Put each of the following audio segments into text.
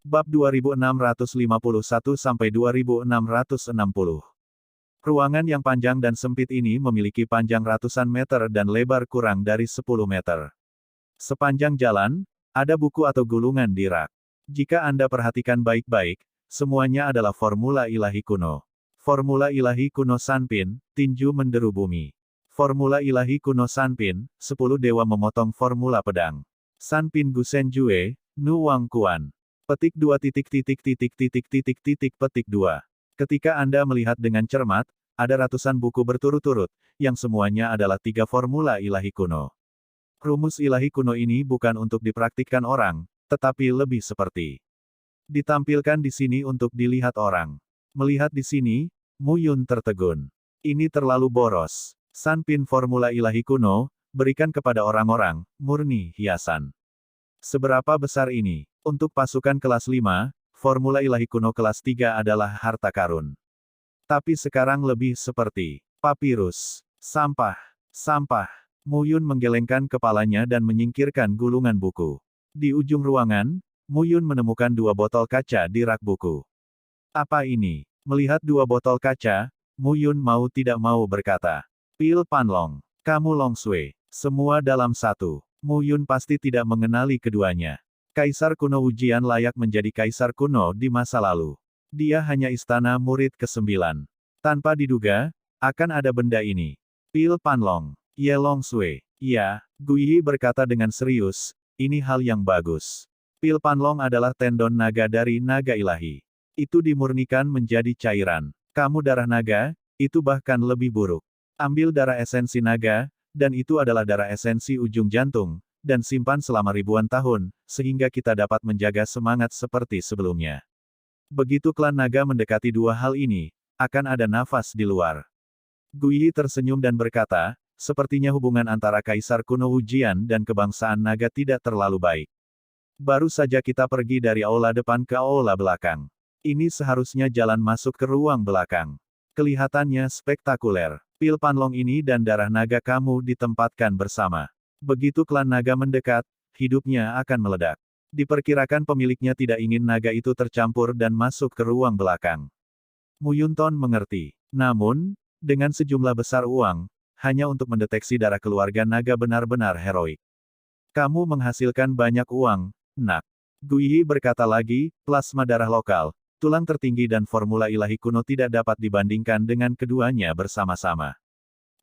Bab 2651-2660. Ruangan yang panjang dan sempit ini memiliki panjang ratusan meter dan lebar kurang dari 10 meter. Sepanjang jalan, ada buku atau gulungan di rak. Jika Anda perhatikan baik-baik, semuanya adalah formula ilahi kuno. Formula ilahi kuno Sanpin, tinju menderu bumi. Formula ilahi kuno Sanpin, 10 dewa memotong formula pedang. Sanpin Gusen Jue, Nu Wang Kuan. Petik 2 petik 2. Ketika Anda melihat dengan cermat, ada ratusan buku berturut-turut, yang semuanya adalah 3 formula ilahi kuno. Rumus ilahi kuno ini bukan untuk dipraktikkan orang, tetapi lebih seperti ditampilkan di sini untuk dilihat orang. Melihat di sini, Mu Yun tertegun. Ini terlalu boros. Sanpin formula ilahi kuno, berikan kepada orang-orang, murni hiasan. Seberapa besar ini? Untuk pasukan kelas 5, formula ilahi kuno kelas 3 adalah harta karun. Tapi sekarang lebih seperti papirus, sampah, sampah. Mu Yun menggelengkan kepalanya dan menyingkirkan gulungan buku. Di ujung ruangan, Mu Yun menemukan 2 botol kaca di rak buku. Apa ini? Melihat 2 botol kaca, Mu Yun mau tidak mau berkata, Pil Panlong, kamu Long Sui, semua dalam satu. Mu Yun pasti tidak mengenali keduanya. Kaisar kuno Wujian layak menjadi kaisar kuno di masa lalu. Dia hanya istana murid ke-9. Tanpa diduga, akan ada benda ini. Pil Panlong, Ye Long Sui. Ya, Guiyi berkata dengan serius, ini hal yang bagus. Pil Panlong adalah tendon naga dari naga ilahi. Itu dimurnikan menjadi cairan. Kamu darah naga, itu bahkan lebih buruk. Ambil darah esensi naga, dan itu adalah darah esensi ujung jantung, dan simpan selama ribuan tahun, sehingga kita dapat menjaga semangat seperti sebelumnya. Begitu klan naga mendekati 2 hal ini, akan ada nafas di luar. Guiyi tersenyum dan berkata, sepertinya hubungan antara Kaisar kuno Wujian dan kebangsaan naga tidak terlalu baik. Baru saja kita pergi dari aula depan ke aula belakang. Ini seharusnya jalan masuk ke ruang belakang. Kelihatannya spektakuler. Pil Panlong ini dan darah naga kamu ditempatkan bersama. Begitu klan naga mendekat, hidupnya akan meledak. Diperkirakan pemiliknya tidak ingin naga itu tercampur dan masuk ke ruang belakang. Mu Yunton mengerti. Namun, dengan sejumlah besar uang, hanya untuk mendeteksi darah keluarga naga benar-benar heroik. Kamu menghasilkan banyak uang, nak. Guiyi berkata lagi, plasma darah lokal, tulang tertinggi dan formula ilahi kuno tidak dapat dibandingkan dengan keduanya bersama-sama.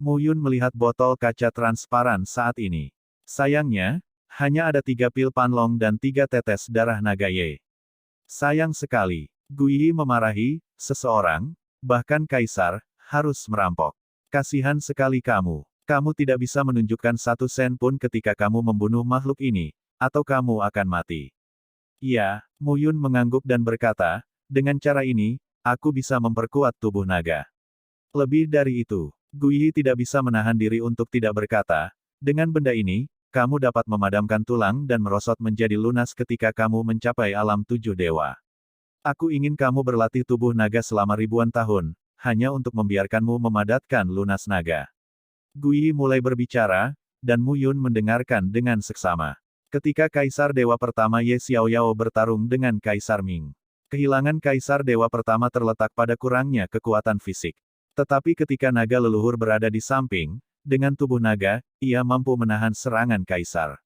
Mu Yun melihat botol kaca transparan saat ini. Sayangnya, hanya ada 3 pil Panlong dan 3 tetes darah naga Ye. Sayang sekali. Guiyi memarahi, seseorang, bahkan kaisar, harus merampok. Kasihan sekali kamu. Kamu tidak bisa menunjukkan 1 sen pun ketika kamu membunuh makhluk ini, atau kamu akan mati. Ya, Mu Yun mengangguk dan berkata, dengan cara ini, aku bisa memperkuat tubuh naga. Lebih dari itu, Guiyi tidak bisa menahan diri untuk tidak berkata, dengan benda ini, kamu dapat memadamkan tulang dan merosot menjadi lunas ketika kamu mencapai alam 7 dewa. Aku ingin kamu berlatih tubuh naga selama ribuan tahun, hanya untuk membiarkanmu memadatkan lunas naga. Guiyi mulai berbicara, dan Mu Yun mendengarkan dengan seksama. Ketika Kaisar Dewa Pertama Ye Xiaoyao bertarung dengan Kaisar Ming. Kehilangan Kaisar Dewa Pertama terletak pada kurangnya kekuatan fisik. Tetapi ketika naga leluhur berada di samping, dengan tubuh naga, ia mampu menahan serangan Kaisar.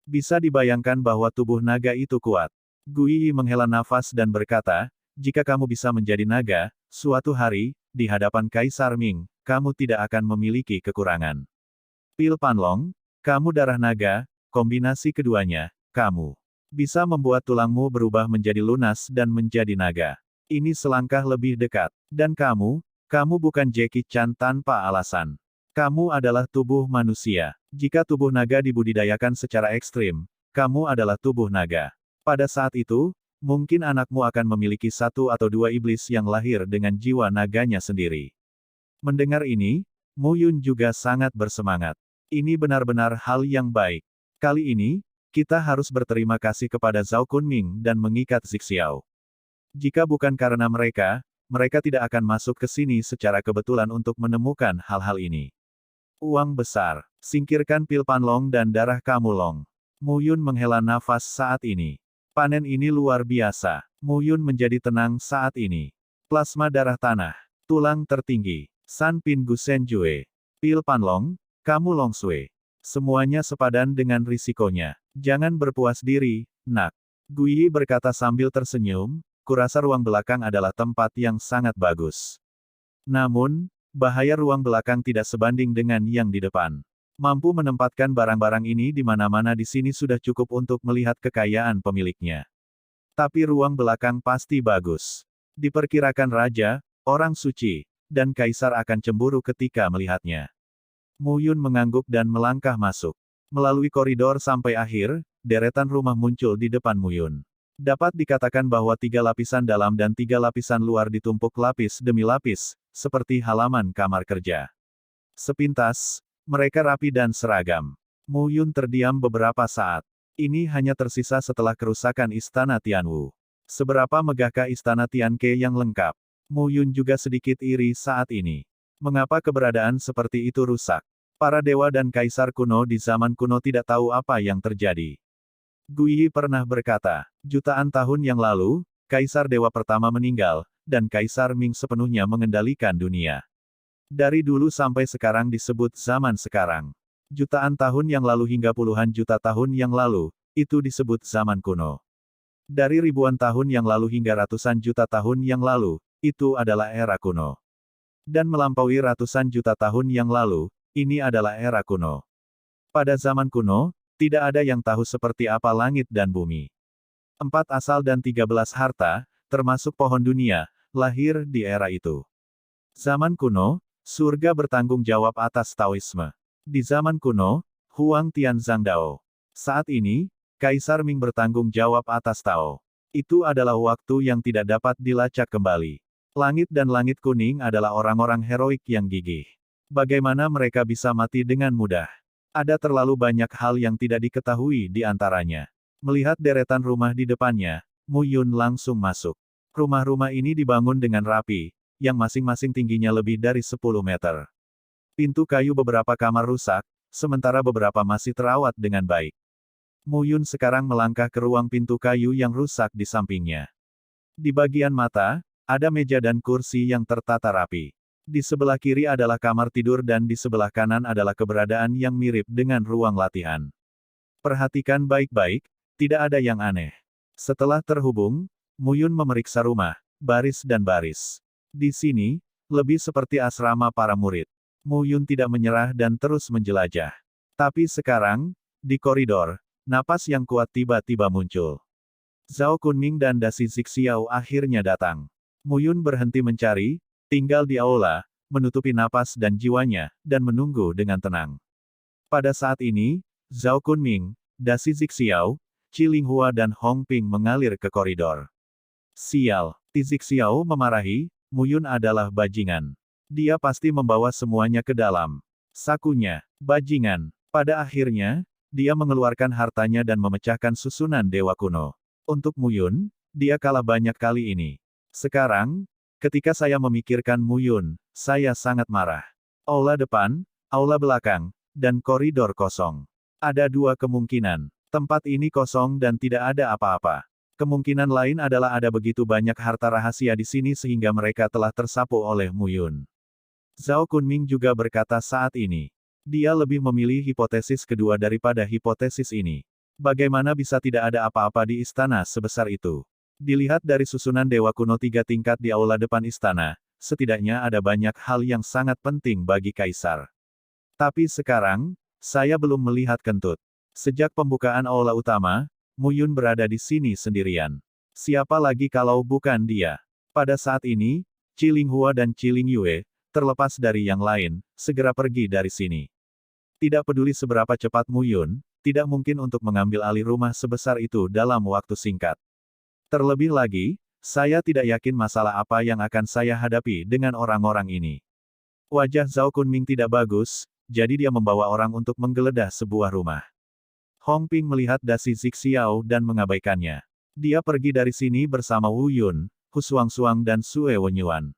Bisa dibayangkan bahwa tubuh naga itu kuat. Guiyi menghela nafas dan berkata, jika kamu bisa menjadi naga, suatu hari, di hadapan Kaisar Ming, kamu tidak akan memiliki kekurangan. Pil Panlong, kamu darah naga, kombinasi keduanya, kamu bisa membuat tulangmu berubah menjadi lunas dan menjadi naga. Ini selangkah lebih dekat. Dan kamu bukan Jackie Chan tanpa alasan. Kamu adalah tubuh manusia. Jika tubuh naga dibudidayakan secara ekstrim, kamu adalah tubuh naga. Pada saat itu, mungkin anakmu akan memiliki 1 atau 2 iblis yang lahir dengan jiwa naganya sendiri. Mendengar ini, Mu Yun juga sangat bersemangat. Ini benar-benar hal yang baik. Kali ini, kita harus berterima kasih kepada Zhao Kunming dan mengikat Zixiao. Jika bukan karena mereka tidak akan masuk ke sini secara kebetulan untuk menemukan hal-hal ini. Uang besar. Singkirkan pil Panlong dan darah kamu Long. Mu Yun menghela nafas saat ini. Panen ini luar biasa. Mu Yun menjadi tenang saat ini. Plasma darah tanah. Tulang tertinggi. San Pin Gu Sen Jue. Pil Panlong, kamu Long Sui. Semuanya sepadan dengan risikonya. Jangan berpuas diri, nak. Guyi berkata sambil tersenyum, kurasa ruang belakang adalah tempat yang sangat bagus. Namun, bahaya ruang belakang tidak sebanding dengan yang di depan. Mampu menempatkan barang-barang ini di mana-mana di sini sudah cukup untuk melihat kekayaan pemiliknya. Tapi ruang belakang pasti bagus. Diperkirakan raja, orang suci, dan kaisar akan cemburu ketika melihatnya. Mu Yun mengangguk dan melangkah masuk. Melalui koridor sampai akhir, deretan rumah muncul di depan Mu Yun. Dapat dikatakan bahwa 3 lapisan dalam dan 3 lapisan luar ditumpuk lapis demi lapis, seperti halaman kamar kerja. Sepintas, mereka rapi dan seragam. Mu Yun terdiam beberapa saat. Ini hanya tersisa setelah kerusakan Istana Tianwu. Seberapa megahkah Istana Tianke yang lengkap? Mu Yun juga sedikit iri saat ini. Mengapa keberadaan seperti itu rusak? Para dewa dan kaisar kuno di zaman kuno tidak tahu apa yang terjadi. Guyi pernah berkata, jutaan tahun yang lalu, Kaisar Dewa pertama meninggal, dan Kaisar Ming sepenuhnya mengendalikan dunia. Dari dulu sampai sekarang disebut zaman sekarang. Jutaan tahun yang lalu hingga puluhan juta tahun yang lalu, itu disebut zaman kuno. Dari ribuan tahun yang lalu hingga ratusan juta tahun yang lalu, itu adalah era kuno. Dan melampaui ratusan juta tahun yang lalu, ini adalah era kuno. Pada zaman kuno, tidak ada yang tahu seperti apa langit dan bumi. 4 asal dan 13 harta, termasuk pohon dunia, lahir di era itu. Zaman kuno, surga bertanggung jawab atas Taoisme. Di zaman kuno, Huang Tianzang Dao. Saat ini, Kaisar Ming bertanggung jawab atas Tao. Itu adalah waktu yang tidak dapat dilacak kembali. Langit dan langit kuning adalah orang-orang heroik yang gigih. Bagaimana mereka bisa mati dengan mudah? Ada terlalu banyak hal yang tidak diketahui di antaranya. Melihat deretan rumah di depannya, Mu Yun langsung masuk. Rumah-rumah ini dibangun dengan rapi, yang masing-masing tingginya lebih dari 10 meter. Pintu kayu beberapa kamar rusak, sementara beberapa masih terawat dengan baik. Mu Yun sekarang melangkah ke ruang pintu kayu yang rusak di sampingnya. Di bagian mata, ada meja dan kursi yang tertata rapi. Di sebelah kiri adalah kamar tidur dan di sebelah kanan adalah keberadaan yang mirip dengan ruang latihan. Perhatikan baik-baik, tidak ada yang aneh. Setelah terhubung, Mu Yun memeriksa rumah, baris dan baris. Di sini, lebih seperti asrama para murid. Mu Yun tidak menyerah dan terus menjelajah. Tapi sekarang, di koridor, napas yang kuat tiba-tiba muncul. Zhao Kunming dan Dasi Zixiao akhirnya datang. Mu Yun berhenti mencari, tinggal di aula, menutupi napas dan jiwanya, dan menunggu dengan tenang. Pada saat ini, Zhao Kunming, Dasi Zixiao, Qi Linghua dan Hong Ping mengalir ke koridor. Sial, Zixiao memarahi, Mu Yun adalah bajingan. Dia pasti membawa semuanya ke dalam sakunya. Bajingan. Pada akhirnya, dia mengeluarkan hartanya dan memecahkan susunan dewa kuno. Untuk Mu Yun, dia kalah banyak kali ini. Sekarang, ketika saya memikirkan Mu Yun, saya sangat marah. Aula depan, aula belakang, dan koridor kosong. Ada 2 kemungkinan. Tempat ini kosong dan tidak ada apa-apa. Kemungkinan lain adalah ada begitu banyak harta rahasia di sini sehingga mereka telah tersapu oleh Mu Yun. Zhao Kunming juga berkata saat ini. Dia lebih memilih hipotesis kedua daripada hipotesis ini. Bagaimana bisa tidak ada apa-apa di istana sebesar itu? Dilihat dari susunan dewa kuno 3 tingkat di aula depan istana, setidaknya ada banyak hal yang sangat penting bagi kaisar. Tapi sekarang, saya belum melihat kentut. Sejak pembukaan aula utama, Mu Yun berada di sini sendirian. Siapa lagi kalau bukan dia? Pada saat ini, Qi Linghua dan Qi Lingyue, terlepas dari yang lain, segera pergi dari sini. Tidak peduli seberapa cepat Mu Yun, tidak mungkin untuk mengambil alih rumah sebesar itu dalam waktu singkat. Terlebih lagi, saya tidak yakin masalah apa yang akan saya hadapi dengan orang-orang ini. Wajah Zhao Kunming tidak bagus, jadi dia membawa orang untuk menggeledah sebuah rumah. Hong Ping melihat Dasi Zixiao dan mengabaikannya. Dia pergi dari sini bersama Wu Yun, Hu Suang dan Sue Wenyuan.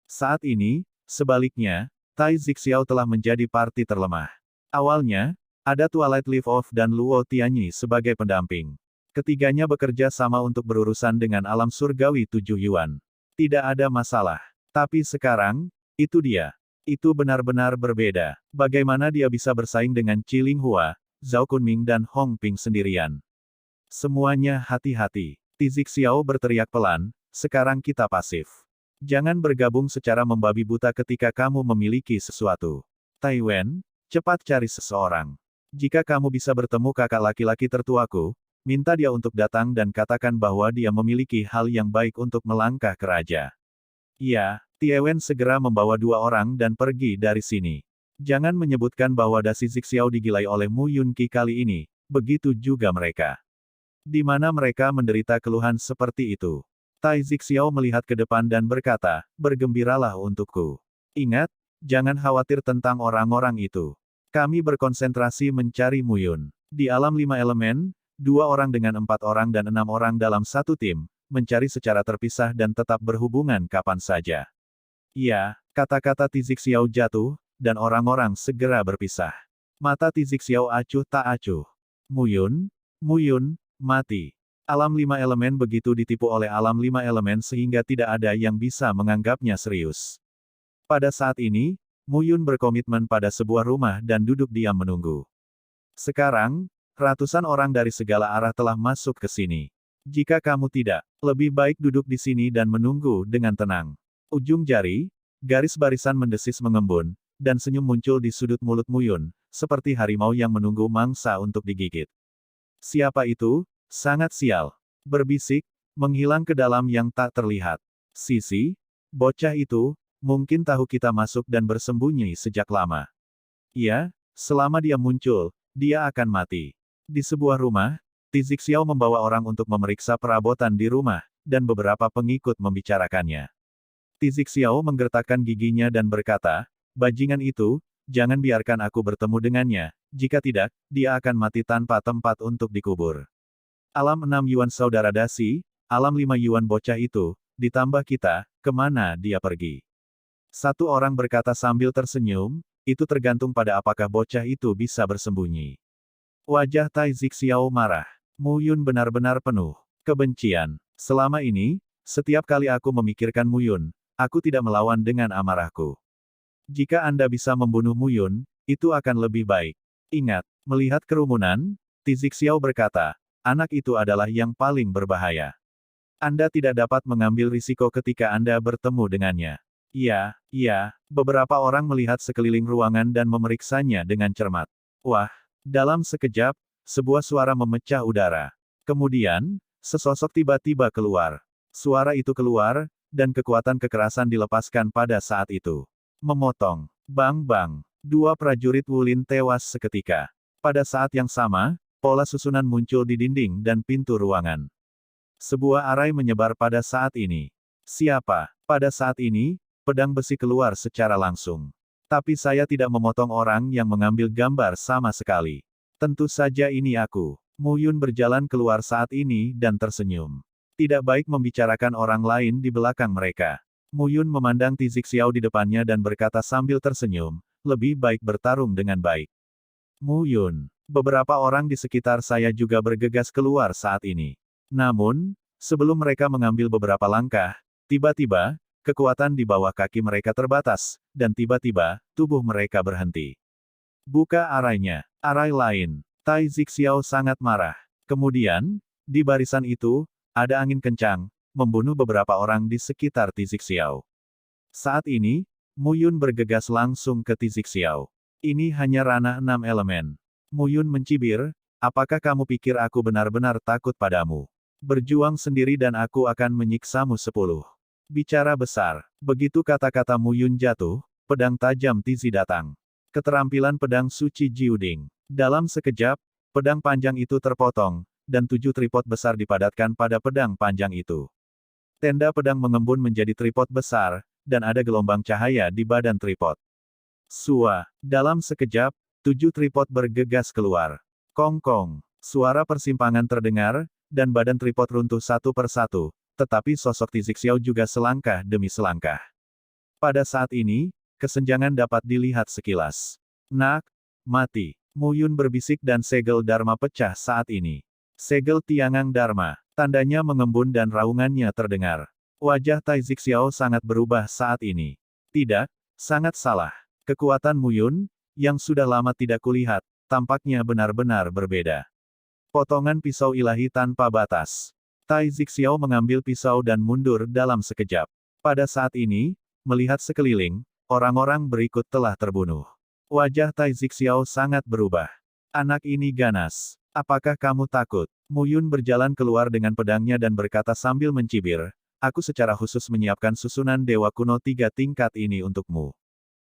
Saat ini, sebaliknya, Tai Zixiao telah menjadi parti terlemah. Awalnya, ada Twilight Leaf Off dan Luo Tianyi sebagai pendamping. Ketiganya bekerja sama untuk berurusan dengan alam surgawi 7 Yuan. Tidak ada masalah. Tapi sekarang, itu dia. Itu benar-benar berbeda. Bagaimana dia bisa bersaing dengan Qi Linghua, Zhao Kunming dan Hong Ping sendirian? Semuanya hati-hati. Tizik Xiao berteriak pelan, sekarang kita pasif. Jangan bergabung secara membabi buta ketika kamu memiliki sesuatu. Tai Wen, cepat cari seseorang. Jika kamu bisa bertemu kakak laki-laki tertuaku, minta dia untuk datang dan katakan bahwa dia memiliki hal yang baik untuk melangkah ke raja. Iya, Tie Wen segera membawa 2 orang dan pergi dari sini. Jangan menyebutkan bahwa dasi Zixiao digilai oleh Mu Yunqi kali ini, begitu juga mereka. Di mana mereka menderita keluhan seperti itu. Tai Zixiao melihat ke depan dan berkata, bergembiralah untukku. Ingat, jangan khawatir tentang orang-orang itu. Kami berkonsentrasi mencari Mu Yun. Di alam 5 elemen, 2 orang dengan 4 orang dan 6 orang dalam satu tim, mencari secara terpisah dan tetap berhubungan kapan saja. Iya, kata-kata Tizik Xiao jatuh, dan orang-orang segera berpisah. Mata Tizik Xiao acuh tak acuh. Mu Yun, mati. Alam 5 elemen begitu ditipu oleh alam 5 elemen sehingga tidak ada yang bisa menganggapnya serius. Pada saat ini, Mu Yun berkomitmen pada sebuah rumah dan duduk diam menunggu. Sekarang, ratusan orang dari segala arah telah masuk ke sini. Jika kamu tidak, lebih baik duduk di sini dan menunggu dengan tenang. Ujung jari, garis barisan mendesis mengembun, dan senyum muncul di sudut mulut Mu Yun, seperti harimau yang menunggu mangsa untuk digigit. Siapa itu? Sangat sial. Berbisik, menghilang ke dalam yang tak terlihat. Sisi, bocah itu, mungkin tahu kita masuk dan bersembunyi sejak lama. Iya, selama dia muncul, dia akan mati. Di sebuah rumah, Tizik Xiao membawa orang untuk memeriksa perabotan di rumah, dan beberapa pengikut membicarakannya. Tizik Xiao menggertakkan giginya dan berkata, bajingan itu, jangan biarkan aku bertemu dengannya, jika tidak, dia akan mati tanpa tempat untuk dikubur. Alam 6 Yuan saudara dasi, alam 5 Yuan bocah itu, ditambah kita, kemana dia pergi? Satu orang berkata sambil tersenyum, itu tergantung pada apakah bocah itu bisa bersembunyi. Wajah Tai Zixiao marah. Mu Yun benar-benar penuh kebencian. Selama ini, setiap kali aku memikirkan Mu Yun, aku tidak melawan dengan amarahku. Jika Anda bisa membunuh Mu Yun, itu akan lebih baik. Ingat, melihat kerumunan, Tizik Xiao berkata, anak itu adalah yang paling berbahaya. Anda tidak dapat mengambil risiko ketika Anda bertemu dengannya. Iya, beberapa orang melihat sekeliling ruangan dan memeriksanya dengan cermat. Wah, dalam sekejap, sebuah suara memecah udara. Kemudian, sesosok tiba-tiba keluar. Suara itu keluar, dan kekuatan kekerasan dilepaskan pada saat itu. Memotong. Bang-bang. 2 prajurit Wulin tewas seketika. Pada saat yang sama, pola susunan muncul di dinding dan pintu ruangan. Sebuah arai menyebar pada saat ini. Siapa? Pada saat ini, pedang besi keluar secara langsung. Tapi saya tidak memotong orang yang mengambil gambar sama sekali. Tentu saja ini aku. Mu Yun berjalan keluar saat ini dan tersenyum. Tidak baik membicarakan orang lain di belakang mereka. Mu Yun memandang Tizik Xiao di depannya dan berkata sambil tersenyum, lebih baik bertarung dengan baik. Mu Yun, beberapa orang di sekitar saya juga bergegas keluar saat ini. Namun, sebelum mereka mengambil beberapa langkah, tiba-tiba, kekuatan di bawah kaki mereka terbatas, dan tiba-tiba, tubuh mereka berhenti. Buka arainya. Arai lain. Tai Zixiao sangat marah. Kemudian, di barisan itu, ada angin kencang, membunuh beberapa orang di sekitar Tizik Xiao. Saat ini, Mu Yun bergegas langsung ke Tizik Xiao. Ini hanya ranah 6 elemen. Mu Yun mencibir, apakah kamu pikir aku benar-benar takut padamu? Berjuang sendiri dan aku akan menyiksamu 10. Bicara besar. Begitu kata-kata Mu Yun jatuh, pedang tajam Tizi datang. Keterampilan pedang suci Jiuding. Dalam sekejap, pedang panjang itu terpotong, dan 7 tripod besar dipadatkan pada pedang panjang itu. Tenda pedang mengembun menjadi tripod besar, dan ada gelombang cahaya di badan tripod. Sua. Dalam sekejap, 7 tripod bergegas keluar. Kong-kong. Suara persimpangan terdengar, dan badan tripod runtuh satu persatu, tetapi sosok Tizik Xiao juga selangkah demi selangkah. Pada saat ini, kesenjangan dapat dilihat sekilas. Nak, mati. Mu Yun berbisik dan segel Dharma pecah saat ini. Segel Tiangang Dharma. Tandanya mengembun dan raungannya terdengar. Wajah Tai Zixiao sangat berubah saat ini. Tidak, sangat salah. Kekuatan Muyun, yang sudah lama tidak kulihat, tampaknya benar-benar berbeda. Potongan pisau ilahi tanpa batas. Tai Zixiao mengambil pisau dan mundur dalam sekejap. Pada saat ini, melihat sekeliling, orang-orang berikut telah terbunuh. Wajah Tai Zixiao sangat berubah. Anak ini ganas. Apakah kamu takut? Muyun berjalan keluar dengan pedangnya dan berkata sambil mencibir, aku secara khusus menyiapkan susunan dewa kuno 3 tingkat ini untukmu.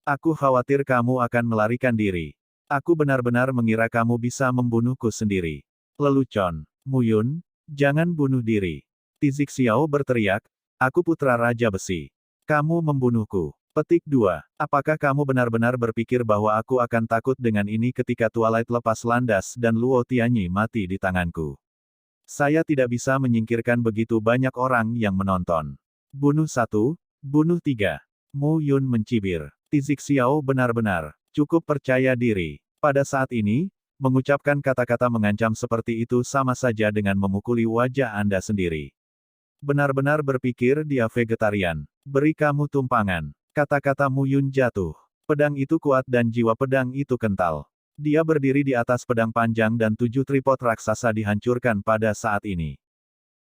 Aku khawatir kamu akan melarikan diri. Aku benar-benar mengira kamu bisa membunuhku sendiri. Lelucon. Muyun, jangan bunuh diri. Zixiao berteriak, aku putra Raja Besi. Kamu membunuhku. Petik 2. Apakah kamu benar-benar berpikir bahwa aku akan takut dengan ini ketika Twilight lepas landas dan Luo Tianyi mati di tanganku? Saya tidak bisa menyingkirkan begitu banyak orang yang menonton. Bunuh 1, bunuh 3. Mu Yun mencibir. Zixiao benar-benar cukup percaya diri. Pada saat ini, mengucapkan kata-kata mengancam seperti itu sama saja dengan memukuli wajah Anda sendiri. Benar-benar berpikir dia vegetarian. Beri kamu tumpangan. Kata-kata Mu Yun jatuh. Pedang itu kuat dan jiwa pedang itu kental. Dia berdiri di atas pedang panjang dan 7 tripod raksasa dihancurkan pada saat ini.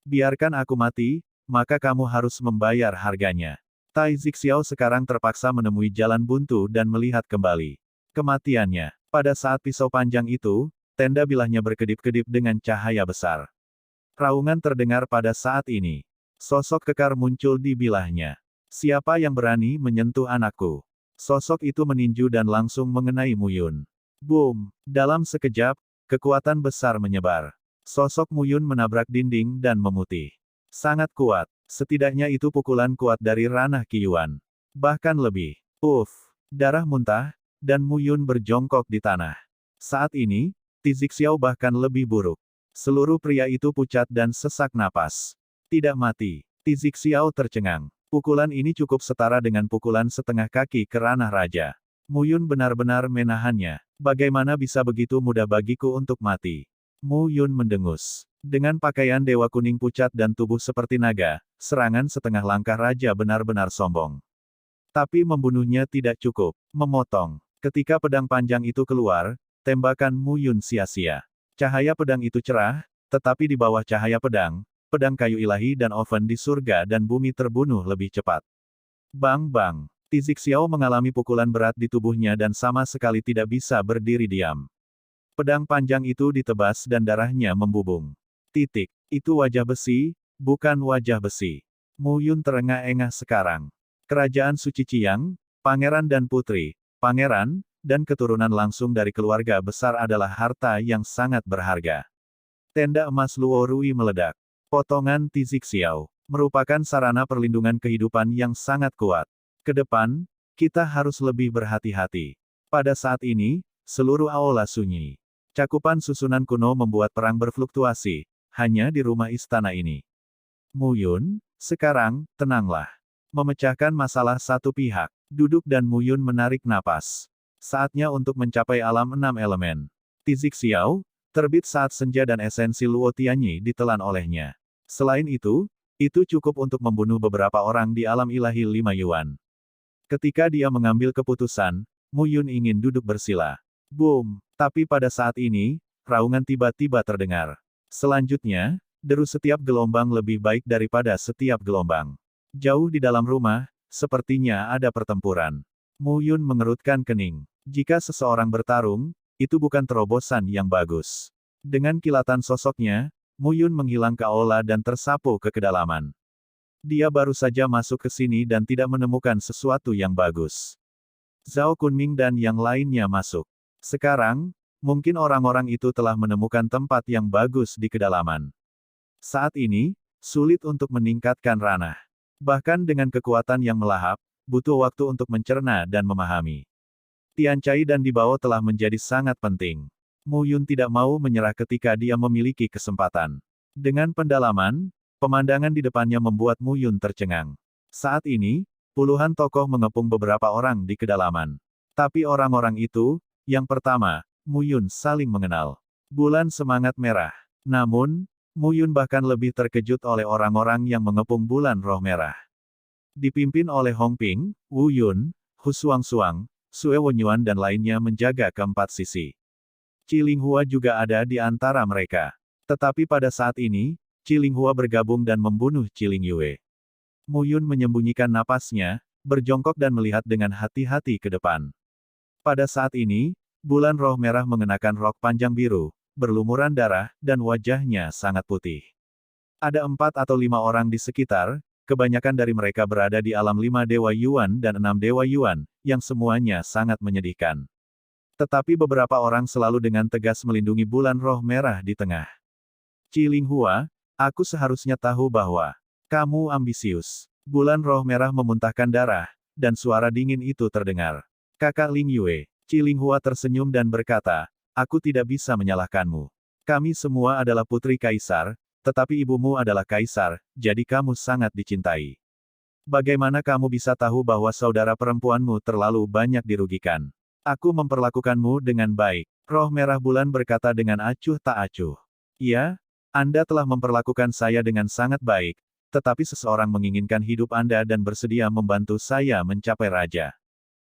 Biarkan aku mati, maka kamu harus membayar harganya. Tai Zixiao sekarang terpaksa menemui jalan buntu dan melihat kembali kematiannya. Pada saat pisau panjang itu, tenda bilahnya berkedip-kedip dengan cahaya besar. Raungan terdengar pada saat ini. Sosok kekar muncul di bilahnya. Siapa yang berani menyentuh anakku? Sosok itu meninju dan langsung mengenai Muyun. Boom! Dalam sekejap, kekuatan besar menyebar. Sosok Muyun menabrak dinding dan memutih. Sangat kuat. Setidaknya itu pukulan kuat dari ranah Qiyuan. Bahkan lebih. Uff! Darah muntah, dan Muyun berjongkok di tanah. Saat ini, Zixiao bahkan lebih buruk. Seluruh pria itu pucat dan sesak napas. Tidak mati. Zixiao tercengang. Pukulan ini cukup setara dengan pukulan setengah kaki ke ranah raja. Muyun benar-benar menahannya. Bagaimana bisa begitu mudah bagiku untuk mati? Muyun mendengus. Dengan pakaian dewa kuning pucat dan tubuh seperti naga, serangan setengah langkah raja benar-benar sombong. Tapi membunuhnya tidak cukup. Memotong. Ketika pedang panjang itu keluar, tembakan Muyun sia-sia. Cahaya pedang itu cerah, tetapi di bawah cahaya pedang, pedang kayu ilahi dan oven di surga dan bumi terbunuh lebih cepat. Bang-bang. Zixiao mengalami pukulan berat di tubuhnya dan sama sekali tidak bisa berdiri diam. Pedang panjang itu ditebas dan darahnya membubung. Titik. Itu wajah besi, bukan wajah besi. Muyun terengah-engah sekarang. Kerajaan Suci Qiang, pangeran dan putri, pangeran, dan keturunan langsung dari keluarga besar adalah harta yang sangat berharga. Tenda emas Luo Rui meledak. Potongan Zixiao merupakan sarana perlindungan kehidupan yang sangat kuat. Ke depan, kita harus lebih berhati-hati. Pada saat ini, seluruh aula sunyi. Cakupan susunan kuno membuat perang berfluktuasi, hanya di rumah istana ini. Muyun, sekarang, tenanglah. Memecahkan masalah satu pihak. Duduk dan Muyun menarik napas. Saatnya untuk mencapai alam 6 elemen. Zixiao, terbit saat senja dan esensi Luo Tianyi ditelan olehnya. Selain itu cukup untuk membunuh beberapa orang di alam ilahi 5 Yuan. Ketika dia mengambil keputusan, Muyun ingin duduk bersila. Boom! Tapi pada saat ini, raungan tiba-tiba terdengar. Selanjutnya, deru setiap gelombang lebih baik daripada setiap gelombang. Jauh di dalam rumah, sepertinya ada pertempuran. Muyun mengerutkan kening. Jika seseorang bertarung, itu bukan terobosan yang bagus. Dengan kilatan sosoknya, Muyun menghilang ke aula dan tersapu ke kedalaman. Dia baru saja masuk ke sini dan tidak menemukan sesuatu yang bagus. Zhao Kunming dan yang lainnya masuk. Sekarang, mungkin orang-orang itu telah menemukan tempat yang bagus di kedalaman. Saat ini, sulit untuk meningkatkan ranah. Bahkan dengan kekuatan yang melahap, butuh waktu untuk mencerna dan memahami. Tian Cai dan Di Bao telah menjadi sangat penting. Muyun tidak mau menyerah ketika dia memiliki kesempatan. Dengan pendalaman, pemandangan di depannya membuat Muyun tercengang. Saat ini, puluhan tokoh mengepung beberapa orang di kedalaman. Tapi orang-orang itu, yang pertama, Muyun saling mengenal. Bulan semangat merah. Namun, Mu Yun bahkan lebih terkejut oleh orang-orang yang mengepung bulan roh merah. Dipimpin oleh Hong Ping, Wu Yun, Hu Suang, Sue Wenyuan dan lainnya menjaga keempat sisi. Qi Linghua juga ada di antara mereka. Tetapi pada saat ini, Qi Linghua bergabung dan membunuh Qi Lingyue. Mu Yun menyembunyikan napasnya, berjongkok dan melihat dengan hati-hati ke depan. Pada saat ini, bulan roh merah mengenakan rok panjang biru, berlumuran darah, dan wajahnya sangat putih. Ada 4 atau 5 orang di sekitar, kebanyakan dari mereka berada di alam 5 Dewa Yuan dan 6 Dewa Yuan, yang semuanya sangat menyedihkan. Tetapi beberapa orang selalu dengan tegas melindungi bulan roh merah di tengah. Qi Linghua, aku seharusnya tahu bahwa kamu ambisius. Bulan roh merah memuntahkan darah, dan suara dingin itu terdengar. Kakak Lingyue, Qi Linghua tersenyum dan berkata, aku tidak bisa menyalahkanmu. Kami semua adalah putri kaisar, tetapi ibumu adalah kaisar, jadi kamu sangat dicintai. Bagaimana kamu bisa tahu bahwa saudara perempuanmu terlalu banyak dirugikan? Aku memperlakukanmu dengan baik. Roh merah bulan berkata dengan acuh tak acuh. Ya, Anda telah memperlakukan saya dengan sangat baik, tetapi seseorang menginginkan hidup Anda dan bersedia membantu saya mencapai raja.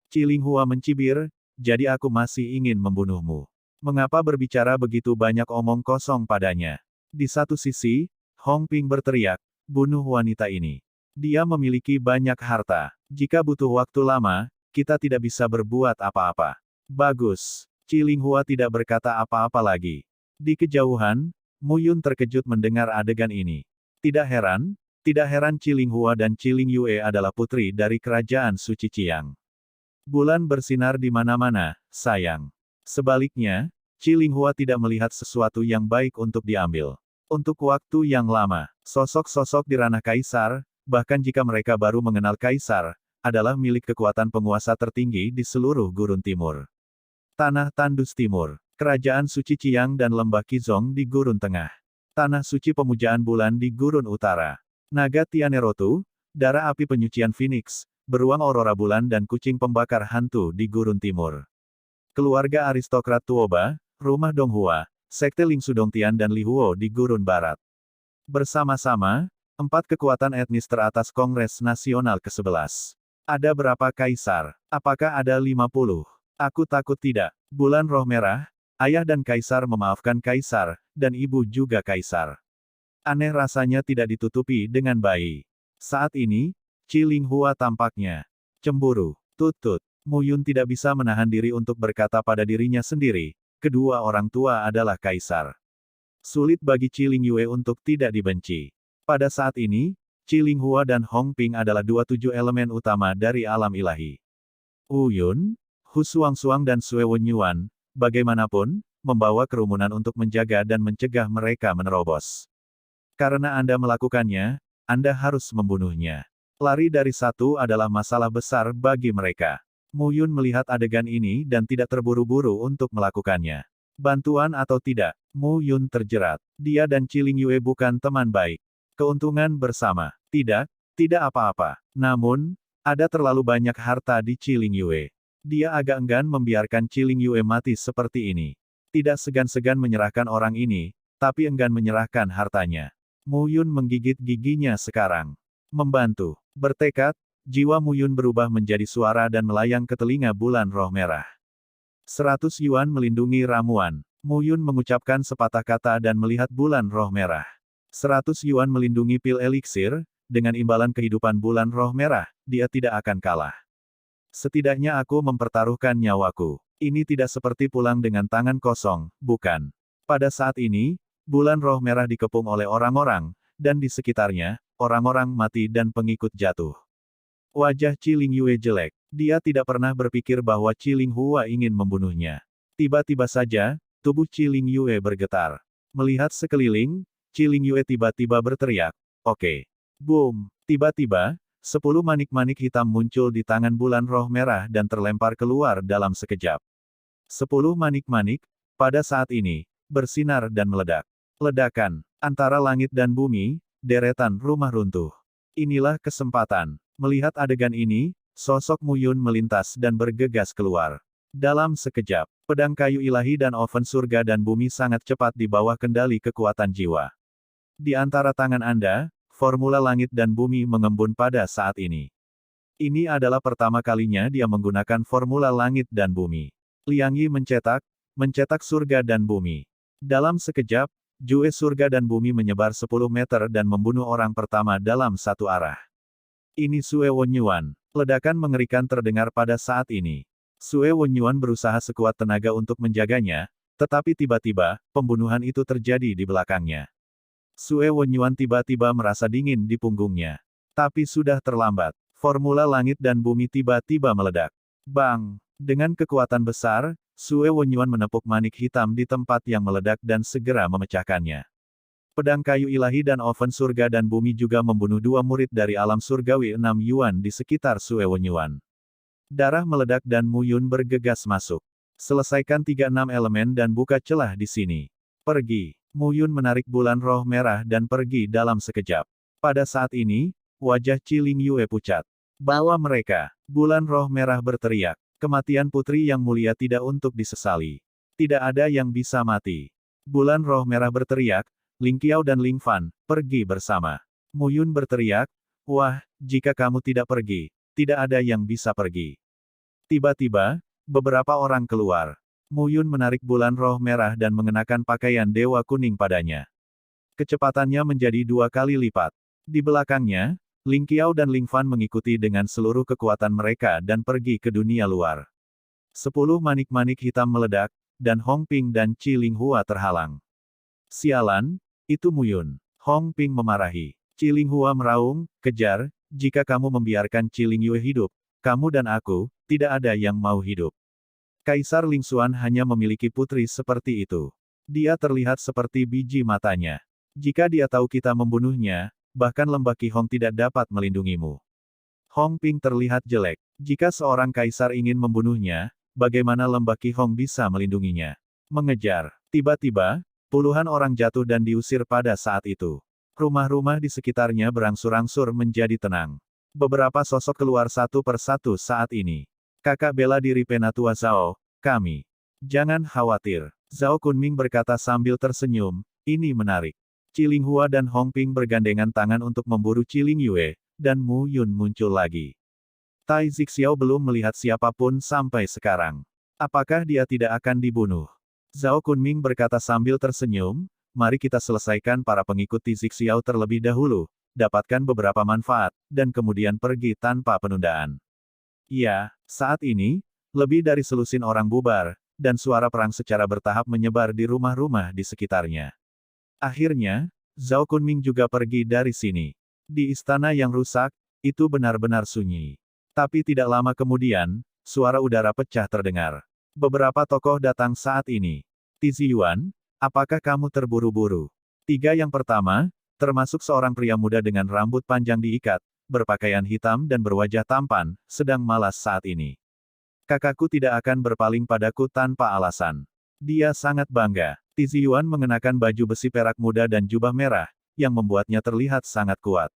Qi Linghua mencibir, jadi aku masih ingin membunuhmu. Mengapa berbicara begitu banyak omong kosong padanya? Di satu sisi, Hong Ping berteriak, bunuh wanita ini. Dia memiliki banyak harta. Jika butuh waktu lama, kita tidak bisa berbuat apa-apa. Bagus. Qi Linghua tidak berkata apa-apa lagi. Di kejauhan, Mu Yun terkejut mendengar adegan ini. Tidak heran Qi Linghua dan Qi Lingyue adalah putri dari kerajaan suci Qiang. Bulan bersinar di mana-mana, sayang. Sebaliknya, Qi Linghua tidak melihat sesuatu yang baik untuk diambil. Untuk waktu yang lama, sosok-sosok di ranah kaisar, bahkan jika mereka baru mengenal kaisar, adalah milik kekuatan penguasa tertinggi di seluruh gurun timur. Tanah Tandus Timur, Kerajaan Suci Qiang dan Lembah Qizong di gurun tengah. Tanah suci pemujaan bulan di gurun utara. Naga Tianerotu, darah api penyucian Phoenix, beruang aurora bulan dan kucing pembakar hantu di gurun timur. Keluarga aristokrat Tuoba, rumah Donghua, sekte Ling Sudongtian dan Li Huo di gurun barat. Bersama-sama, 4 kekuatan etnis teratas Kongres Nasional ke-11. Ada berapa kaisar? Apakah ada 50? Aku takut tidak. Bulan roh merah, ayah dan kaisar memaafkan kaisar, dan ibu juga kaisar. Aneh rasanya tidak ditutupi dengan bayi. Saat ini, Qi Linghua tampaknya cemburu. Tut-tut. Mu Yun tidak bisa menahan diri untuk berkata pada dirinya sendiri, kedua orang tua adalah kaisar. Sulit bagi Qi Lingyue untuk tidak dibenci. Pada saat ini, Qi Linghua dan Hong Ping adalah 27 elemen utama dari alam ilahi. Wu Yun, Hu Suang dan Sue Wenyuan, bagaimanapun, membawa kerumunan untuk menjaga dan mencegah mereka menerobos. Karena Anda melakukannya, Anda harus membunuhnya. Lari dari satu adalah masalah besar bagi mereka. Mu Yun melihat adegan ini dan tidak terburu-buru untuk melakukannya. Bantuan atau tidak, Mu Yun terjerat. Dia dan Qi Lingyue bukan teman baik. Keuntungan bersama. Tidak apa-apa. Namun, ada terlalu banyak harta di Qi Lingyue. Dia agak enggan membiarkan Qi Lingyue mati seperti ini. Tidak segan-segan menyerahkan orang ini, tapi enggan menyerahkan hartanya. Mu Yun menggigit giginya sekarang. Membantu. Bertekad, jiwa Mu Yun berubah menjadi suara dan melayang ke telinga bulan roh merah. 100 yuan melindungi ramuan. Mu Yun mengucapkan sepatah kata dan melihat bulan roh merah. 100 yuan melindungi pil eliksir, dengan imbalan kehidupan bulan roh merah, dia tidak akan kalah. Setidaknya aku mempertaruhkan nyawaku. Ini tidak seperti pulang dengan tangan kosong, bukan? Pada saat ini, bulan roh merah dikepung oleh orang-orang, dan di sekitarnya, orang-orang mati dan pengikut jatuh. Wajah Qi Lingyue jelek. Dia tidak pernah berpikir bahwa Qi Linghua ingin membunuhnya. Tiba-tiba saja, tubuh Qi Lingyue bergetar. Melihat sekeliling, Qi Lingyue tiba-tiba berteriak, "Oke." Boom! Tiba-tiba, 10 manik-manik hitam muncul di tangan bulan roh merah dan terlempar keluar dalam sekejap. 10 manik-manik, pada saat ini, bersinar dan meledak. Ledakan, antara langit dan bumi, deretan rumah runtuh. Inilah kesempatan. Melihat adegan ini, sosok Mu Yun melintas dan bergegas keluar. Dalam sekejap, pedang kayu ilahi dan oven surga dan bumi sangat cepat di bawah kendali kekuatan jiwa. Di antara tangan Anda, formula langit dan bumi mengembun pada saat ini. Ini adalah pertama kalinya dia menggunakan formula langit dan bumi. Liang Yi mencetak surga dan bumi. Dalam sekejap, jue surga dan bumi menyebar 10 meter dan membunuh orang pertama dalam satu arah. Ini Sue Wonyuan. Ledakan mengerikan terdengar pada saat ini. Sue Wonyuan berusaha sekuat tenaga untuk menjaganya, tetapi tiba-tiba, pembunuhan itu terjadi di belakangnya. Sue Wonyuan tiba-tiba merasa dingin di punggungnya. Tapi sudah terlambat. Formula langit dan bumi tiba-tiba meledak. Bang! Dengan kekuatan besar, Sue Wonyuan menepuk manik hitam di tempat yang meledak dan segera memecahkannya. Pedang kayu ilahi dan oven surga dan bumi juga membunuh dua murid dari alam surgawi 6 Yuan di sekitar Sue Wonyuan. Darah meledak dan Mu Yun bergegas masuk. Selesaikan 36 elemen dan buka celah di sini. Pergi. Mu Yun menarik bulan roh merah dan pergi dalam sekejap. Pada saat ini, wajah Qi Ling Yue pucat. Bawa mereka. Bulan roh merah berteriak. Kematian putri yang mulia tidak untuk disesali. Tidak ada yang bisa mati. Bulan roh merah berteriak, Ling Qiao dan Ling Fan, pergi bersama. Mu Yun berteriak, wah, jika kamu tidak pergi, tidak ada yang bisa pergi. Tiba-tiba, beberapa orang keluar. Mu Yun menarik bulan roh merah dan mengenakan pakaian dewa kuning padanya. Kecepatannya menjadi 2 kali lipat. Di belakangnya, Ling Qiao dan Ling Fan mengikuti dengan seluruh kekuatan mereka dan pergi ke dunia luar. 10 manik-manik hitam meledak, dan Hong Ping dan Qi Ling Hua terhalang. Sialan, itu Mu Yun. Hong Ping memarahi. Qi Ling Hua meraung, kejar, jika kamu membiarkan Qi Ling Yue hidup, kamu dan aku, tidak ada yang mau hidup. Kaisar Ling Xuan hanya memiliki putri seperti itu. Dia terlihat seperti biji matanya. Jika dia tahu kita membunuhnya, bahkan lembah Qihong tidak dapat melindungimu. Hong Ping terlihat jelek. Jika seorang kaisar ingin membunuhnya, bagaimana lembah Qihong bisa melindunginya? Mengejar. Tiba-tiba, puluhan orang jatuh dan diusir pada saat itu. Rumah-rumah di sekitarnya berangsur-angsur menjadi tenang. Beberapa sosok keluar satu persatu saat ini. Kakak bela diri Penatua Zhao, kami. Jangan khawatir. Zhao Kunming berkata sambil tersenyum, ini menarik. Qi Ling Hua dan Hong Ping bergandengan tangan untuk memburu Qi Ling Yue, dan Mu Yun muncul lagi. Tai Zixiao belum melihat siapapun sampai sekarang. Apakah dia tidak akan dibunuh? Zhao Kunming berkata sambil tersenyum, mari kita selesaikan para pengikut Zixiao terlebih dahulu, dapatkan beberapa manfaat, dan kemudian pergi tanpa penundaan. Ya, saat ini, lebih dari selusin orang bubar, dan suara perang secara bertahap menyebar di rumah-rumah di sekitarnya. Akhirnya, Zhao Kunming juga pergi dari sini. Di istana yang rusak, itu benar-benar sunyi. Tapi tidak lama kemudian, suara udara pecah terdengar. Beberapa tokoh datang saat ini. Tizi Yuan, apakah kamu terburu-buru? 3 yang pertama, termasuk seorang pria muda dengan rambut panjang diikat, berpakaian hitam dan berwajah tampan, sedang malas saat ini. Kakakku tidak akan berpaling padaku tanpa alasan. Dia sangat bangga. Tizi Yuan mengenakan baju besi perak muda dan jubah merah, yang membuatnya terlihat sangat kuat.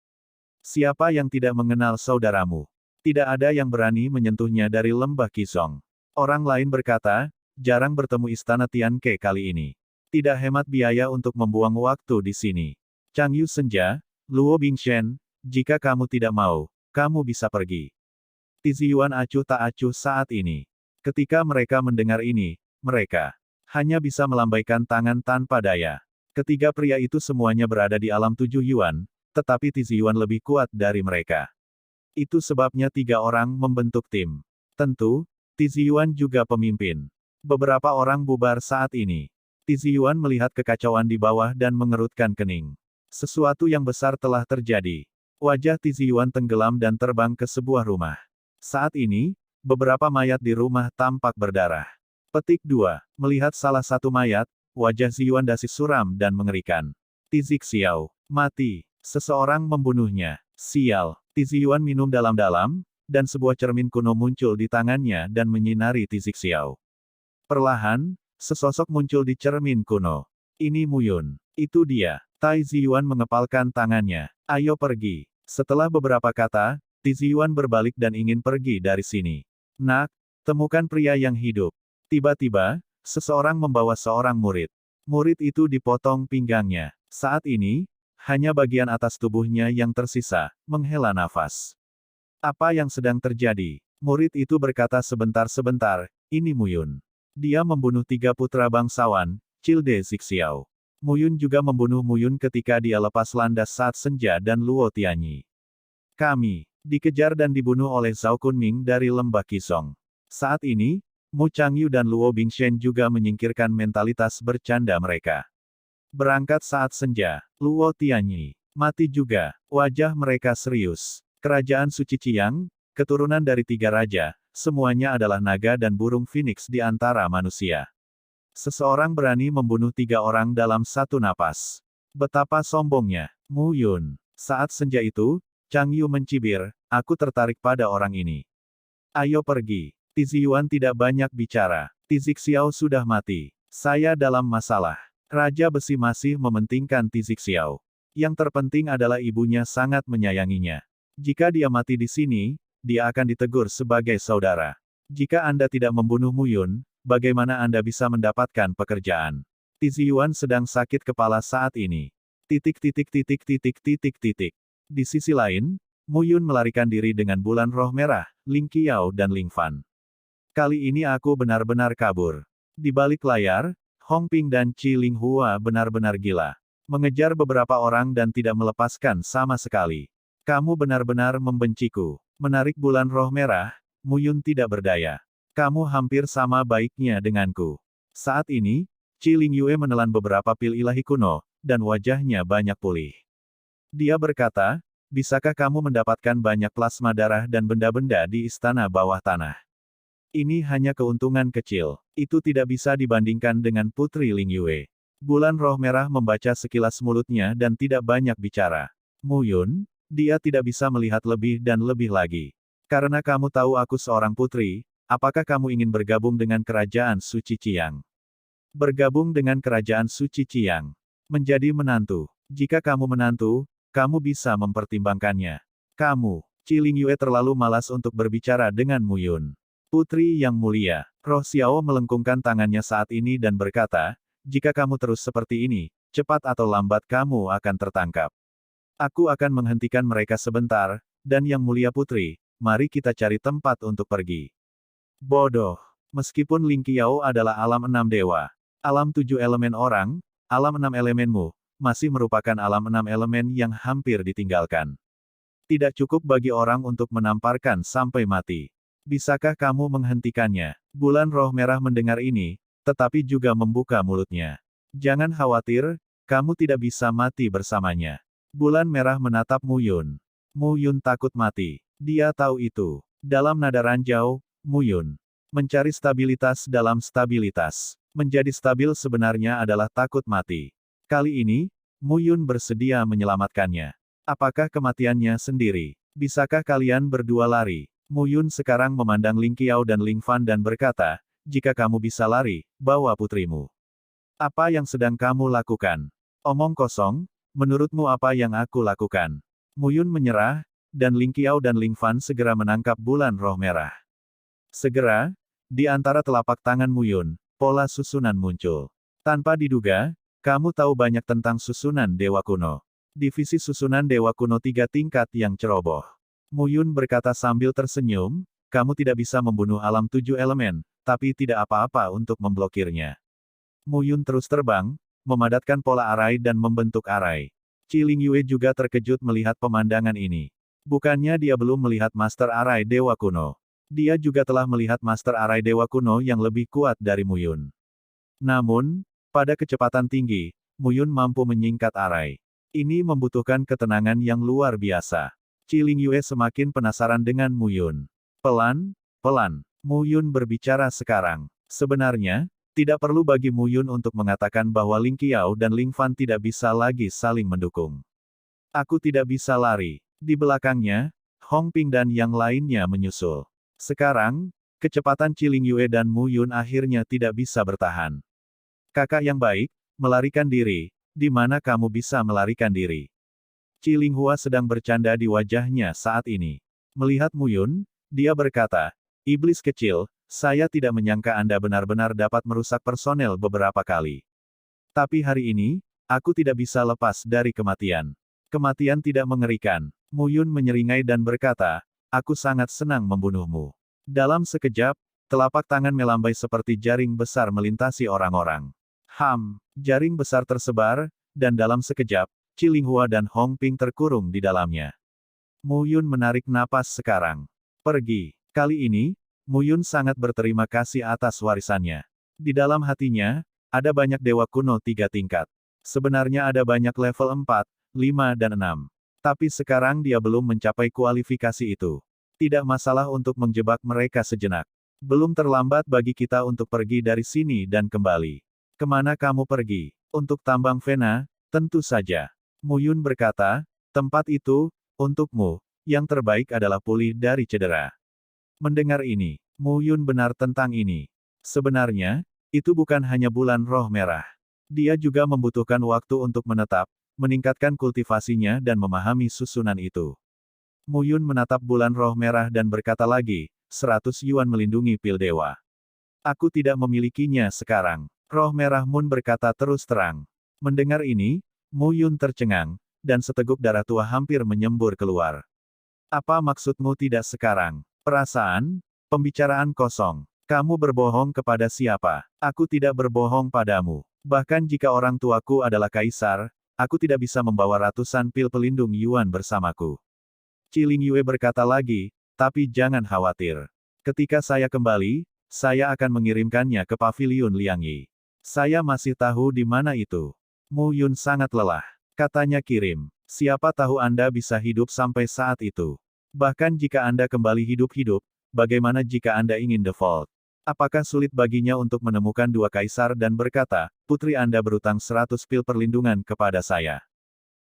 Siapa yang tidak mengenal saudaramu? Tidak ada yang berani menyentuhnya dari lembah Qizong. Orang lain berkata, jarang bertemu istana Tianke kali ini. Tidak hemat biaya untuk membuang waktu di sini. Changyu Senja, Luo Bingshen, jika kamu tidak mau, kamu bisa pergi. Tizi Yuan acuh tak acuh saat ini. Ketika mereka mendengar ini, mereka hanya bisa melambaikan tangan tanpa daya. Ketiga pria itu semuanya berada di alam 7 Yuan, tetapi Tizi Yuan lebih kuat dari mereka. Itu sebabnya 3 orang membentuk tim. Tentu, Tizi Yuan juga pemimpin. Beberapa orang bubar saat ini. Tizi Yuan melihat kekacauan di bawah dan mengerutkan kening. Sesuatu yang besar telah terjadi. Wajah Tizi Yuan tenggelam dan terbang ke sebuah rumah. Saat ini, beberapa mayat di rumah tampak berdarah. Petik 2. Melihat salah satu mayat, wajah Ziyuan Dasis suram dan mengerikan. Tizi Xiao, mati. Seseorang membunuhnya. Sial. Tizi Yuan minum dalam-dalam, dan sebuah cermin kuno muncul di tangannya dan menyinari Tizi Xiao. Perlahan, sesosok muncul di cermin kuno. Ini Mu Yun. Itu dia. Tai Ziyuan mengepalkan tangannya. Ayo pergi. Setelah beberapa kata, Tizi Yuan berbalik dan ingin pergi dari sini. Nak, Temukan pria yang hidup. Tiba-tiba, seseorang membawa seorang murid. Murid itu dipotong pinggangnya. Saat ini, hanya bagian atas tubuhnya yang tersisa, menghela nafas. Apa yang sedang terjadi? Murid itu berkata sebentar-sebentar, ini Muyun. Dia membunuh 3 putra bangsawan, Childe Zixiao. Muyun juga membunuh Muyun ketika dia lepas landas saat senja dan Luo Tianyi. Kami dikejar dan dibunuh oleh Zhao Kunming dari lembah Qisong. Saat ini, Mu Changyu dan Luo Bingshen juga menyingkirkan mentalitas bercanda mereka. Berangkat saat senja, Luo Tianyi mati juga. Wajah mereka serius. Kerajaan Suci Qiang, keturunan dari 3 raja, semuanya adalah naga dan burung phoenix di antara manusia. Seseorang berani membunuh 3 orang dalam satu napas. Betapa sombongnya. Mu Yun. Saat senja itu, Chang Yu mencibir, aku tertarik pada orang ini. Ayo pergi. Tiziyuan tidak banyak bicara. Tizixiao sudah mati. Saya dalam masalah. Raja Besi masih mementingkan Tizixiao. Yang terpenting adalah ibunya sangat menyayanginya. Jika dia mati di sini, dia akan ditegur sebagai saudara. Jika Anda tidak membunuh Muyun, bagaimana Anda bisa mendapatkan pekerjaan? Tiziyuan sedang sakit kepala saat ini. Di sisi lain, Muyun melarikan diri dengan bulan roh merah, Ling Qiao dan Ling Fan. Kali ini aku benar-benar kabur. Di balik layar, Hong Ping dan Qi Linghua benar-benar gila. Mengejar beberapa orang dan tidak melepaskan sama sekali. Kamu benar-benar membenciku. Menarik bulan roh merah, Muyun tidak berdaya. Kamu hampir sama baiknya denganku. Saat ini, Qi Lingyue menelan beberapa pil ilahi kuno, dan wajahnya banyak pulih. Dia berkata, bisakah kamu mendapatkan banyak plasma darah dan benda-benda di istana bawah tanah? Ini hanya keuntungan kecil. Itu tidak bisa dibandingkan dengan Putri Lingyue. Bulan roh merah membaca sekilas mulutnya dan tidak banyak bicara. Muyun, dia tidak bisa melihat lebih dan lebih lagi. Karena kamu tahu aku seorang putri, apakah kamu ingin bergabung dengan kerajaan Suci Qiang? Bergabung dengan kerajaan Suci Qiang. Menjadi menantu. Jika kamu menantu, kamu bisa mempertimbangkannya. Kamu, Qi Lingyue terlalu malas untuk berbicara dengan Muyun. Putri yang mulia, Roh Xiao melengkungkan tangannya saat ini dan berkata, jika kamu terus seperti ini, cepat atau lambat kamu akan tertangkap. Aku akan menghentikan mereka sebentar, dan yang mulia putri, mari kita cari tempat untuk pergi. Bodoh. Meskipun Ling Qiao adalah alam 6 dewa, alam 7 elemen orang, alam 6 elemenmu, masih merupakan alam 6 elemen yang hampir ditinggalkan. Tidak cukup bagi orang untuk menamparkan sampai mati. Bisakah kamu menghentikannya? Bulan roh merah mendengar ini, tetapi juga membuka mulutnya. Jangan khawatir, kamu tidak bisa mati bersamanya. Bulan merah menatap Muyun. Muyun takut mati. Dia tahu itu. Dalam nada ranjau, Muyun mencari stabilitas dalam stabilitas. Menjadi stabil sebenarnya adalah takut mati. Kali ini, Muyun bersedia menyelamatkannya. Apakah kematiannya sendiri? Bisakah kalian berdua lari? Muyun sekarang memandang Ling Qiao dan Ling Fan dan berkata, jika kamu bisa lari, bawa putrimu. Apa yang sedang kamu lakukan? Omong kosong, menurutmu apa yang aku lakukan? Muyun menyerah, dan Ling Qiao dan Ling Fan segera menangkap bulan roh merah. Segera, di antara telapak tangan Muyun, pola susunan muncul. Tanpa diduga, kamu tahu banyak tentang susunan Dewa Kuno. Divisi susunan Dewa Kuno 3 tingkat yang ceroboh. Muyun berkata sambil tersenyum, kamu tidak bisa membunuh alam 7 elemen, tapi tidak apa-apa untuk memblokirnya. Muyun terus terbang, memadatkan pola arai dan membentuk arai. Qi Lingyue juga terkejut melihat pemandangan ini. Bukannya dia belum melihat Master Arai Dewa Kuno. Dia juga telah melihat Master Arai Dewa Kuno yang lebih kuat dari Muyun. Namun, pada kecepatan tinggi, Muyun mampu menyingkat arai. Ini membutuhkan ketenangan yang luar biasa. Qi Lingyue semakin penasaran dengan Muyun. Pelan-pelan, Muyun berbicara sekarang. Sebenarnya, tidak perlu bagi Muyun untuk mengatakan bahwa Ling Qiao dan Ling Fan tidak bisa lagi saling mendukung. Aku tidak bisa lari. Di belakangnya, Hong Ping dan yang lainnya menyusul. Sekarang, kecepatan Qi Lingyue dan Muyun akhirnya tidak bisa bertahan. Kakak yang baik, melarikan diri, di mana kamu bisa melarikan diri? Qi Linghua sedang bercanda di wajahnya saat ini. Melihat Muyun, dia berkata, iblis kecil, saya tidak menyangka Anda benar-benar dapat merusak personel beberapa kali. Tapi hari ini, aku tidak bisa lepas dari kematian. Kematian tidak mengerikan. Mu Yun menyeringai dan berkata, aku sangat senang membunuhmu. Dalam sekejap, telapak tangan melambai seperti jaring besar melintasi orang-orang. Jaring besar tersebar, dan dalam sekejap, Qi Linghua dan Hong Ping terkurung di dalamnya. Mu Yun menarik napas sekarang. Pergi. Kali ini, Mu Yun sangat berterima kasih atas warisannya. Di dalam hatinya, ada banyak dewa kuno 3 tingkat. Sebenarnya ada banyak level 4, 5 dan 6. Tapi sekarang dia belum mencapai kualifikasi itu. Tidak masalah untuk menjebak mereka sejenak. Belum terlambat bagi kita untuk pergi dari sini dan kembali. Kemana kamu pergi? Untuk tambang Vena, tentu saja. Mu Yun berkata, tempat itu, untukmu, yang terbaik adalah pulih dari cedera. Mendengar ini, Mu Yun benar tentang ini. Sebenarnya, itu bukan hanya bulan roh merah. Dia juga membutuhkan waktu untuk menetap, meningkatkan kultivasinya dan memahami susunan itu. Mu Yun menatap bulan roh merah dan berkata lagi, 100 yuan melindungi pil dewa. Aku tidak memilikinya sekarang. Roh merah Moon berkata terus terang. Mendengar ini, Mu Yun tercengang, dan seteguk darah tua hampir menyembur keluar. Apa maksudmu tidak sekarang? Perasaan? Pembicaraan kosong. Kamu berbohong kepada siapa? Aku tidak berbohong padamu. Bahkan jika orang tuaku adalah kaisar, aku tidak bisa membawa ratusan pil pelindung Yuan bersamaku. Qi Lingyue berkata lagi, tapi jangan khawatir. Ketika saya kembali, saya akan mengirimkannya ke paviliun Liangyi. Saya masih tahu di mana itu. Mu Yun sangat lelah. Katanya kirim. Siapa tahu Anda bisa hidup sampai saat itu. Bahkan jika Anda kembali hidup-hidup, bagaimana jika Anda ingin default? Apakah sulit baginya untuk menemukan 2 kaisar dan berkata, putri Anda berutang 100 pil perlindungan kepada saya?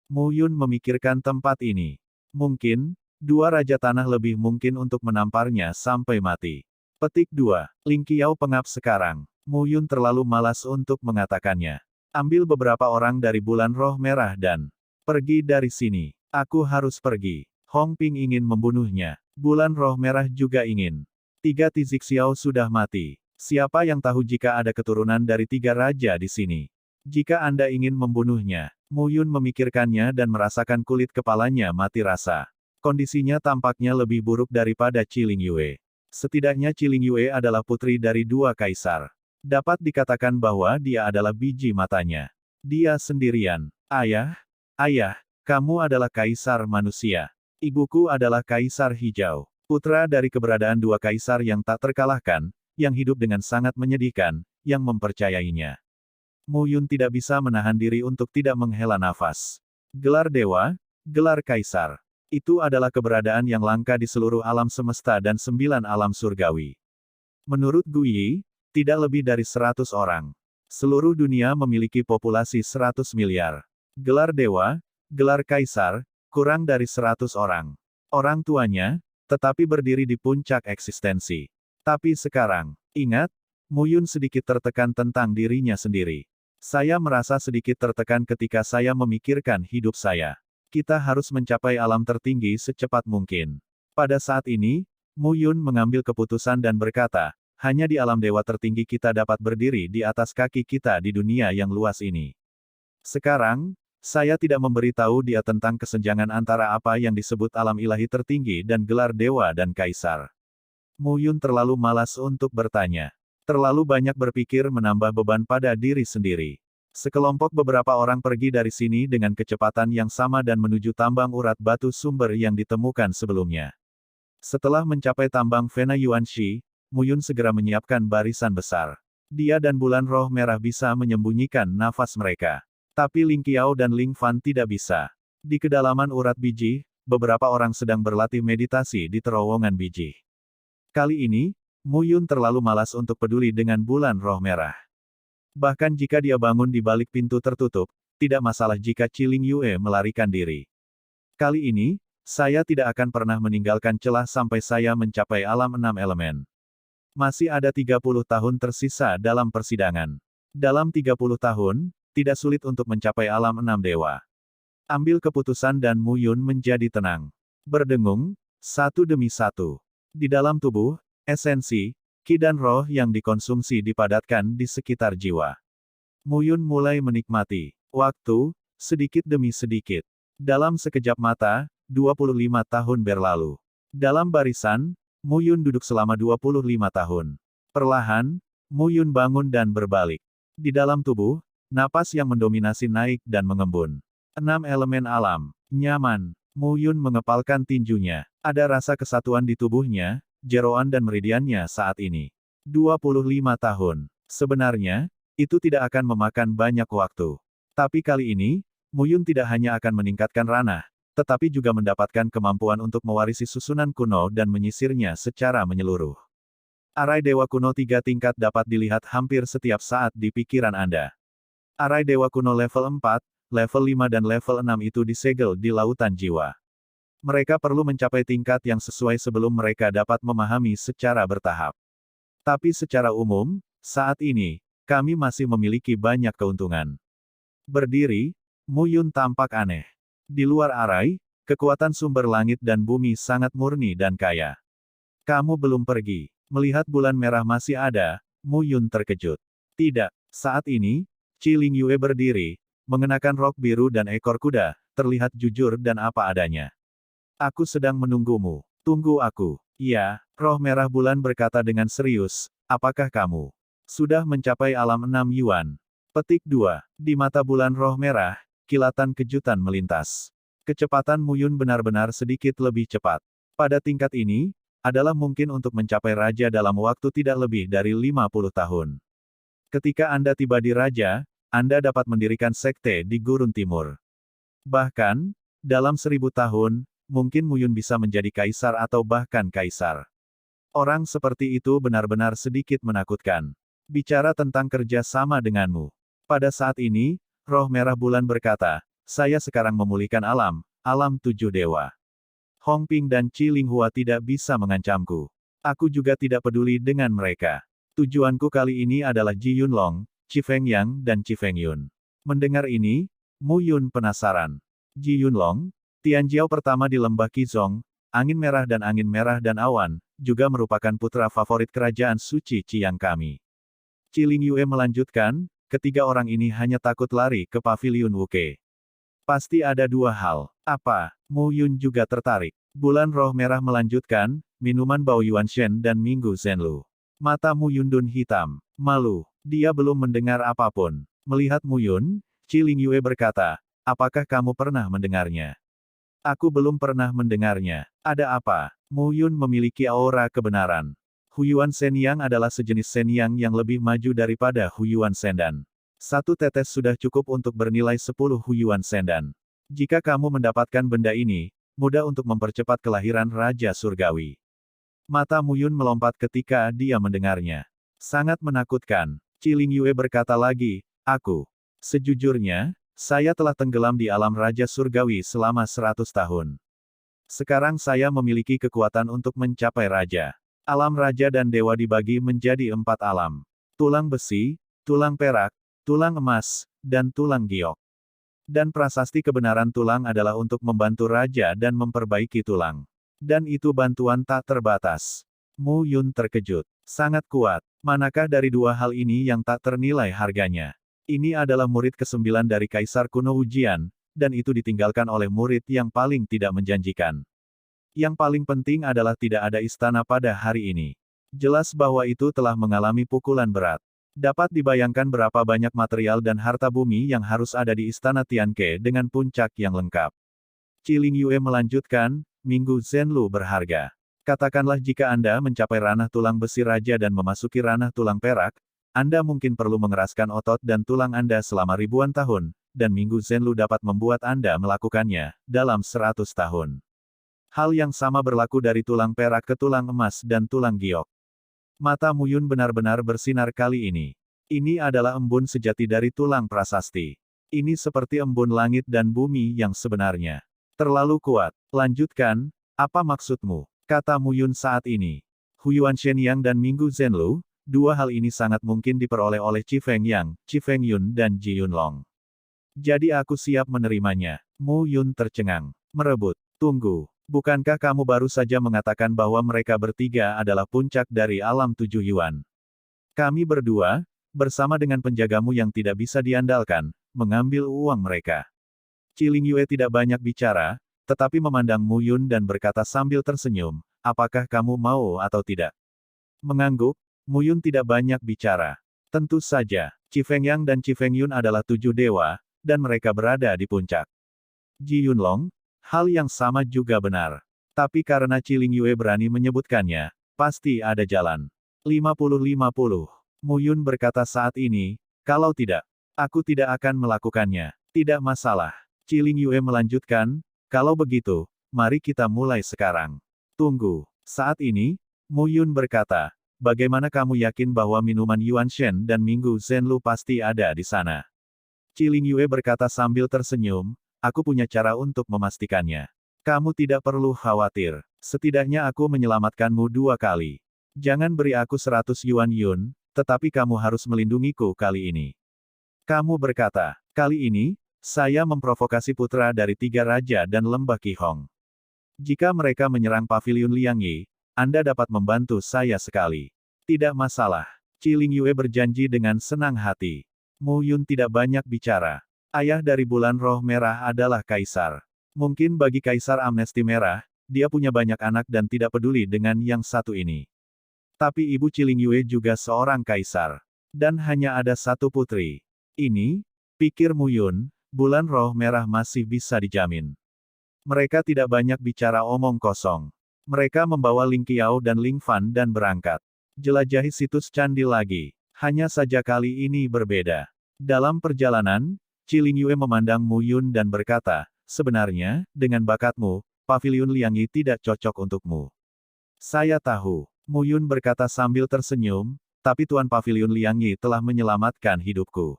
Mu Yun memikirkan tempat ini. Mungkin, 2 raja tanah lebih mungkin untuk menamparnya sampai mati. Petik 2. Ling Qiao pengap sekarang. Mu Yun terlalu malas untuk mengatakannya. Ambil beberapa orang dari bulan roh merah dan pergi dari sini. Aku harus pergi. Hong Ping ingin membunuhnya. Bulan roh merah juga ingin. 3 Tizik Xiao sudah mati. Siapa yang tahu jika ada keturunan dari 3 raja di sini? Jika Anda ingin membunuhnya, Mu Yun memikirkannya dan merasakan kulit kepalanya mati rasa. Kondisinya tampaknya lebih buruk daripada Qi Lingyue. Setidaknya Qi Lingyue adalah putri dari 2 kaisar. Dapat dikatakan bahwa dia adalah biji matanya. Dia sendirian. Ayah, kamu adalah kaisar manusia. Ibuku adalah kaisar hijau. Putra dari keberadaan 2 kaisar yang tak terkalahkan, yang hidup dengan sangat menyedihkan, yang mempercayainya. Mu Yun tidak bisa menahan diri untuk tidak menghela nafas. Gelar dewa, gelar kaisar. Itu adalah keberadaan yang langka di seluruh alam semesta dan 9 alam surgawi. Menurut Gu Yi, tidak lebih dari 100 orang. Seluruh dunia memiliki populasi 100 miliar. Gelar dewa, gelar kaisar, kurang dari 100 orang. Orang tuanya, tetapi berdiri di puncak eksistensi. Tapi sekarang, ingat, Mu Yun sedikit tertekan tentang dirinya sendiri. Saya merasa sedikit tertekan ketika saya memikirkan hidup saya. Kita harus mencapai alam tertinggi secepat mungkin. Pada saat ini, Mu Yun mengambil keputusan dan berkata, hanya di alam dewa tertinggi kita dapat berdiri di atas kaki kita di dunia yang luas ini. Sekarang, saya tidak memberitahu dia tentang kesenjangan antara apa yang disebut alam ilahi tertinggi dan gelar dewa dan kaisar. Mu Yun terlalu malas untuk bertanya. Terlalu banyak berpikir menambah beban pada diri sendiri. Sekelompok beberapa orang pergi dari sini dengan kecepatan yang sama dan menuju tambang urat batu sumber yang ditemukan sebelumnya. Setelah mencapai tambang Vena Yuanxi, Mu Yun segera menyiapkan barisan besar. Dia dan bulan roh merah bisa menyembunyikan nafas mereka. Tapi Ling Qiao dan Ling Fan tidak bisa. Di kedalaman urat biji, beberapa orang sedang berlatih meditasi di terowongan biji. Kali ini, Mu Yun terlalu malas untuk peduli dengan bulan roh merah. Bahkan jika dia bangun di balik pintu tertutup, tidak masalah jika Qi Lingyue melarikan diri. Kali ini, saya tidak akan pernah meninggalkan celah sampai saya mencapai alam 6 elemen. Masih ada 30 tahun tersisa dalam persidangan. Dalam 30 tahun, tidak sulit untuk mencapai alam 6 dewa. Ambil keputusan dan Mu Yun menjadi tenang. Berdengung, satu demi satu. Di dalam tubuh, esensi, Qi dan roh yang dikonsumsi dipadatkan di sekitar jiwa. Mu Yun mulai menikmati waktu, sedikit demi sedikit. Dalam sekejap mata, 25 tahun berlalu. Dalam barisan, Mu Yun duduk selama 25 tahun. Perlahan, Mu Yun bangun dan berbalik. Di dalam tubuh, napas yang mendominasi naik dan mengembun. 6 elemen alam. Nyaman. Mu Yun mengepalkan tinjunya. Ada rasa kesatuan di tubuhnya, jeroan dan meridiannya saat ini. 25 tahun. Sebenarnya, itu tidak akan memakan banyak waktu. Tapi kali ini, Mu Yun tidak hanya akan meningkatkan ranah, tetapi juga mendapatkan kemampuan untuk mewarisi susunan kuno dan menyisirnya secara menyeluruh. Arai Dewa Kuno 3 tingkat dapat dilihat hampir setiap saat di pikiran Anda. Arai Dewa Kuno level 4, level 5 dan level 6 itu disegel di lautan jiwa. Mereka perlu mencapai tingkat yang sesuai sebelum mereka dapat memahami secara bertahap. Tapi secara umum, saat ini, kami masih memiliki banyak keuntungan. Berdiri, Mu Yun tampak aneh. Di luar Arai, kekuatan sumber langit dan bumi sangat murni dan kaya. Kamu belum pergi. Melihat bulan merah masih ada, Mu Yun terkejut. Tidak, saat ini, Qi Lingyue berdiri, mengenakan rok biru dan ekor kuda, terlihat jujur dan apa adanya. Aku sedang menunggumu. Tunggu aku. Ya, roh merah bulan berkata dengan serius, apakah kamu sudah mencapai alam 6 Yuan? Petik 2. Di mata bulan roh merah, kilatan kejutan melintas. Kecepatan Mu Yun benar-benar sedikit lebih cepat. Pada tingkat ini, adalah mungkin untuk mencapai raja dalam waktu tidak lebih dari 50 tahun. Ketika Anda tiba di raja, Anda dapat mendirikan sekte di Gurun Timur. Bahkan, dalam 1000 tahun, mungkin Mu Yun bisa menjadi kaisar atau bahkan kaisar. Orang seperti itu benar-benar sedikit menakutkan. Bicara tentang kerja sama denganmu. Pada saat ini, roh merah bulan berkata, saya sekarang memulihkan alam, alam 7 dewa. Hong Ping dan Qi Linghua tidak bisa mengancamku. Aku juga tidak peduli dengan mereka. Tujuanku kali ini adalah Ji Yunlong, Qi Fengyang dan Qi Fengyun. Mendengar ini, Mu Yun penasaran. Ji Yunlong, Tianjiao pertama di lembah Qizong, angin merah dan awan, juga merupakan putra favorit kerajaan suci Qiyang kami. Qi Lingyue melanjutkan, ketiga orang ini hanya takut lari ke paviliun Wuke. Pasti ada dua hal. Apa? Mu Yun juga tertarik. Bulan roh merah melanjutkan, minuman Bao Yuan Shen dan Minggu Zenlu. Mata Mu Yun dun hitam. Malu. Dia belum mendengar apapun. Melihat Mu Yun, Qi Lingyue berkata, apakah kamu pernah mendengarnya? Aku belum pernah mendengarnya. Ada apa? Mu Yun memiliki aura kebenaran. Huyuan Shenyang adalah sejenis Shenyang yang lebih maju daripada Huyuan Sendan. Satu tetes sudah cukup untuk bernilai 10 Huyuan Sendan. Jika kamu mendapatkan benda ini, mudah untuk mempercepat kelahiran Raja Surgawi. Mata Mu Yun melompat ketika dia mendengarnya. Sangat menakutkan. Qi Lingyue berkata lagi, sejujurnya, saya telah tenggelam di alam Raja Surgawi selama 100 tahun. Sekarang saya memiliki kekuatan untuk mencapai Raja. Alam Raja dan Dewa dibagi menjadi 4 alam. Tulang besi, tulang perak, tulang emas, dan tulang giok. Dan prasasti kebenaran tulang adalah untuk membantu raja dan memperbaiki tulang. Dan itu bantuan tak terbatas. Mu Yun terkejut. Sangat kuat. Manakah dari dua hal ini yang tak ternilai harganya? Ini adalah murid ke-9 dari Kaisar Kuno Wujian, dan itu ditinggalkan oleh murid yang paling tidak menjanjikan. Yang paling penting adalah tidak ada istana pada hari ini. Jelas bahwa itu telah mengalami pukulan berat. Dapat dibayangkan berapa banyak material dan harta bumi yang harus ada di Istana Tianke dengan puncak yang lengkap. Qi Lingyue melanjutkan, Minggu Zenlu berharga. Katakanlah jika Anda mencapai ranah tulang besi raja dan memasuki ranah tulang perak, Anda mungkin perlu mengeraskan otot dan tulang Anda selama ribuan tahun, dan Minggu Zenlu dapat membuat Anda melakukannya dalam 100 tahun. Hal yang sama berlaku dari tulang perak ke tulang emas dan tulang giok. Mata Mu Yun benar-benar bersinar kali ini. Ini adalah embun sejati dari tulang prasasti. Ini seperti embun langit dan bumi yang sebenarnya. Terlalu kuat. Lanjutkan, apa maksudmu? Kata Mu Yun saat ini. Huyuan Shenyang dan Minggu Zenlu, dua hal ini sangat mungkin diperoleh oleh Qi Fengyang, Qi Fengyun dan Ji Yunlong. Jadi aku siap menerimanya. Mu Yun tercengang. Merebut. Tunggu. Bukankah kamu baru saja mengatakan bahwa mereka bertiga adalah puncak dari alam 7 Yuan? Kami berdua, bersama dengan penjagamu yang tidak bisa diandalkan, mengambil uang mereka. Ciling Yue tidak banyak bicara, tetapi memandang Mu Yun dan berkata sambil tersenyum, apakah kamu mau atau tidak? Mengangguk, Mu Yun tidak banyak bicara. Tentu saja, Qi Fengyang dan Qi Fengyun adalah 7 dewa, dan mereka berada di puncak. Ji Yunlong, hal yang sama juga benar. Tapi karena Ciling Yue berani menyebutkannya, pasti ada jalan. 50-50. Mu Yun berkata saat ini, kalau tidak, aku tidak akan melakukannya. Tidak masalah. Ciling Yue melanjutkan, kalau begitu, mari kita mulai sekarang. Tunggu. Saat ini, Mu Yun berkata, bagaimana kamu yakin bahwa minuman Yuan Shen dan Minggu Zhenlu pasti ada di sana? Ciling Yue berkata sambil tersenyum, aku punya cara untuk memastikannya. Kamu tidak perlu khawatir. Setidaknya aku menyelamatkanmu 2 kali. Jangan beri aku 100 Yuan Yun, tetapi kamu harus melindungiku kali ini. Kamu berkata, kali ini, saya memprovokasi putra dari 3 raja dan lembah Qihong. Jika mereka menyerang paviliun Liang Yi, Anda dapat membantu saya sekali. Tidak masalah. Ciling Yue berjanji dengan senang hati. Mu Yun tidak banyak bicara. Ayah dari bulan roh merah adalah kaisar. Mungkin bagi kaisar amnesti merah, dia punya banyak anak dan tidak peduli dengan yang satu ini. Tapi ibu Ciling Yue juga seorang kaisar. Dan hanya ada satu putri. Ini, pikir Mu Yun, bulan roh merah masih bisa dijamin. Mereka tidak banyak bicara omong kosong. Mereka membawa Ling Qiao dan Ling Fan dan berangkat. Jelajahi situs candi lagi. Hanya saja kali ini berbeda. Dalam perjalanan, Ciling Yue memandang Mu Yun dan berkata, sebenarnya, dengan bakatmu, paviliun Liang Yi tidak cocok untukmu. Saya tahu. Mu Yun berkata sambil tersenyum, tapi Tuan Paviliun Liang Yi telah menyelamatkan hidupku.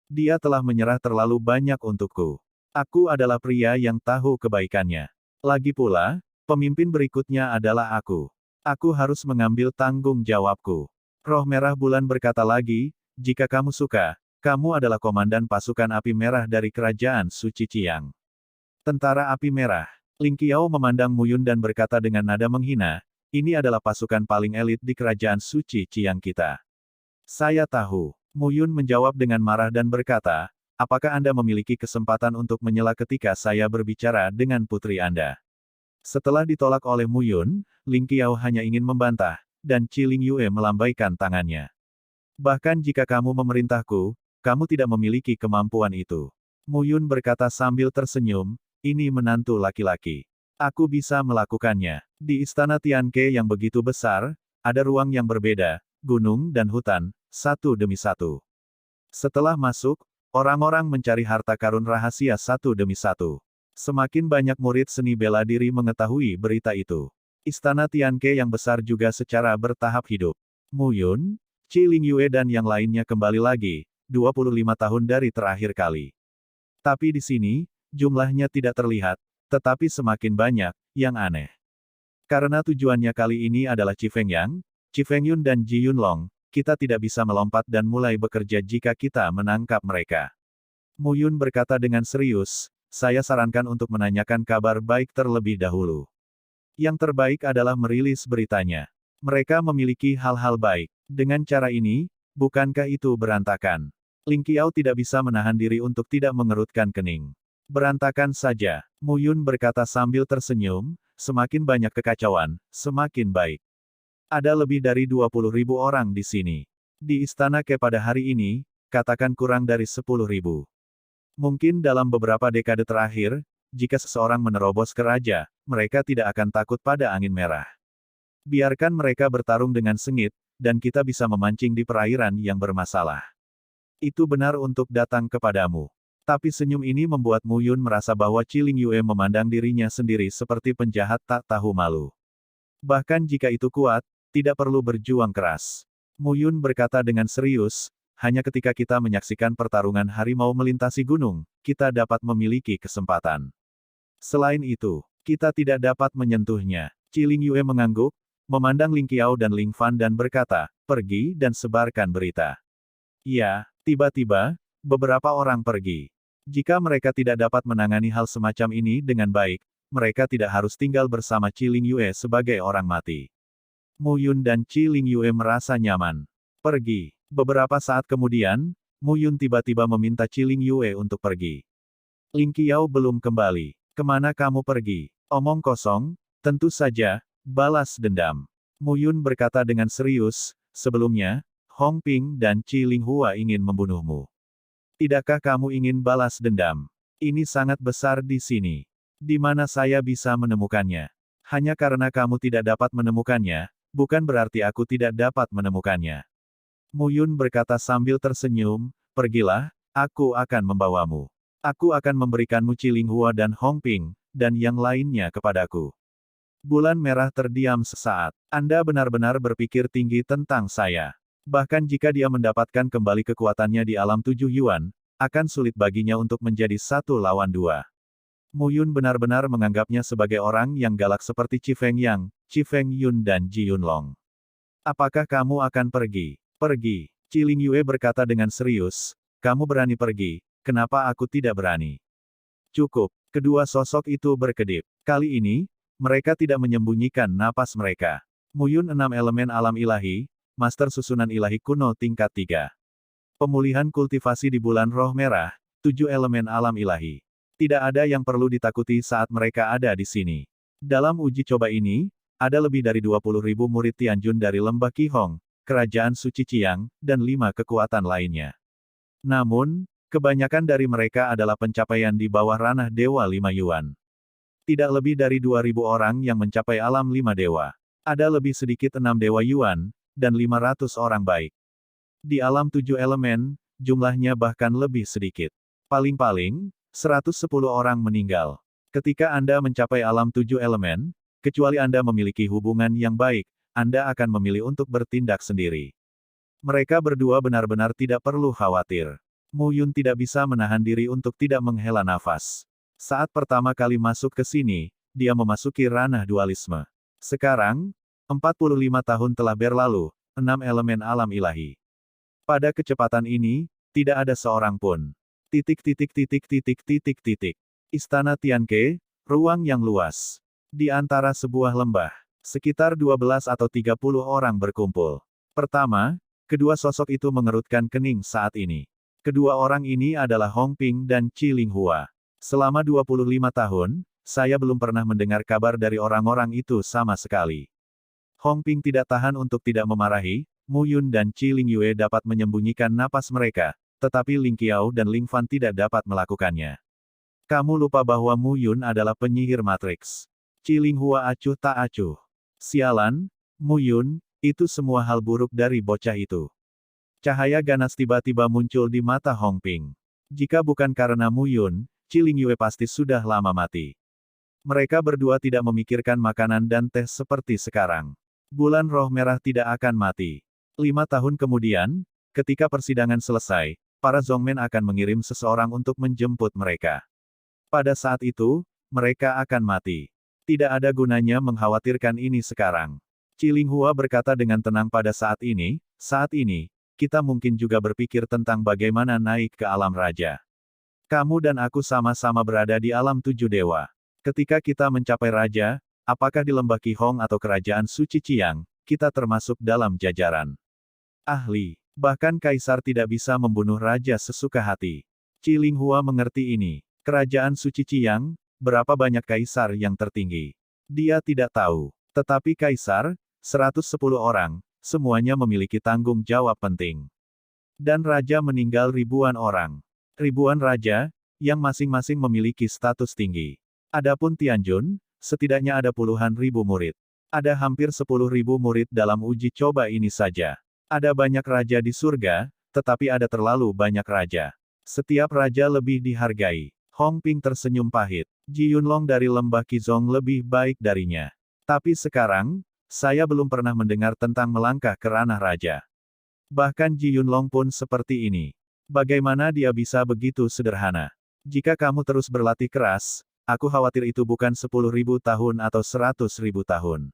Dia telah menyerah terlalu banyak untukku. Aku adalah pria yang tahu kebaikannya. Lagi pula, pemimpin berikutnya adalah aku. Aku harus mengambil tanggung jawabku. Roh Merah Bulan berkata lagi, jika kamu suka, kamu adalah komandan pasukan api merah dari kerajaan Suci Qiang. Tentara api merah. Ling Qiao memandang Mu Yun dan berkata dengan nada menghina, ini adalah pasukan paling elit di kerajaan Suci Qiang kita. Saya tahu. Mu Yun menjawab dengan marah dan berkata, apakah Anda memiliki kesempatan untuk menyela ketika saya berbicara dengan putri Anda? Setelah ditolak oleh Mu Yun, Ling Qiao hanya ingin membantah, dan Ciling Yue melambaikan tangannya. Bahkan jika kamu memerintahku, kamu tidak memiliki kemampuan itu. Mu Yun berkata sambil tersenyum, ini menantu laki-laki. Aku bisa melakukannya. Di istana Tianke yang begitu besar, ada ruang yang berbeda, gunung dan hutan, satu demi satu. Setelah masuk, orang-orang mencari harta karun rahasia satu demi satu. Semakin banyak murid seni bela diri mengetahui berita itu. Istana Tianke yang besar juga secara bertahap hidup. Mu Yun, Ciling Yue dan yang lainnya kembali lagi, 25 tahun dari terakhir kali. Tapi di sini, jumlahnya tidak terlihat, tetapi semakin banyak, yang aneh. Karena tujuannya kali ini adalah Qi Fengyang, Qi Fengyun dan Ji Yunlong, kita tidak bisa melompat dan mulai bekerja jika kita menangkap mereka. Mu Yun berkata dengan serius, saya sarankan untuk menanyakan kabar baik terlebih dahulu. Yang terbaik adalah merilis beritanya. Mereka memiliki hal-hal baik. Dengan cara ini, bukankah itu berantakan? Ling Qiao tidak bisa menahan diri untuk tidak mengerutkan kening. Berantakan saja, Mu Yun berkata sambil tersenyum, semakin banyak kekacauan, semakin baik. Ada lebih dari 20.000 orang di sini. Di Istana Ke pada hari ini, katakan kurang dari 10.000. Mungkin dalam beberapa dekade terakhir, jika seseorang menerobos ke raja, mereka tidak akan takut pada angin merah. Biarkan mereka bertarung dengan sengit, dan kita bisa memancing di perairan yang bermasalah. Itu benar untuk datang kepadamu. Tapi senyum ini membuat Mu Yun merasa bahwa Ciling Yue memandang dirinya sendiri seperti penjahat tak tahu malu. Bahkan jika itu kuat, tidak perlu berjuang keras. Mu Yun berkata dengan serius, hanya ketika kita menyaksikan pertarungan harimau melintasi gunung, kita dapat memiliki kesempatan. Selain itu, kita tidak dapat menyentuhnya. Ciling Yue mengangguk, memandang Ling Qiao dan Ling Fan dan berkata, pergi dan sebarkan berita. Ya, tiba-tiba, beberapa orang pergi. Jika mereka tidak dapat menangani hal semacam ini dengan baik, mereka tidak harus tinggal bersama Qi Lingyue sebagai orang mati. Mu Yun dan Qi Lingyue merasa nyaman. Pergi. Beberapa saat kemudian, Mu Yun tiba-tiba meminta Qi Lingyue untuk pergi. Ling Qiao belum kembali. Kemana kamu pergi? Omong kosong, tentu saja, balas dendam. Mu Yun berkata dengan serius, sebelumnya, Hong Ping dan Qi Linghua ingin membunuhmu. Tidakkah kamu ingin balas dendam? Ini sangat besar di sini. Di mana saya bisa menemukannya? Hanya karena kamu tidak dapat menemukannya, bukan berarti aku tidak dapat menemukannya. Mu Yun berkata sambil tersenyum, pergilah, aku akan membawamu. Aku akan memberikanmu Qi Linghua dan Hong Ping, dan yang lainnya kepadaku. Bulan merah terdiam sesaat. Anda benar-benar berpikir tinggi tentang saya. Bahkan jika dia mendapatkan kembali kekuatannya di alam 7 Yuan, akan sulit baginya untuk menjadi 1 lawan 2. Mu Yun benar-benar menganggapnya sebagai orang yang galak seperti Qi Feng Yang, Qi Feng Yun dan Ji Yunlong. Apakah kamu akan pergi? Pergi. Qi Lingyue berkata dengan serius, kamu berani pergi, kenapa aku tidak berani? Cukup. Kedua sosok itu berkedip. Kali ini, mereka tidak menyembunyikan napas mereka. Mu Yun 6 elemen alam ilahi, Master Susunan Ilahi Kuno tingkat 3. Pemulihan kultivasi di bulan roh merah, 7 elemen alam ilahi. Tidak ada yang perlu ditakuti saat mereka ada di sini. Dalam uji coba ini, ada lebih dari 20.000 murid Tianjun dari Lembah Qihong, Kerajaan Suci Qiang, dan 5 kekuatan lainnya. Namun, kebanyakan dari mereka adalah pencapaian di bawah ranah Dewa 5 Yuan. Tidak lebih dari 2.000 orang yang mencapai alam 5 dewa. Ada lebih sedikit 6 dewa Yuan, dan 500 orang baik. Di alam 7 elemen, jumlahnya bahkan lebih sedikit. Paling-paling, 110 orang meninggal. Ketika Anda mencapai alam 7 elemen, kecuali Anda memiliki hubungan yang baik, Anda akan memilih untuk bertindak sendiri. Mereka berdua benar-benar tidak perlu khawatir. Mu Yun tidak bisa menahan diri untuk tidak menghela nafas. Saat pertama kali masuk ke sini, dia memasuki ranah dualisme. Sekarang, 45 tahun telah berlalu, 6 elemen alam ilahi. Pada kecepatan ini, tidak ada seorang pun. Istana Tianke, ruang yang luas. Di antara sebuah lembah, sekitar 12 atau 30 orang berkumpul. Pertama, kedua sosok itu mengerutkan kening saat ini. Kedua orang ini adalah Hong Ping dan Qi Linghua. Selama 25 tahun, saya belum pernah mendengar kabar dari orang-orang itu sama sekali. Hong Ping tidak tahan untuk tidak memarahi, Mu Yun dan Qi Lingyue dapat menyembunyikan napas mereka, tetapi Ling Qiao dan Ling Fan tidak dapat melakukannya. Kamu lupa bahwa Mu Yun adalah penyihir matriks. Qi Linghua acuh tak acuh. Sialan, Mu Yun, itu semua hal buruk dari bocah itu. Cahaya ganas tiba-tiba muncul di mata Hong Ping. Jika bukan karena Mu Yun, Qi Lingyue pasti sudah lama mati. Mereka berdua tidak memikirkan makanan dan teh seperti sekarang. Bulan roh merah tidak akan mati. 5 tahun kemudian, ketika persidangan selesai, para Zongmen akan mengirim seseorang untuk menjemput mereka. Pada saat itu, mereka akan mati. Tidak ada gunanya mengkhawatirkan ini sekarang. Qi Linghua berkata dengan tenang pada saat ini, kita mungkin juga berpikir tentang bagaimana naik ke alam raja. Kamu dan aku sama-sama berada di alam 7 dewa. Ketika kita mencapai raja, apakah di Lembah Qihong atau Kerajaan Suci Qiang, kita termasuk dalam jajaran ahli. Bahkan kaisar tidak bisa membunuh raja sesuka hati. Qi Linghua mengerti ini. Kerajaan Suci Qiang, berapa banyak kaisar yang tertinggi? Dia tidak tahu. Tetapi kaisar, 110 orang, semuanya memiliki tanggung jawab penting. Dan raja meninggal ribuan orang. Ribuan raja, yang masing-masing memiliki status tinggi. Adapun Tianjun, setidaknya ada puluhan ribu murid. Ada hampir 10.000 murid dalam uji coba ini saja. Ada banyak raja di surga, tetapi ada terlalu banyak raja. Setiap raja lebih dihargai. Hong Ping tersenyum pahit. Ji Yunlong dari Lembah Qizong lebih baik darinya. Tapi sekarang, saya belum pernah mendengar tentang melangkah ke ranah raja. Bahkan Ji Yunlong pun seperti ini. Bagaimana dia bisa begitu sederhana? Jika kamu terus berlatih keras, aku khawatir itu bukan 10.000 tahun atau 100.000 tahun.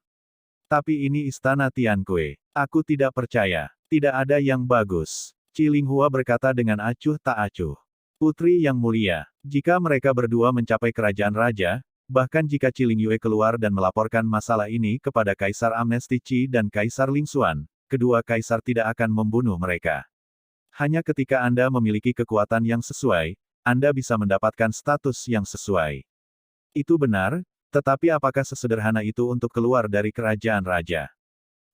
Tapi ini istana Tiankue. Aku tidak percaya. Tidak ada yang bagus. Qi Linghua berkata dengan acuh tak acuh. Putri yang mulia, jika mereka berdua mencapai kerajaan raja, Bahkan jika Qiling Yue keluar dan melaporkan masalah ini kepada Kaisar Amnesti Qi dan Kaisar Lingxuan, kedua kaisar tidak akan membunuh mereka. Hanya ketika Anda memiliki kekuatan yang sesuai, Anda bisa mendapatkan status yang sesuai. Itu benar, tetapi apakah sesederhana itu untuk keluar dari kerajaan raja?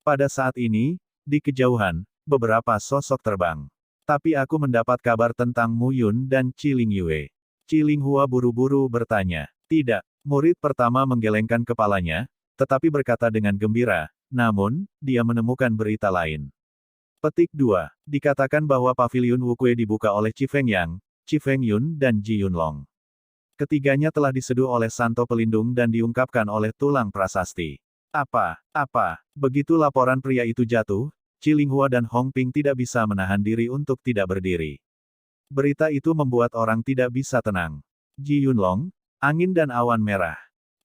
Pada saat ini, di kejauhan, beberapa sosok terbang. Tapi aku mendapat kabar tentang Mu Yun dan Qiling Yue. Qiling Hua buru-buru bertanya. Tidak. Murid pertama menggelengkan kepalanya, tetapi berkata dengan gembira, namun, dia menemukan berita lain. Petik 2. Dikatakan bahwa paviliun Wukue dibuka oleh Qi Fengyang, Qi Fengyun dan Ji Yunlong. Ketiganya telah diseduh oleh Santo Pelindung dan diungkapkan oleh tulang prasasti. Apa? Begitu laporan pria itu jatuh, Qiling Hua dan Hong Ping tidak bisa menahan diri untuk tidak berdiri. Berita itu membuat orang tidak bisa tenang. Ji Yunlong, angin dan awan merah.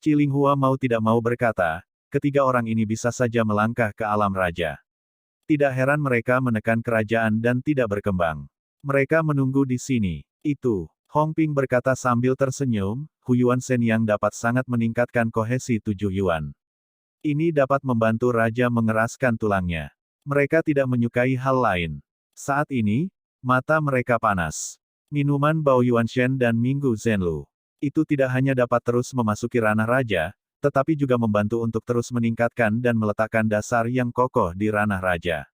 Qiling Hua mau tidak mau berkata, ketiga orang ini bisa saja melangkah ke alam raja. Tidak heran mereka menekan kerajaan dan tidak berkembang. Mereka menunggu di sini. Itu, Hong Ping berkata sambil tersenyum, Huyuan Shen yang dapat sangat meningkatkan kohesi 7 yuan. Ini dapat membantu raja mengeraskan tulangnya. Mereka tidak menyukai hal lain. Saat ini, mata mereka panas. Minuman Bao Yuan Shen dan Minggu Zhenlu. Itu tidak hanya dapat terus memasuki ranah raja, tetapi juga membantu untuk terus meningkatkan dan meletakkan dasar yang kokoh di ranah raja.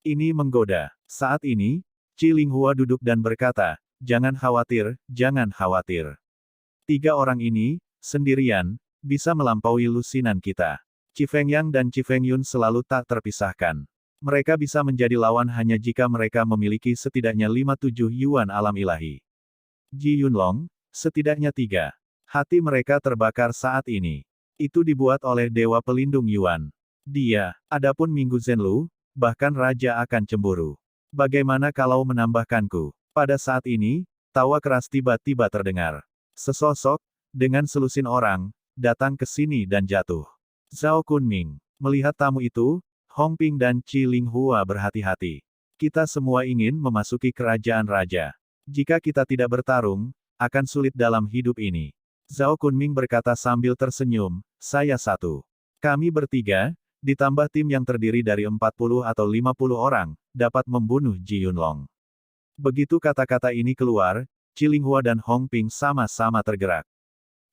Ini menggoda. Saat ini, Qiling Hua duduk dan berkata, jangan khawatir, jangan khawatir. Tiga orang ini, sendirian, bisa melampaui lusinan kita. Qi Fengyang dan Qi Fengyun selalu tak terpisahkan. Mereka bisa menjadi lawan hanya jika mereka memiliki setidaknya 57 yuan alam ilahi. Ji Yunlong, setidaknya 3. Hati mereka terbakar saat ini. Itu dibuat oleh Dewa Pelindung Yuan. Dia, adapun Minggu Zhenlu, bahkan Raja akan cemburu. Bagaimana kalau menambahkanku? Pada saat ini, tawa keras tiba-tiba terdengar. Sesosok, dengan selusin orang, datang ke sini dan jatuh. Zhao Kunming. Melihat tamu itu, Hong Ping dan Qiling Hua berhati-hati. Kita semua ingin memasuki kerajaan raja. Jika kita tidak bertarung, akan sulit dalam hidup ini. Zhao Kunming berkata sambil tersenyum, saya satu. Kami bertiga, ditambah tim yang terdiri dari 40 atau 50 orang, dapat membunuh Ji Yunlong. Begitu kata-kata ini keluar, Qiling Hua dan Hong Ping sama-sama tergerak.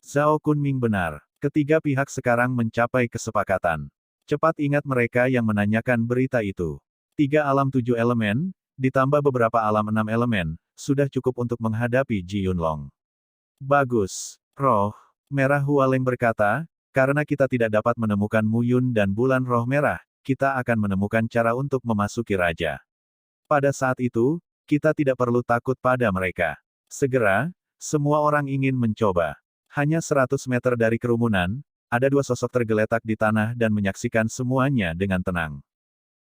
Zhao Kunming benar. Ketiga pihak sekarang mencapai kesepakatan. Cepat ingat mereka yang menanyakan berita itu. 3 alam 7 elemen, ditambah beberapa alam 6 elemen, sudah cukup untuk menghadapi Ji Yunlong. Bagus. Roh Merah Hualeng berkata, karena kita tidak dapat menemukan Mu Yun dan bulan roh merah, kita akan menemukan cara untuk memasuki raja. Pada saat itu, kita tidak perlu takut pada mereka. Segera, semua orang ingin mencoba. Hanya 100 meter dari kerumunan, ada 2 sosok tergeletak di tanah dan menyaksikan semuanya dengan tenang.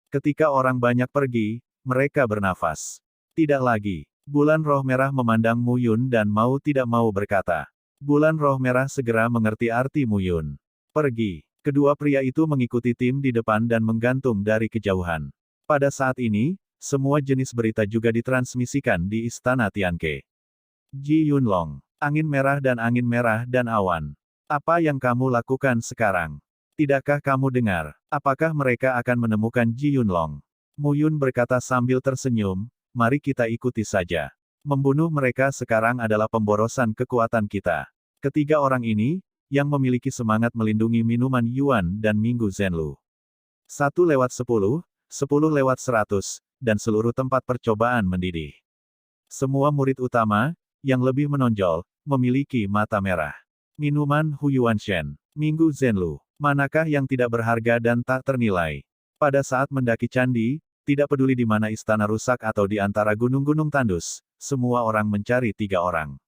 Ketika orang banyak pergi, mereka bernafas. Tidak lagi. Bulan roh merah memandang Mu Yun dan mau tidak mau berkata. Bulan roh merah segera mengerti arti Mu Yun. Pergi. Kedua pria itu mengikuti tim di depan dan menggantung dari kejauhan. Pada saat ini, semua jenis berita juga ditransmisikan di Istana Tianke. Ji Yunlong. Angin merah dan awan. Apa yang kamu lakukan sekarang? Tidakkah kamu dengar? Apakah mereka akan menemukan Ji Yunlong? Mu Yun berkata sambil tersenyum, mari kita ikuti saja. Membunuh mereka sekarang adalah pemborosan kekuatan kita. Ketiga orang ini, yang memiliki semangat melindungi minuman Yuan dan Minggu Zhenlu. 1/10, 10/100, dan seluruh tempat percobaan mendidih. Semua murid utama, yang lebih menonjol, memiliki mata merah. Minuman Huyuan Shen, Minggu Zhenlu, manakah yang tidak berharga dan tak ternilai? Pada saat mendaki candi, tidak peduli di mana istana rusak atau di antara gunung-gunung tandus, semua orang mencari 3 orang.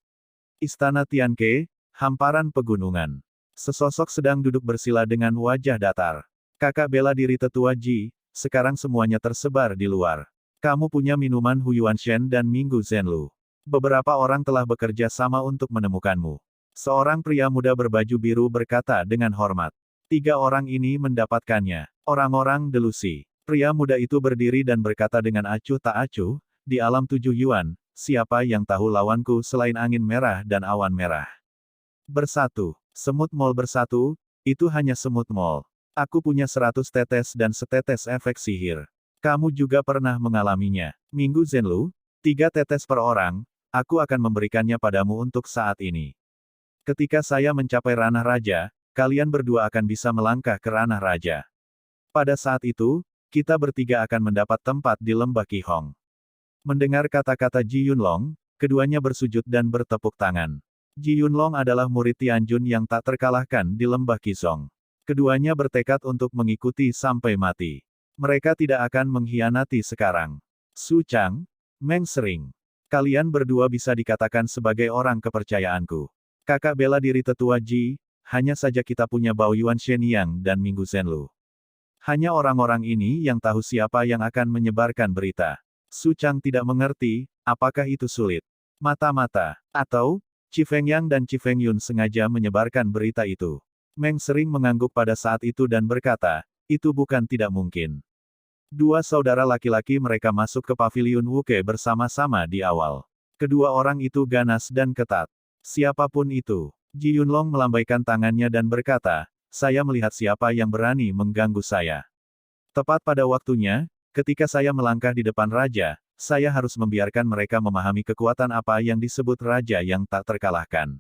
Istana Tianke, hamparan pegunungan. Sesosok sedang duduk bersila dengan wajah datar. Kakak bela diri tetua Ji, sekarang semuanya tersebar di luar. Kamu punya minuman Huyuan Shen dan Minggu Zhenlu. Beberapa orang telah bekerja sama untuk menemukanmu. Seorang pria muda berbaju biru berkata dengan hormat. 3 orang ini mendapatkannya. Orang-orang delusi. Pria muda itu berdiri dan berkata dengan acuh tak acuh, di alam 7 yuan, siapa yang tahu lawanku selain angin merah dan awan merah? Bersatu. Semut mol bersatu, itu hanya semut mol. Aku punya 100 tetes dan setetes efek sihir. Kamu juga pernah mengalaminya. Minggu Zenlu, 3 tetes per orang, aku akan memberikannya padamu untuk saat ini. Ketika saya mencapai ranah raja, kalian berdua akan bisa melangkah ke ranah raja. Pada saat itu, kita bertiga akan mendapat tempat di lembah Qihong. Mendengar kata-kata Ji Yunlong, keduanya bersujud dan bertepuk tangan. Ji Yunlong adalah murid Tianjun yang tak terkalahkan di lembah Qizong. Keduanya bertekad untuk mengikuti sampai mati. Mereka tidak akan mengkhianati sekarang. Su Chang, Meng Sering. Kalian berdua bisa dikatakan sebagai orang kepercayaanku. Kakak bela diri tetua Ji, hanya saja kita punya Bao Yuan Shenyang dan Minggu Zenlu. Hanya orang-orang ini yang tahu siapa yang akan menyebarkan berita. Su Chang tidak mengerti, apakah itu sulit. Mata-mata, atau, Qi Fengyang dan Qi Fengyun sengaja menyebarkan berita itu. Meng Sering mengangguk pada saat itu dan berkata, itu bukan tidak mungkin. Dua saudara laki-laki mereka masuk ke paviliun Wuke bersama-sama di awal. Kedua orang itu ganas dan ketat. Siapapun itu, Ji Yunlong melambaikan tangannya dan berkata, saya melihat siapa yang berani mengganggu saya. Tepat pada waktunya, ketika saya melangkah di depan raja, saya harus membiarkan mereka memahami kekuatan apa yang disebut raja yang tak terkalahkan.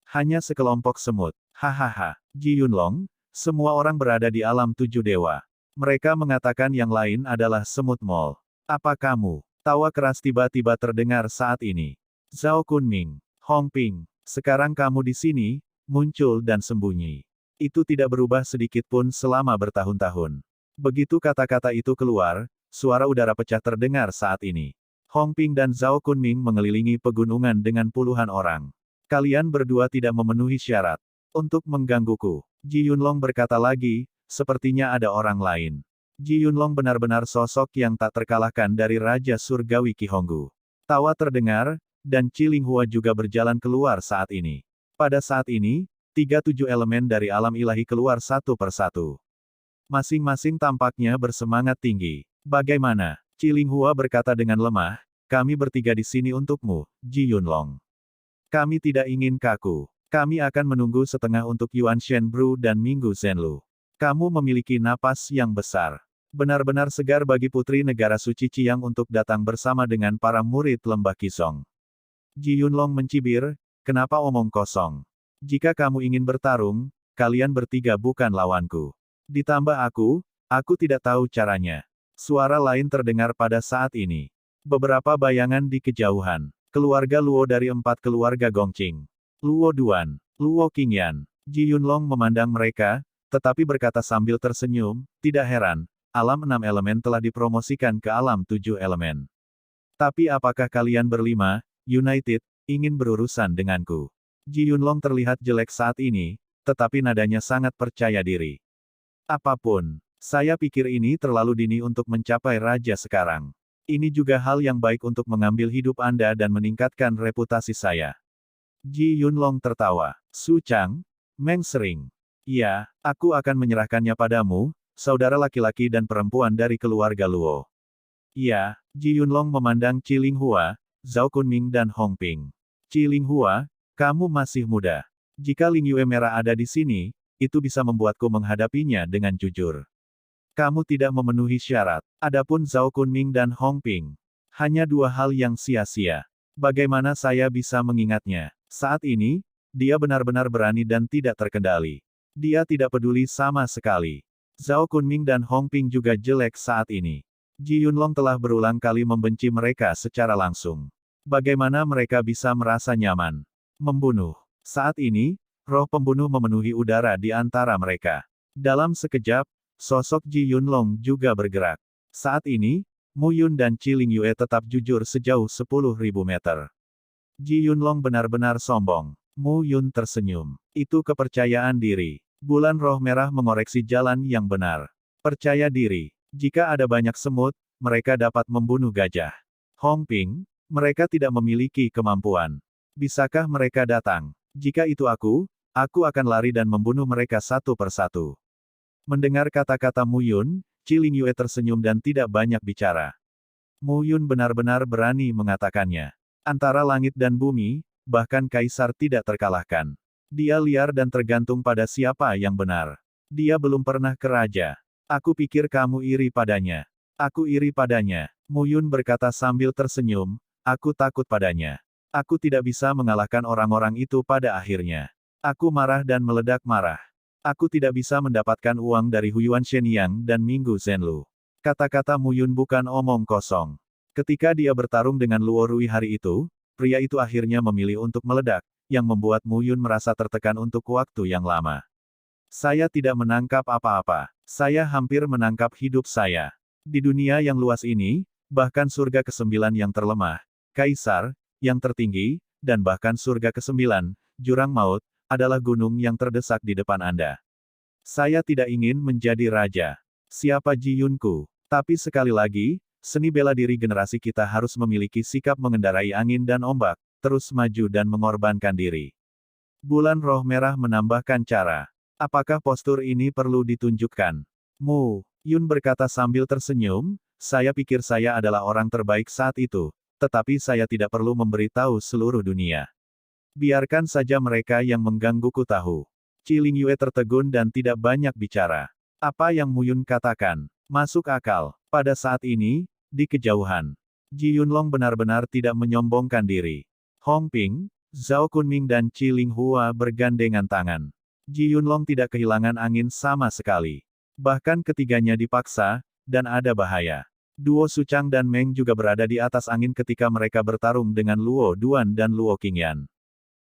Hanya sekelompok semut. Hahaha. Ji Yunlong, semua orang berada di alam 7 dewa. Mereka mengatakan yang lain adalah semut mol. Apa kamu? Tawa keras tiba-tiba terdengar saat ini. Zhao Kunming, Hong Ping, sekarang kamu di sini, muncul dan sembunyi. Itu tidak berubah sedikit pun selama bertahun-tahun. Begitu kata-kata itu keluar, suara udara pecah terdengar saat ini. Hong Ping dan Zhao Kunming mengelilingi pegunungan dengan puluhan orang. Kalian berdua tidak memenuhi syarat untuk menggangguku. Ji Yunlong berkata lagi, sepertinya ada orang lain. Ji Yunlong benar-benar sosok yang tak terkalahkan dari Raja Surgawi Qihonggu. Tawa terdengar, dan Qi Linghua juga berjalan keluar saat ini. Pada saat ini, 37 elemen dari alam ilahi keluar satu persatu. Masing-masing tampaknya bersemangat tinggi. Bagaimana? Qi Linghua berkata dengan lemah, kami bertiga di sini untukmu, Ji Yunlong. Kami tidak ingin kaku. Kami akan menunggu setengah untuk Yuan Shenbru dan Minggu Zenlu. Kamu memiliki napas yang besar. Benar-benar segar bagi putri negara suci Qiang untuk datang bersama dengan para murid lembah Qizong. Ji Yunlong mencibir, kenapa omong kosong? Jika kamu ingin bertarung, kalian bertiga bukan lawanku. Ditambah aku tidak tahu caranya. Suara lain terdengar pada saat ini. Beberapa bayangan di kejauhan. Keluarga Luo dari 4 keluarga Gongqing. Luo Duan, Luo Qingyan. Ji Yunlong memandang mereka, tetapi berkata sambil tersenyum, tidak heran, alam 6 elemen telah dipromosikan ke alam 7 elemen. Tapi apakah kalian berlima, United, ingin berurusan denganku? Ji Yunlong terlihat jelek saat ini, tetapi nadanya sangat percaya diri. Apapun, saya pikir ini terlalu dini untuk mencapai raja sekarang. Ini juga hal yang baik untuk mengambil hidup Anda dan meningkatkan reputasi saya. Ji Yunlong tertawa. Su Chang, Meng Sering. Ya, aku akan menyerahkannya padamu, saudara laki-laki dan perempuan dari keluarga Luo. Ya, Ji Yunlong memandang Qi Linghua, Zhao Kunming dan Hong Ping. Qi Linghua, kamu masih muda. Jika Ling Yue merah ada di sini, itu bisa membuatku menghadapinya dengan jujur. Kamu tidak memenuhi syarat. Adapun Zhao Kunming dan Hong Ping. Hanya dua hal yang sia-sia. Bagaimana saya bisa mengingatnya? Saat ini, dia benar-benar berani dan tidak terkendali. Dia tidak peduli sama sekali. Zhao Kunming dan Hong Ping juga jelek saat ini. Ji Yunlong telah berulang kali membenci mereka secara langsung. Bagaimana mereka bisa merasa nyaman? Membunuh. Saat ini, roh pembunuh memenuhi udara di antara mereka. Dalam sekejap, sosok Ji Yunlong juga bergerak. Saat ini, Mu Yun dan Qi Lingyue tetap jujur sejauh 10.000 meter. Ji Yunlong benar-benar sombong. Mu Yun tersenyum. Itu kepercayaan diri. Bulan roh merah mengoreksi jalan yang benar. Percaya diri. Jika ada banyak semut, mereka dapat membunuh gajah. Hong Ping, mereka tidak memiliki kemampuan. Bisakah mereka datang? Jika itu aku akan lari dan membunuh mereka satu persatu. Mendengar kata-kata Mu Yun, Qi Lingyue tersenyum dan tidak banyak bicara. Mu Yun benar-benar berani mengatakannya. Antara langit dan bumi, bahkan kaisar tidak terkalahkan. Dia liar dan tergantung pada siapa yang benar. Dia belum pernah ke raja. Aku pikir kamu iri padanya. Aku iri padanya. Mu Yun berkata sambil tersenyum, aku takut padanya. Aku tidak bisa mengalahkan orang-orang itu pada akhirnya. Aku marah dan meledak marah. Aku tidak bisa mendapatkan uang dari Huyuan Shenyang dan Minggu Zhenlu. Kata-kata Mu Yun bukan omong kosong. Ketika dia bertarung dengan Luo Rui hari itu, pria itu akhirnya memilih untuk meledak, yang membuat Mu Yun merasa tertekan untuk waktu yang lama. Saya tidak menangkap apa-apa. Saya hampir menangkap hidup saya. Di dunia yang luas ini, bahkan surga ke-9 yang terlemah, Kaisar, yang tertinggi, dan bahkan surga ke-9, Jurang Maut, adalah gunung yang terdesak di depan Anda. Saya tidak ingin menjadi raja. Siapa Ji Yunku? Tapi sekali lagi, seni bela diri generasi kita harus memiliki sikap mengendarai angin dan ombak, terus maju dan mengorbankan diri. Bulan Roh Merah menambahkan cara. Apakah postur ini perlu ditunjukkan? Mu Yun berkata sambil tersenyum, saya pikir saya adalah orang terbaik saat itu, tetapi saya tidak perlu memberitahu seluruh dunia. Biarkan saja mereka yang menggangguku tahu. Qi Lingyue tertegun dan tidak banyak bicara. Apa yang Mu Yun katakan? Masuk akal. Pada saat ini, di kejauhan, Ji Yunlong benar-benar tidak menyombongkan diri. Hong Ping, Zhao Kunming dan Qi Linghua bergandengan tangan. Ji Yunlong tidak kehilangan angin sama sekali. Bahkan ketiganya dipaksa, dan ada bahaya. Duo Suchang dan Meng juga berada di atas angin ketika mereka bertarung dengan Luo Duan dan Luo Qingyan.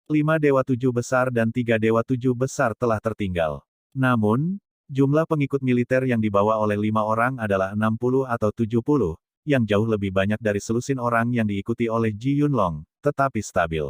5 Dewa 7 Besar dan 3 Dewa 7 Besar telah tertinggal. Namun, jumlah pengikut militer yang dibawa oleh 5 orang adalah 60 atau 70, yang jauh lebih banyak dari selusin orang yang diikuti oleh Ji Yunlong, tetapi stabil.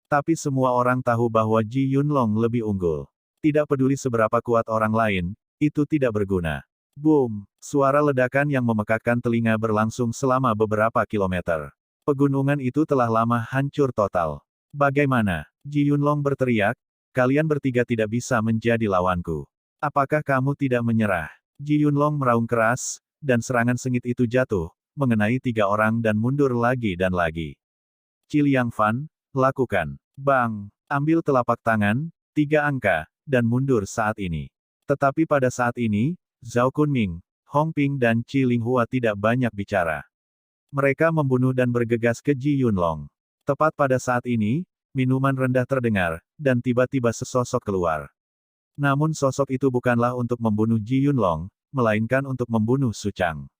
Tapi semua orang tahu bahwa Ji Yunlong lebih unggul. Tidak peduli seberapa kuat orang lain, itu tidak berguna. Boom! Suara ledakan yang memekakkan telinga berlangsung selama beberapa kilometer. Pegunungan itu telah lama hancur total. Bagaimana? Ji Yunlong berteriak, kalian bertiga tidak bisa menjadi lawanku. Apakah kamu tidak menyerah? Ji Yunlong meraung keras, dan serangan sengit itu jatuh, mengenai 3 orang dan mundur lagi dan lagi. Qi Liangfan, lakukan. Bang! Ambil telapak tangan, 3 angka, dan mundur saat ini. Tetapi pada saat ini, Zhao Kunming, Hong Ping dan Qi Linghua tidak banyak bicara. Mereka membunuh dan bergegas ke Ji Yunlong. Tepat pada saat ini, minuman rendah terdengar, dan tiba-tiba sesosok keluar. Namun sosok itu bukanlah untuk membunuh Ji Yunlong, melainkan untuk membunuh Suchang.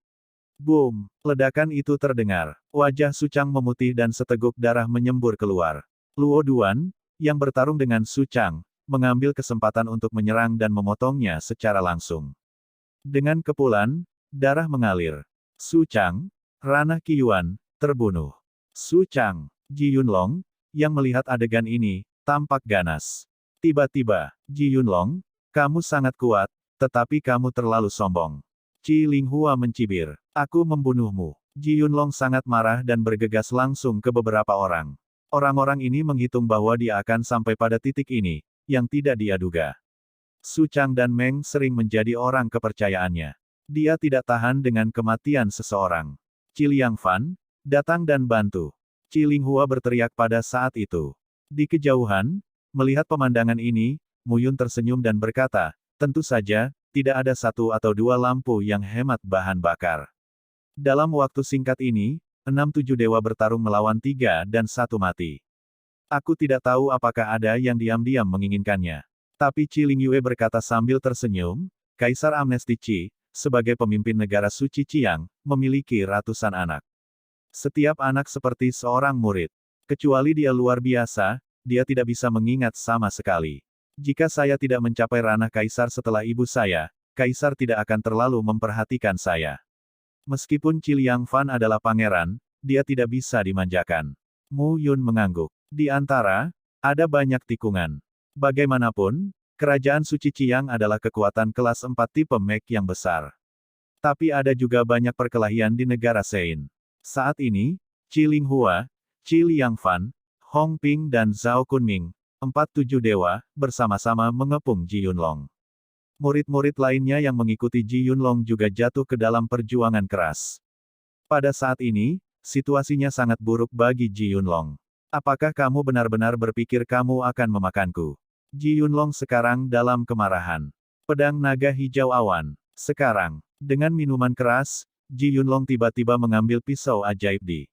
Boom! Ledakan itu terdengar. Wajah Suchang memutih dan seteguk darah menyembur keluar. Luo Duan, yang bertarung dengan Suchang, mengambil kesempatan untuk menyerang dan memotongnya secara langsung. Dengan kepulan, darah mengalir. Suchang, Ranah Qiyuan, terbunuh. Suchang, Ji Yunlong, yang melihat adegan ini, tampak ganas. Tiba-tiba, Ji Yunlong, kamu sangat kuat, tetapi kamu terlalu sombong. Qi Linghua mencibir, aku membunuhmu. Ji Yunlong sangat marah dan bergegas langsung ke beberapa orang. Orang-orang ini menghitung bahwa dia akan sampai pada titik ini, yang tidak dia duga. Suchang dan Meng sering menjadi orang kepercayaannya. Dia tidak tahan dengan kematian seseorang. Qi Liangfan, datang dan bantu. Qi Linghua berteriak pada saat itu. Di kejauhan, melihat pemandangan ini, Mu Yun tersenyum dan berkata, tentu saja, tidak ada 1 atau 2 lampu yang hemat bahan bakar. Dalam waktu singkat ini, 6-7 dewa bertarung melawan 3 dan 1 mati. Aku tidak tahu apakah ada yang diam-diam menginginkannya. Tapi Qi Lingyue berkata sambil tersenyum, Kaisar Amnesti Qi, sebagai pemimpin negara suci Qiang, memiliki ratusan anak. Setiap anak seperti seorang murid. Kecuali dia luar biasa, dia tidak bisa mengingat sama sekali. Jika saya tidak mencapai ranah kaisar setelah ibu saya, kaisar tidak akan terlalu memperhatikan saya. Meskipun Qi Liangfan adalah pangeran, dia tidak bisa dimanjakan. Mu Yun mengangguk. Di antara, ada banyak tikungan. Bagaimanapun, kerajaan suci Qiang adalah kekuatan kelas 4 tipe Mek yang besar. Tapi ada juga banyak perkelahian di negara Sein. Saat ini, Qi Linghua, Qi Liangfan, Hong Ping dan Zhao Kunming, 4-7 dewa, bersama-sama mengepung Ji Yunlong. Murid-murid lainnya yang mengikuti Ji Yunlong juga jatuh ke dalam perjuangan keras. Pada saat ini, situasinya sangat buruk bagi Ji Yunlong. Apakah kamu benar-benar berpikir kamu akan memakanku? Ji Yunlong sekarang dalam kemarahan. Pedang naga hijau awan. Sekarang, dengan minuman keras, Ji Yunlong tiba-tiba mengambil pisau ajaib di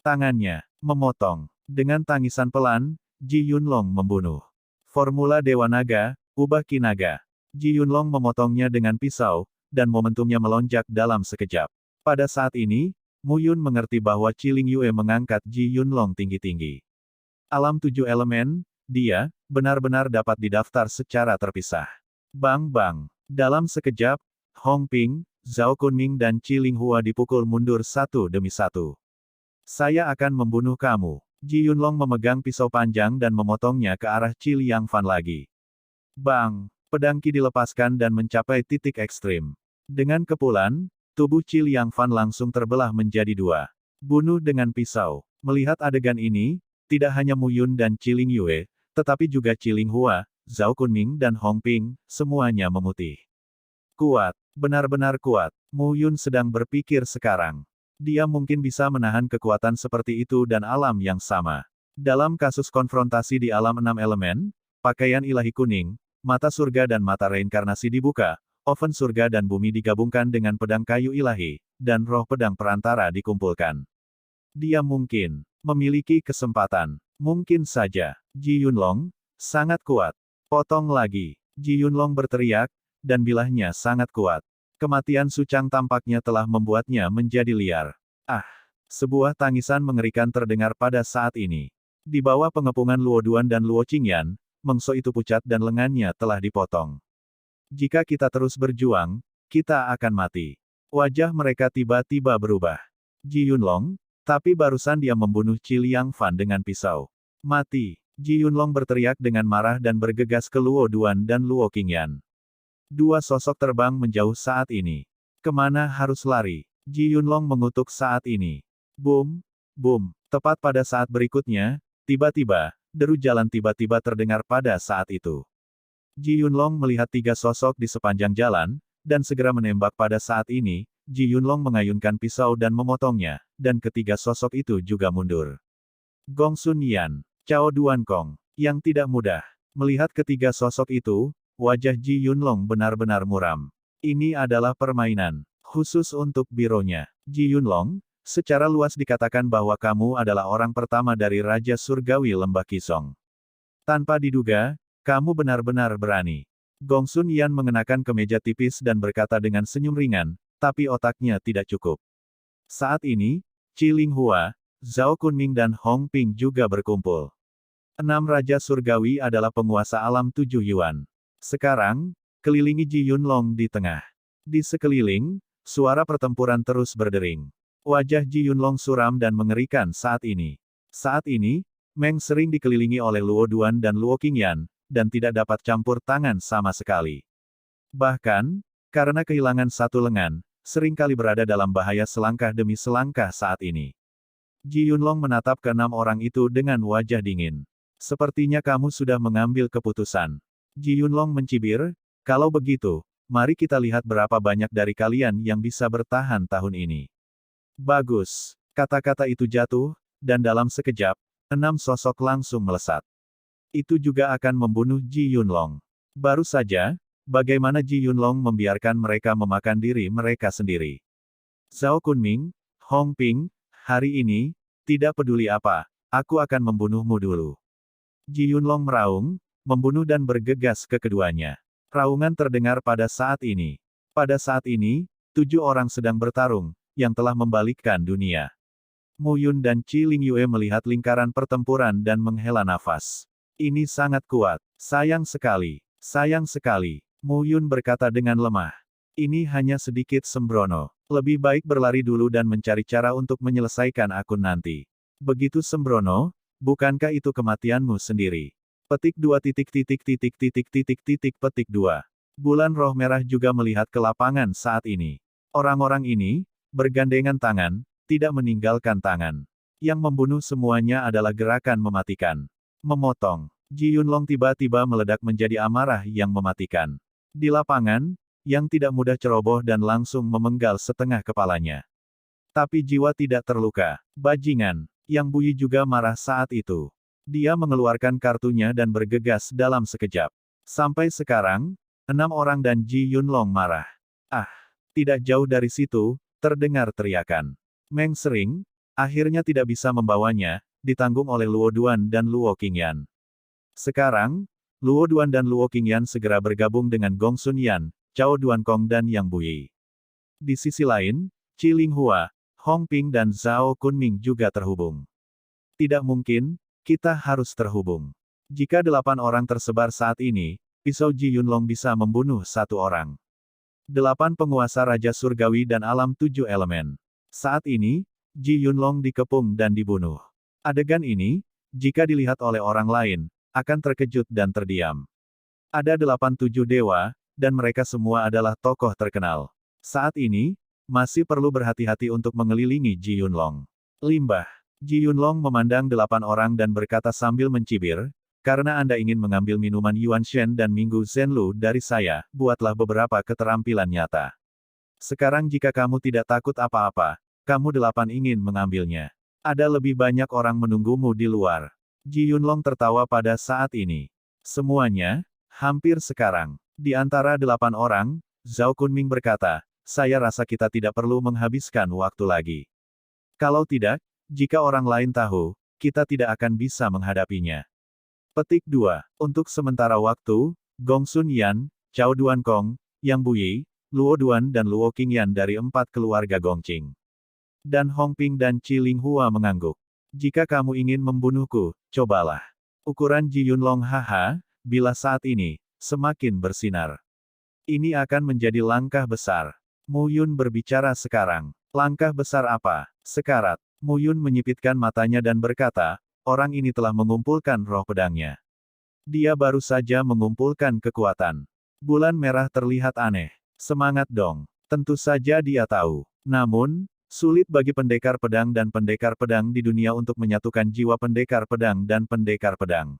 tangannya, memotong. Dengan tangisan pelan, Ji Yunlong membunuh. Formula Dewa Naga, ubah Ki Naga. Ji Yunlong memotongnya dengan pisau, dan momentumnya melonjak dalam sekejap. Pada saat ini, Mu Yun mengerti bahwa Chiling Yue mengangkat Ji Yunlong tinggi-tinggi. Alam 7 elemen, dia, benar-benar dapat didaftar secara terpisah. Bang-bang. Dalam sekejap, Hong Ping, Zhao Kunming dan Chiling Hua dipukul mundur satu demi satu. Saya akan membunuh kamu. Ji Yunlong memegang pisau panjang dan memotongnya ke arah Qi Liangfan lagi. Bang! Pedang Qi dilepaskan dan mencapai titik ekstrim. Dengan kepulan, tubuh Qi Liangfan langsung terbelah menjadi dua. Bunuh dengan pisau. Melihat adegan ini, tidak hanya Mu Yun dan Chiling Yue, tetapi juga Chiling Hua, Zhao Kunming dan Hong Ping, semuanya memutih. Kuat. Benar-benar kuat. Mu Yun sedang berpikir sekarang. Dia mungkin bisa menahan kekuatan seperti itu dan alam yang sama. Dalam kasus konfrontasi di alam 6 elemen, pakaian ilahi kuning, mata surga dan mata reinkarnasi dibuka, oven surga dan bumi digabungkan dengan pedang kayu ilahi, dan roh pedang perantara dikumpulkan. Dia mungkin memiliki kesempatan. Mungkin saja. Ji Yunlong, sangat kuat. Potong lagi. Ji Yunlong berteriak, dan bilahnya sangat kuat. Kematian Sucang tampaknya telah membuatnya menjadi liar. Ah! Sebuah tangisan mengerikan terdengar pada saat ini. Di bawah pengepungan Luo Duan dan Luo Qingyan, mengso itu pucat dan lengannya telah dipotong. Jika kita terus berjuang, kita akan mati. Wajah mereka tiba-tiba berubah. Ji Yunlong, tapi barusan dia membunuh Qi Liangfan dengan pisau. Mati! Ji Yunlong berteriak dengan marah dan bergegas ke Luo Duan dan Luo Qingyan. Dua sosok terbang menjauh saat ini. Kemana harus lari? Ji Yunlong mengutuk saat ini. Boom! Boom! Tepat pada saat berikutnya, tiba-tiba, deru jalan tiba-tiba terdengar pada saat itu. Ji Yunlong melihat tiga sosok di sepanjang jalan, dan segera menembak pada saat ini, Ji Yunlong mengayunkan pisau dan memotongnya, dan ketiga sosok itu juga mundur. Gong Sun Yan, Cao Duan Kong, yang tidak mudah. Melihat ketiga sosok itu, wajah Ji Yunlong benar-benar muram. Ini adalah permainan khusus untuk bironya. Ji Yunlong, secara luas dikatakan bahwa kamu adalah orang pertama dari Raja Surgawi Lembah Qisong. Tanpa diduga, kamu benar-benar berani. Gong Sun Yan mengenakan kemeja tipis dan berkata dengan senyum ringan, tapi otaknya tidak cukup. Saat ini, Chiling Hua, Zhao Kunming dan Hong Ping juga berkumpul. 6 Raja Surgawi adalah penguasa alam 7 Yuan. Sekarang, kelilingi Ji Yunlong di tengah. Di sekeliling, suara pertempuran terus berdering. Wajah Ji Yunlong suram dan mengerikan saat ini. Saat ini, Meng sering dikelilingi oleh Luo Duan dan Luo Qingyan, dan tidak dapat campur tangan sama sekali. Bahkan, karena kehilangan satu lengan, seringkali berada dalam bahaya selangkah demi selangkah saat ini. Ji Yunlong menatap ke 6 orang itu dengan wajah dingin. Sepertinya kamu sudah mengambil keputusan. Ji Yunlong mencibir, kalau begitu, mari kita lihat berapa banyak dari kalian yang bisa bertahan tahun ini. Bagus. Kata-kata itu jatuh, dan dalam sekejap, 6 sosok langsung melesat. Itu juga akan membunuh Ji Yunlong. Baru saja, bagaimana Ji Yunlong membiarkan mereka memakan diri mereka sendiri. Zhao Kunming, Hong Ping, hari ini, tidak peduli apa, aku akan membunuhmu dulu. Ji Yunlong meraung, membunuh dan bergegas ke keduanya. Raungan terdengar pada saat ini. Pada saat ini, 7 orang sedang bertarung, yang telah membalikkan dunia. Mu Yun dan Chiling Yue melihat lingkaran pertempuran dan menghela nafas. Ini sangat kuat. Sayang sekali. Sayang sekali. Mu Yun berkata dengan lemah. Ini hanya sedikit sembrono. Lebih baik berlari dulu dan mencari cara untuk menyelesaikan akun nanti. Begitu sembrono, bukankah itu kematianmu sendiri? Petik 2 petik 2. Bulan roh merah juga melihat ke lapangan saat ini. Orang-orang ini, bergandengan tangan, tidak meninggalkan tangan. Yang membunuh semuanya adalah gerakan mematikan. Memotong. Ji Yunlong tiba-tiba meledak menjadi amarah yang mematikan. Di lapangan, yang tidak mudah ceroboh dan langsung memenggal setengah kepalanya. Tapi jiwa tidak terluka. Bajingan. Yang Buyi juga marah saat itu. Dia mengeluarkan kartunya dan bergegas dalam sekejap. Sampai sekarang, 6 orang dan Ji Yunlong marah. Ah, tidak jauh dari situ, terdengar teriakan. Meng Sering, akhirnya tidak bisa membawanya, ditanggung oleh Luo Duan dan Luo Qingyan. Sekarang, Luo Duan dan Luo Qingyan segera bergabung dengan Gong Sun Yan, Cao Duankong dan Yang Buyi. Di sisi lain, Qi Linghua, Hong Ping dan Zhao Kunming juga terhubung. Tidak mungkin, kita harus terhubung. Jika 8 orang tersebar saat ini, pisau Ji Yunlong bisa membunuh 1 orang. 8 penguasa Raja Surgawi dan alam 7 elemen. Saat ini, Ji Yunlong dikepung dan dibunuh. Adegan ini, jika dilihat oleh orang lain, akan terkejut dan terdiam. Ada 87 dewa, dan mereka semua adalah tokoh terkenal. Saat ini, masih perlu berhati-hati untuk mengelilingi Ji Yunlong. Limbah. Ji Yunlong memandang 8 orang dan berkata sambil mencibir, karena Anda ingin mengambil minuman Yuan Shen dan Minggu Zhenlu dari saya, buatlah beberapa keterampilan nyata. Sekarang jika kamu tidak takut apa-apa, kamu 8 ingin mengambilnya. Ada lebih banyak orang menunggumu di luar. Ji Yunlong tertawa pada saat ini. Semuanya, hampir sekarang. Di antara 8 orang, Zhao Kunming berkata, saya rasa kita tidak perlu menghabiskan waktu lagi. Kalau tidak, jika orang lain tahu, kita tidak akan bisa menghadapinya. Petik 2. Untuk sementara waktu, Gong Sun Yan, Cao Duankong, Yang Buyi, Luo Duan dan Luo Qingyan dari 4 keluarga Gongqing. Dan Hong Ping dan Qi Linghua mengangguk. Jika kamu ingin membunuhku, cobalah. Ukuran Ji Yunlong haha, bila saat ini, semakin bersinar. Ini akan menjadi langkah besar. Mu Yun berbicara sekarang. Langkah besar apa? Sekarat. Mu Yun menyipitkan matanya dan berkata, orang ini telah mengumpulkan roh pedangnya. Dia baru saja mengumpulkan kekuatan. Bulan merah terlihat aneh. Semangat dong. Tentu saja dia tahu. Namun, sulit bagi pendekar pedang dan pendekar pedang di dunia untuk menyatukan jiwa pendekar pedang dan pendekar pedang.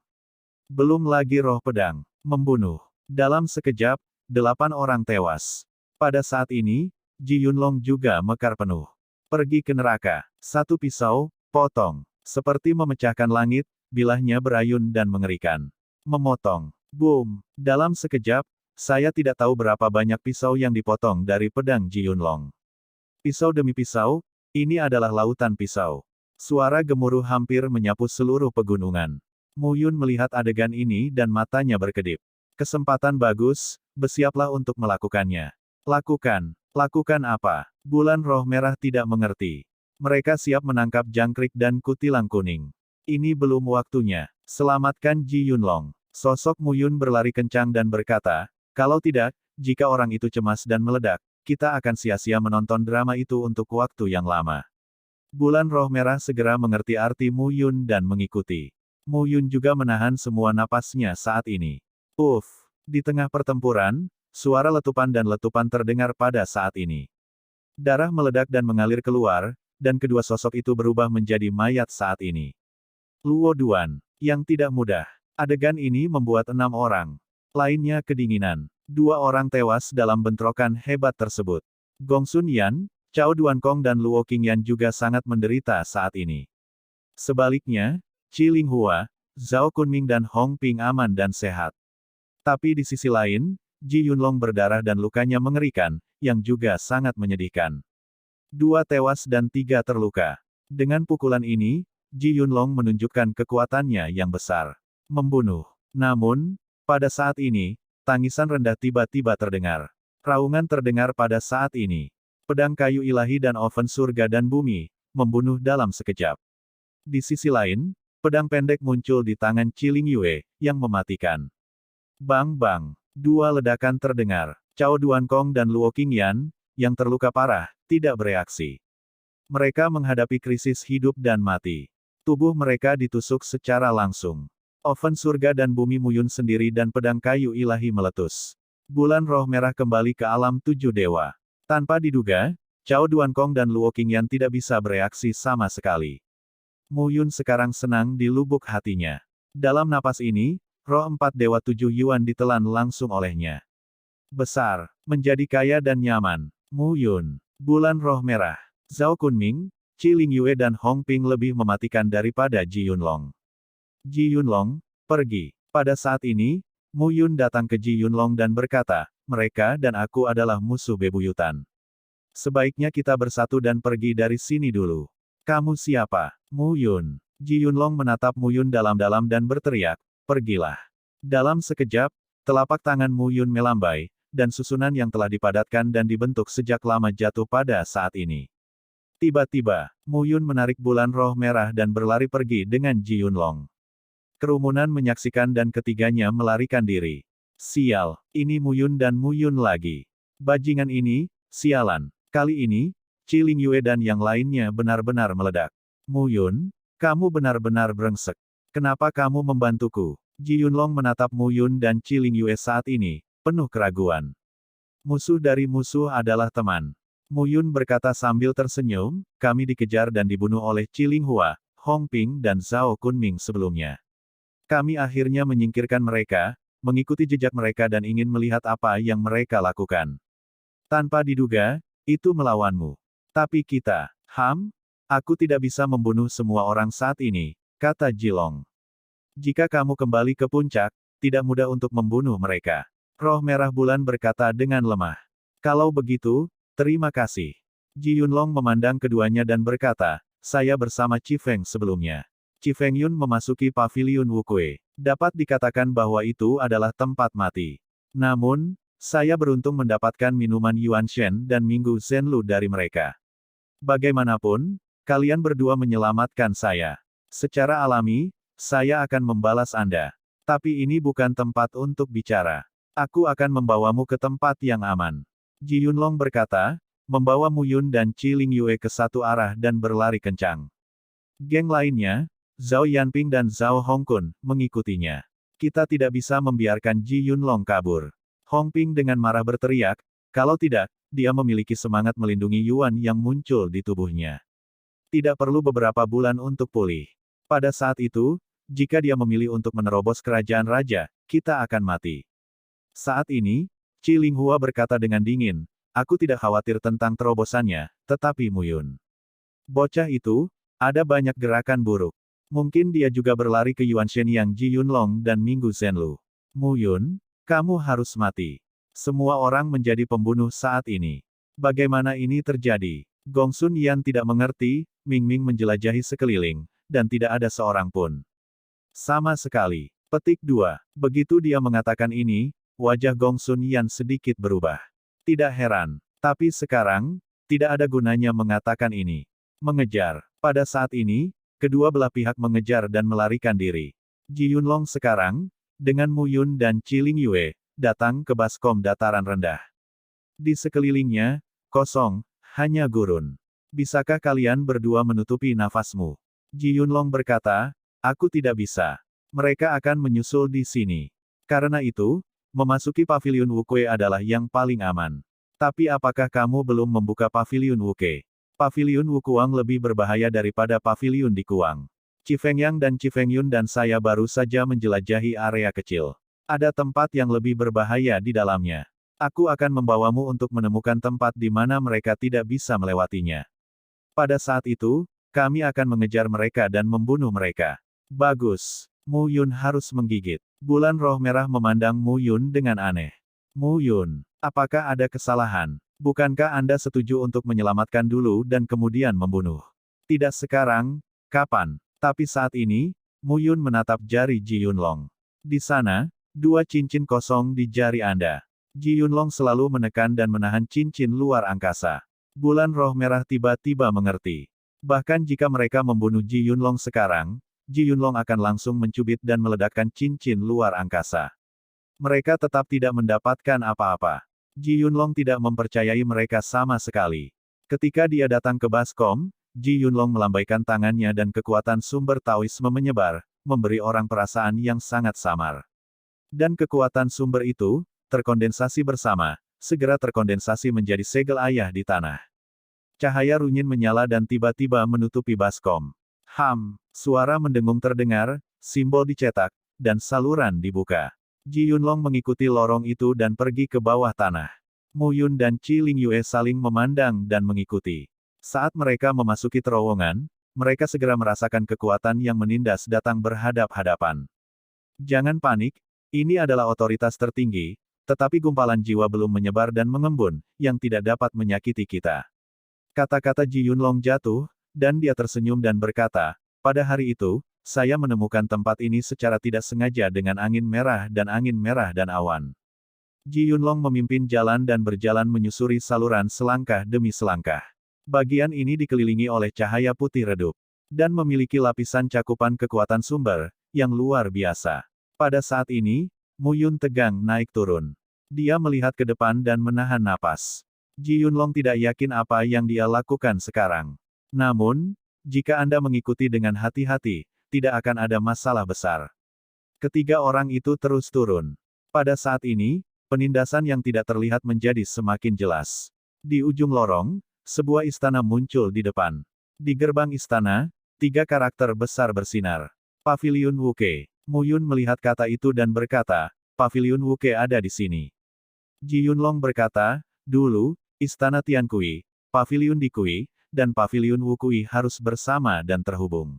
Belum lagi roh pedang. Membunuh. Dalam sekejap, 8 orang tewas. Pada saat ini, Ji Yunlong juga mekar penuh. Pergi ke neraka. 1 pisau, potong. Seperti memecahkan langit, bilahnya berayun dan mengerikan. Memotong. Boom. Dalam sekejap, saya tidak tahu berapa banyak pisau yang dipotong dari pedang Ji Yunlong. Pisau demi pisau, ini adalah lautan pisau. Suara gemuruh hampir menyapu seluruh pegunungan. Mu Yun melihat adegan ini dan matanya berkedip. Kesempatan bagus, bersiaplah untuk melakukannya. Lakukan. Lakukan apa? Bulan roh merah tidak mengerti. Mereka siap menangkap jangkrik dan kutilang kuning. Ini belum waktunya. Selamatkan Ji Yunlong. Sosok Mu Yun berlari kencang dan berkata, kalau tidak, jika orang itu cemas dan meledak, kita akan sia-sia menonton drama itu untuk waktu yang lama. Bulan roh merah segera mengerti arti Mu Yun dan mengikuti. Mu Yun juga menahan semua napasnya saat ini. Uff! Di tengah pertempuran, suara letupan dan letupan terdengar pada saat ini. Darah meledak dan mengalir keluar, dan kedua sosok itu berubah menjadi mayat saat ini. Luo Duan, yang tidak mudah. Adegan ini membuat 6 orang. Lainnya kedinginan. 2 orang tewas dalam bentrokan hebat tersebut. Gong Sun Yan, Cao Duankong dan Luo Qingyan juga sangat menderita saat ini. Sebaliknya, Qi Linghua, Zhao Kunming dan Hong Ping aman dan sehat. Tapi di sisi lain, Ji Yunlong berdarah dan lukanya mengerikan, yang juga sangat menyedihkan. 2 tewas dan 3 terluka. Dengan pukulan ini, Ji Yunlong menunjukkan kekuatannya yang besar. Membunuh. Namun, pada saat ini, tangisan rendah tiba-tiba terdengar. Raungan terdengar pada saat ini. Pedang kayu ilahi dan oven surga dan bumi, membunuh dalam sekejap. Di sisi lain, pedang pendek muncul di tangan Qi Lingyue, yang mematikan. Bang-bang. 2 ledakan terdengar. Cao Duankong dan Luo Qingyan, yang terluka parah, tidak bereaksi. Mereka menghadapi krisis hidup dan mati. Tubuh mereka ditusuk secara langsung. Oven surga dan bumi Mu Yun sendiri dan pedang kayu ilahi meletus. Bulan roh merah kembali ke alam 7 dewa. Tanpa diduga, Cao Duankong dan Luo Qingyan tidak bisa bereaksi sama sekali. Mu Yun sekarang senang di lubuk hatinya. Dalam napas ini, roh 4 dewa 7 Yuan ditelan langsung olehnya. Besar, menjadi kaya dan nyaman. Mu Yun, bulan roh merah. Zhao Kunming, Qi Lingyue dan Hong Ping lebih mematikan daripada Ji Yunlong. Ji Yunlong, pergi. Pada saat ini, Mu Yun datang ke Ji Yunlong dan berkata, mereka dan aku adalah musuh bebuyutan. Sebaiknya kita bersatu dan pergi dari sini dulu. Kamu siapa? Mu Yun. Ji Yunlong menatap Mu Yun dalam-dalam dan berteriak, pergilah. Dalam sekejap, telapak tangan Mu Yun melambai, dan susunan yang telah dipadatkan dan dibentuk sejak lama jatuh pada saat ini. Tiba-tiba, Mu Yun menarik bulan roh merah dan berlari pergi dengan Ji Yunlong. Kerumunan menyaksikan dan ketiganya melarikan diri. Sial, ini Mu Yun dan Mu Yun lagi. Bajingan ini, sialan. Kali ini, Qi Lingyue dan yang lainnya benar-benar meledak. Mu Yun, kamu benar-benar brengsek. Kenapa kamu membantuku? Ji Yunlong menatap Mu Yun dan Qi Lingyue saat ini, penuh keraguan. Musuh dari musuh adalah teman. Mu Yun berkata sambil tersenyum, kami dikejar dan dibunuh oleh Qi Linghua, Hong Ping dan Zhao Kunming sebelumnya. Kami akhirnya menyingkirkan mereka, mengikuti jejak mereka dan ingin melihat apa yang mereka lakukan. Tanpa diduga, itu melawanmu. Tapi kita, aku tidak bisa membunuh semua orang saat ini, kata Jilong. Jika kamu kembali ke puncak, tidak mudah untuk membunuh mereka. Roh merah bulan berkata dengan lemah. Kalau begitu, terima kasih. Ji Yunlong memandang keduanya dan berkata, saya bersama Qi Feng sebelumnya. Qi Feng Yun memasuki paviliun Wukue. Dapat dikatakan bahwa itu adalah tempat mati. Namun, saya beruntung mendapatkan minuman Yuan Shen dan Minggu Zhenlu dari mereka. Bagaimanapun, kalian berdua menyelamatkan saya. Secara alami, saya akan membalas Anda. Tapi ini bukan tempat untuk bicara. Aku akan membawamu ke tempat yang aman. Ji Yunlong berkata, membawa Mu Yun dan Qi Lingyue ke satu arah dan berlari kencang. Geng lainnya, Zhao Yanping dan Zhao Hongkun, mengikutinya. Kita tidak bisa membiarkan Ji Yunlong kabur. Hong Ping dengan marah berteriak, kalau tidak, dia memiliki semangat melindungi Yuan yang muncul di tubuhnya. Tidak perlu beberapa bulan untuk pulih. Pada saat itu, jika dia memilih untuk menerobos kerajaan raja, kita akan mati. Saat ini, Qi Linghua berkata dengan dingin, aku tidak khawatir tentang terobosannya, tetapi Mu Yun. Bocah itu, ada banyak gerakan buruk. Mungkin dia juga berlari ke Yuan Shen yang Ji Yunlong dan Minggu Zhenlu. Mu Yun, kamu harus mati. Semua orang menjadi pembunuh saat ini. Bagaimana ini terjadi? Gong Sun Yan tidak mengerti, Ming Ming menjelajahi sekeliling, dan tidak ada seorang pun. Sama sekali. Petik 2. Begitu dia mengatakan ini, wajah Gong Sun Yan sedikit berubah. Tidak heran. Tapi sekarang, tidak ada gunanya mengatakan ini. Mengejar. Pada saat ini, kedua belah pihak mengejar dan melarikan diri. Ji Yunlong sekarang, dengan Mu Yun dan Qi Lingyue, datang ke baskom dataran rendah. Di sekelilingnya, kosong, hanya gurun. Bisakah kalian berdua menutupi nafasmu? Ji Yunlong berkata, aku tidak bisa. Mereka akan menyusul di sini. Karena itu, memasuki paviliun Wukue adalah yang paling aman. Tapi apakah kamu belum membuka paviliun Wukue? Paviliun Wukuang lebih berbahaya daripada paviliun di Kuang. Qi Fengyang dan Qi Fengyun dan saya baru saja menjelajahi area kecil. Ada tempat yang lebih berbahaya di dalamnya. Aku akan membawamu untuk menemukan tempat di mana mereka tidak bisa melewatinya. Pada saat itu, kami akan mengejar mereka dan membunuh mereka. Bagus. Mu Yun harus menggigit. Bulan roh merah memandang Mu Yun dengan aneh. Mu Yun, apakah ada kesalahan? Bukankah Anda setuju untuk menyelamatkan dulu dan kemudian membunuh? Tidak sekarang, kapan? Tapi saat ini, Mu Yun menatap jari Ji Yunlong. Di sana, dua cincin kosong di jari Anda. Ji Yunlong selalu menekan dan menahan cincin luar angkasa. Bulan roh merah tiba-tiba mengerti. Bahkan jika mereka membunuh Ji Yunlong sekarang, Ji Yunlong akan langsung mencubit dan meledakkan cincin luar angkasa. Mereka tetap tidak mendapatkan apa-apa. Ji Yunlong tidak mempercayai mereka sama sekali. Ketika dia datang ke baskom, Ji Yunlong melambaikan tangannya dan kekuatan sumber Taoisme menyebar, memberi orang perasaan yang sangat samar. Dan kekuatan sumber itu, terkondensasi bersama, segera terkondensasi menjadi segel ayah di tanah. Cahaya runyìn menyala dan tiba-tiba menutupi baskom. Suara mendengung terdengar, simbol dicetak, dan saluran dibuka. Ji Yunlong mengikuti lorong itu dan pergi ke bawah tanah. Mu Yun dan Qi Lingyue saling memandang dan mengikuti. Saat mereka memasuki terowongan, mereka segera merasakan kekuatan yang menindas datang berhadap-hadapan. Jangan panik, ini adalah otoritas tertinggi, tetapi gumpalan jiwa belum menyebar dan mengembun, yang tidak dapat menyakiti kita. Kata-kata Ji Yunlong jatuh, dan dia tersenyum dan berkata, pada hari itu, saya menemukan tempat ini secara tidak sengaja dengan angin merah dan awan. Ji Yunlong memimpin jalan dan berjalan menyusuri saluran selangkah demi selangkah. Bagian ini dikelilingi oleh cahaya putih redup, dan memiliki lapisan cakupan kekuatan sumber, yang luar biasa. Pada saat ini, Mu Yun tegang naik turun. Dia melihat ke depan dan menahan napas. Ji Yunlong tidak yakin apa yang dia lakukan sekarang. Namun, jika Anda mengikuti dengan hati-hati, tidak akan ada masalah besar. Ketiga orang itu terus turun. Pada saat ini, penindasan yang tidak terlihat menjadi semakin jelas. Di ujung lorong, sebuah istana muncul di depan. Di gerbang istana, 3 karakter besar bersinar. Paviliun Wuke. Mu Yun melihat kata itu dan berkata, Paviliun Wuke ada di sini. Ji Yunlong berkata, dulu, Istana Tiankui, Paviliun Dikui, dan Paviliun Wukui harus bersama dan terhubung.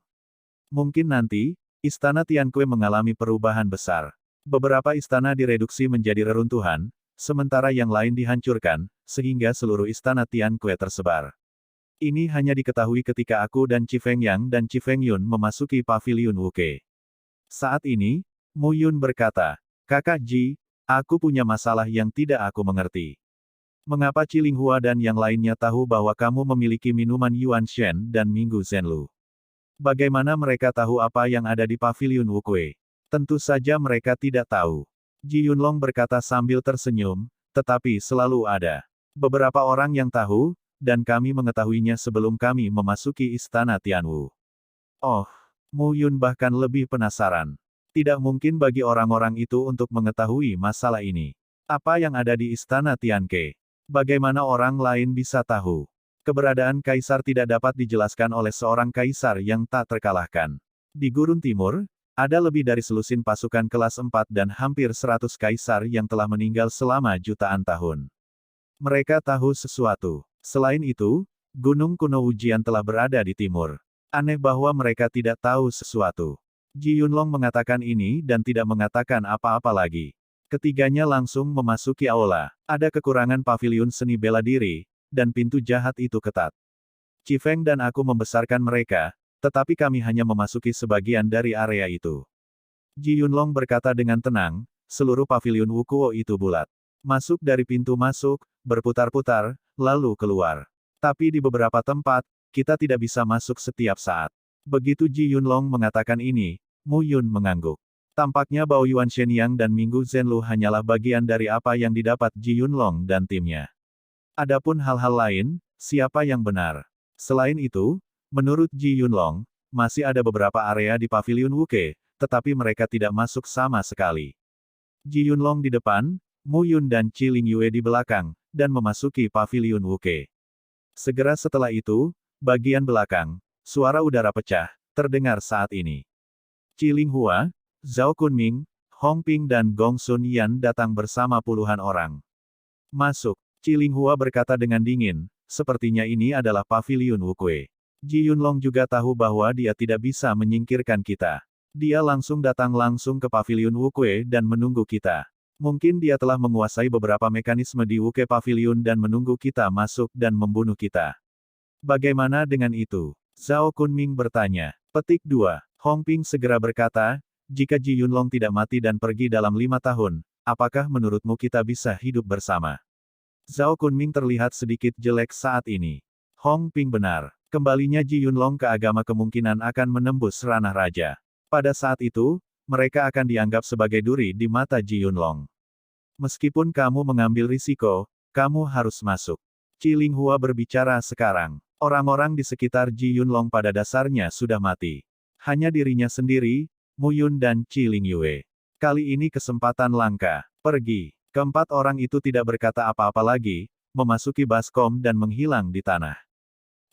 Mungkin nanti, Istana Tiankui mengalami perubahan besar. Beberapa istana direduksi menjadi reruntuhan, sementara yang lain dihancurkan, sehingga seluruh istana Tiankui tersebar. Ini hanya diketahui ketika aku dan Chi Feng Yang dan Chi Feng Yun memasuki Paviliun Wuke. Saat ini, Mu Yun berkata, Kakak Ji, aku punya masalah yang tidak aku mengerti. Mengapa Chi Linghua dan yang lainnya tahu bahwa kamu memiliki minuman Yuan Shen dan Minggu Zenlu? Bagaimana mereka tahu apa yang ada di Paviliun Wuke? Tentu saja mereka tidak tahu. Ji Yunlong berkata sambil tersenyum, tetapi selalu ada beberapa orang yang tahu, dan kami mengetahuinya sebelum kami memasuki Istana Tianwu. Oh, Mu Yun bahkan lebih penasaran. Tidak mungkin bagi orang-orang itu untuk mengetahui masalah ini. Apa yang ada di Istana Tianke? Bagaimana orang lain bisa tahu? Keberadaan kaisar tidak dapat dijelaskan oleh seorang kaisar yang tak terkalahkan. Di Gurun Timur, ada lebih dari selusin pasukan kelas 4 dan hampir 100 kaisar yang telah meninggal selama jutaan tahun. Mereka tahu sesuatu. Selain itu, Gunung Kuno Ujian telah berada di timur. Aneh bahwa mereka tidak tahu sesuatu. Ji Yunlong mengatakan ini dan tidak mengatakan apa-apa lagi. Ketiganya langsung memasuki aula. Ada kekurangan paviliun seni bela diri, dan pintu jahat itu ketat. Chi Feng dan aku membesarkan mereka, tetapi kami hanya memasuki sebagian dari area itu. Ji Yunlong berkata dengan tenang, seluruh paviliun Wukuo itu bulat. Masuk dari pintu masuk, berputar-putar, lalu keluar. Tapi di beberapa tempat, kita tidak bisa masuk setiap saat. Begitu Ji Yunlong mengatakan ini, Mu Yun mengangguk. Tampaknya Bao Yuan Shenyang dan Minggu Zenlu hanyalah bagian dari apa yang didapat Ji Yunlong dan timnya. Adapun hal-hal lain, siapa yang benar? Selain itu, menurut Ji Yunlong, masih ada beberapa area di Paviliun Wuke, tetapi mereka tidak masuk sama sekali. Ji Yunlong di depan, Mu Yun dan Chi Lingyue di belakang, dan memasuki Paviliun Wuke. Segera setelah itu, bagian belakang, suara udara pecah, terdengar saat ini. Chi Linghua, Zhao Kunming, Hong Ping dan Gong Sun Yan datang bersama puluhan orang. Masuk, Chi Linghua berkata dengan dingin, sepertinya ini adalah Paviliun Wuke. Ji Yunlong juga tahu bahwa dia tidak bisa menyingkirkan kita. Dia langsung datang langsung ke Paviliun Wuke dan menunggu kita. Mungkin dia telah menguasai beberapa mekanisme di Wuke Paviliun dan menunggu kita masuk dan membunuh kita. Bagaimana dengan itu? Zhao Kunming bertanya. Petik 2. Hong Ping segera berkata, jika Ji Yunlong tidak mati dan pergi dalam 5 tahun, apakah menurutmu kita bisa hidup bersama? Zhao Kunming terlihat sedikit jelek saat ini. Hong Ping benar. Kembalinya Ji Yunlong ke agama kemungkinan akan menembus ranah raja. Pada saat itu, mereka akan dianggap sebagai duri di mata Ji Yunlong. Meskipun kamu mengambil risiko, kamu harus masuk. Chi Linghua berbicara sekarang. Orang-orang di sekitar Ji Yunlong pada dasarnya sudah mati. Hanya dirinya sendiri, Mu Yun dan Chi Lingyue. Kali ini kesempatan langka. Pergi. Keempat orang itu tidak berkata apa-apa lagi, memasuki baskom dan menghilang di tanah.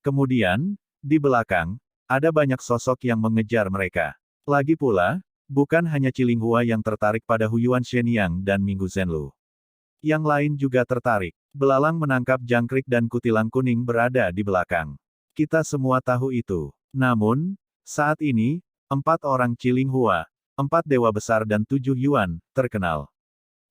Kemudian, di belakang, ada banyak sosok yang mengejar mereka. Lagi pula, bukan hanya Chi Linghua yang tertarik pada Hu Yuan Shenyang dan Minggu Zenlu. Yang lain juga tertarik. Belalang menangkap jangkrik dan kutilang kuning berada di belakang. Kita semua tahu itu. Namun, saat ini, 4 orang Cilinghua, 4 dewa besar dan 7 Yuan, terkenal.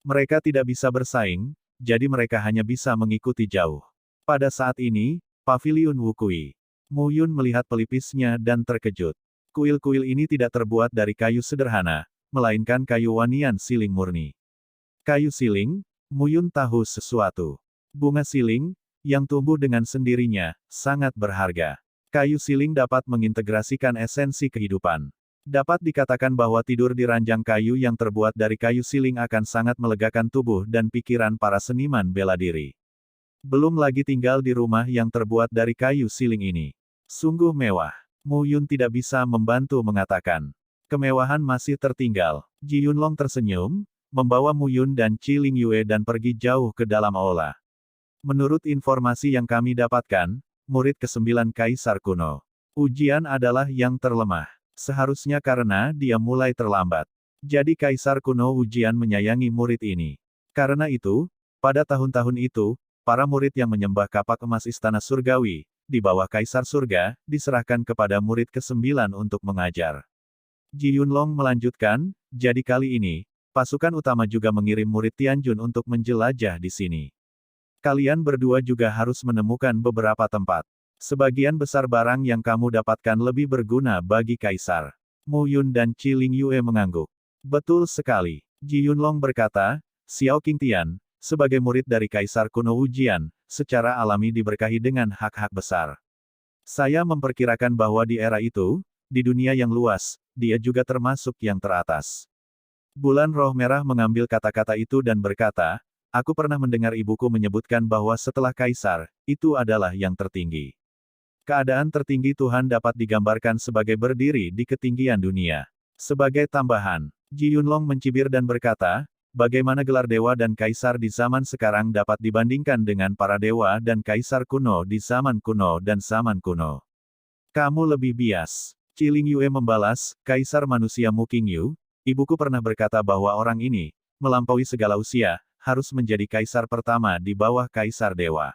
Mereka tidak bisa bersaing, jadi mereka hanya bisa mengikuti jauh. Pada saat ini, Paviliun Wukui. Mu Yun melihat pelipisnya dan terkejut. Kuil-kuil ini tidak terbuat dari kayu sederhana, melainkan kayu wanian siling murni. Kayu siling, Mu Yun tahu sesuatu. Bunga siling, yang tumbuh dengan sendirinya, sangat berharga. Kayu siling dapat mengintegrasikan esensi kehidupan. Dapat dikatakan bahwa tidur di ranjang kayu yang terbuat dari kayu siling akan sangat melegakan tubuh dan pikiran para seniman bela diri. Belum lagi tinggal di rumah yang terbuat dari kayu siling ini. Sungguh mewah. Mu Yun tidak bisa membantu mengatakan. Kemewahan masih tertinggal. Ji Yunlong tersenyum, membawa Mu Yun dan Qi Lingyue dan pergi jauh ke dalam aula. Menurut informasi yang kami dapatkan, murid ke-9 Kaisar kuno. Ujian adalah yang terlemah. Seharusnya karena dia mulai terlambat. Jadi Kaisar kuno ujian menyayangi murid ini. Karena itu, pada tahun-tahun itu, para murid yang menyembah kapak emas Istana Surgawi, di bawah Kaisar Surga, diserahkan kepada murid ke-9 untuk mengajar. Ji Yunlong melanjutkan, jadi kali ini, pasukan utama juga mengirim murid Tianjun untuk menjelajah di sini. Kalian berdua juga harus menemukan beberapa tempat. Sebagian besar barang yang kamu dapatkan lebih berguna bagi Kaisar. Mu Yun dan Qi Lingyue mengangguk. Betul sekali. Ji Yunlong berkata, Xiao Qingtian, sebagai murid dari Kaisar kuno ujian, secara alami diberkahi dengan hak-hak besar. Saya memperkirakan bahwa di era itu, di dunia yang luas, dia juga termasuk yang teratas. Bulan Roh Merah mengambil kata-kata itu dan berkata, aku pernah mendengar ibuku menyebutkan bahwa setelah Kaisar, itu adalah yang tertinggi. Keadaan tertinggi Tuhan dapat digambarkan sebagai berdiri di ketinggian dunia. Sebagai tambahan, Ji Yunlong mencibir dan berkata, bagaimana gelar dewa dan kaisar di zaman sekarang dapat dibandingkan dengan para dewa dan kaisar kuno di zaman kuno dan zaman kuno. Kamu lebih bias. Qi Lingyue membalas, Kaisar manusia Mu Qingyu, ibuku pernah berkata bahwa orang ini, melampaui segala usia, harus menjadi kaisar pertama di bawah kaisar dewa.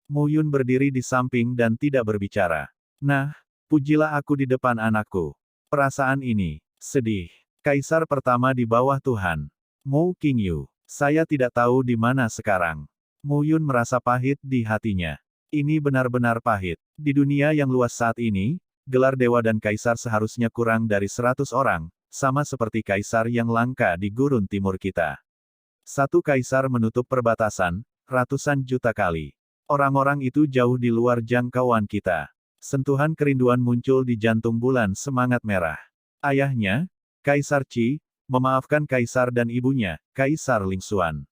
Mu Yun berdiri di samping dan tidak berbicara. Nah, pujilah aku di depan anakku. Perasaan ini, sedih. Kaisar pertama di bawah Tuhan. Mu Qingyu. Saya tidak tahu di mana sekarang. Mu Yun merasa pahit di hatinya. Ini benar-benar pahit. Di dunia yang luas saat ini, gelar dewa dan kaisar seharusnya kurang dari 100 orang, sama seperti kaisar yang langka di gurun timur kita. Satu kaisar menutup perbatasan, ratusan juta kali. Orang-orang itu jauh di luar jangkauan kita. Sentuhan kerinduan muncul di jantung bulan semangat merah. Ayahnya, Kaisar Qi, memaafkan kaisar dan ibunya, Kaisar Lingxuan.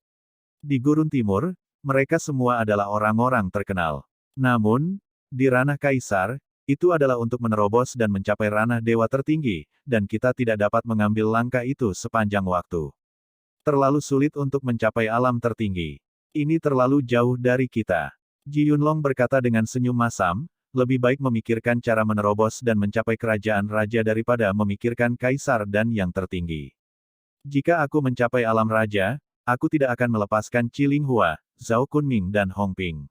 Di gurun timur, mereka semua adalah orang-orang terkenal. Namun, di ranah kaisar, itu adalah untuk menerobos dan mencapai ranah dewa tertinggi, dan kita tidak dapat mengambil langkah itu sepanjang waktu. Terlalu sulit untuk mencapai alam tertinggi. Ini terlalu jauh dari kita. Ji Yunlong berkata dengan senyum masam, lebih baik memikirkan cara menerobos dan mencapai kerajaan raja daripada memikirkan kaisar dan yang tertinggi. Jika aku mencapai alam raja, aku tidak akan melepaskan Qi Linghua, Zhao Kunming dan Hong Ping.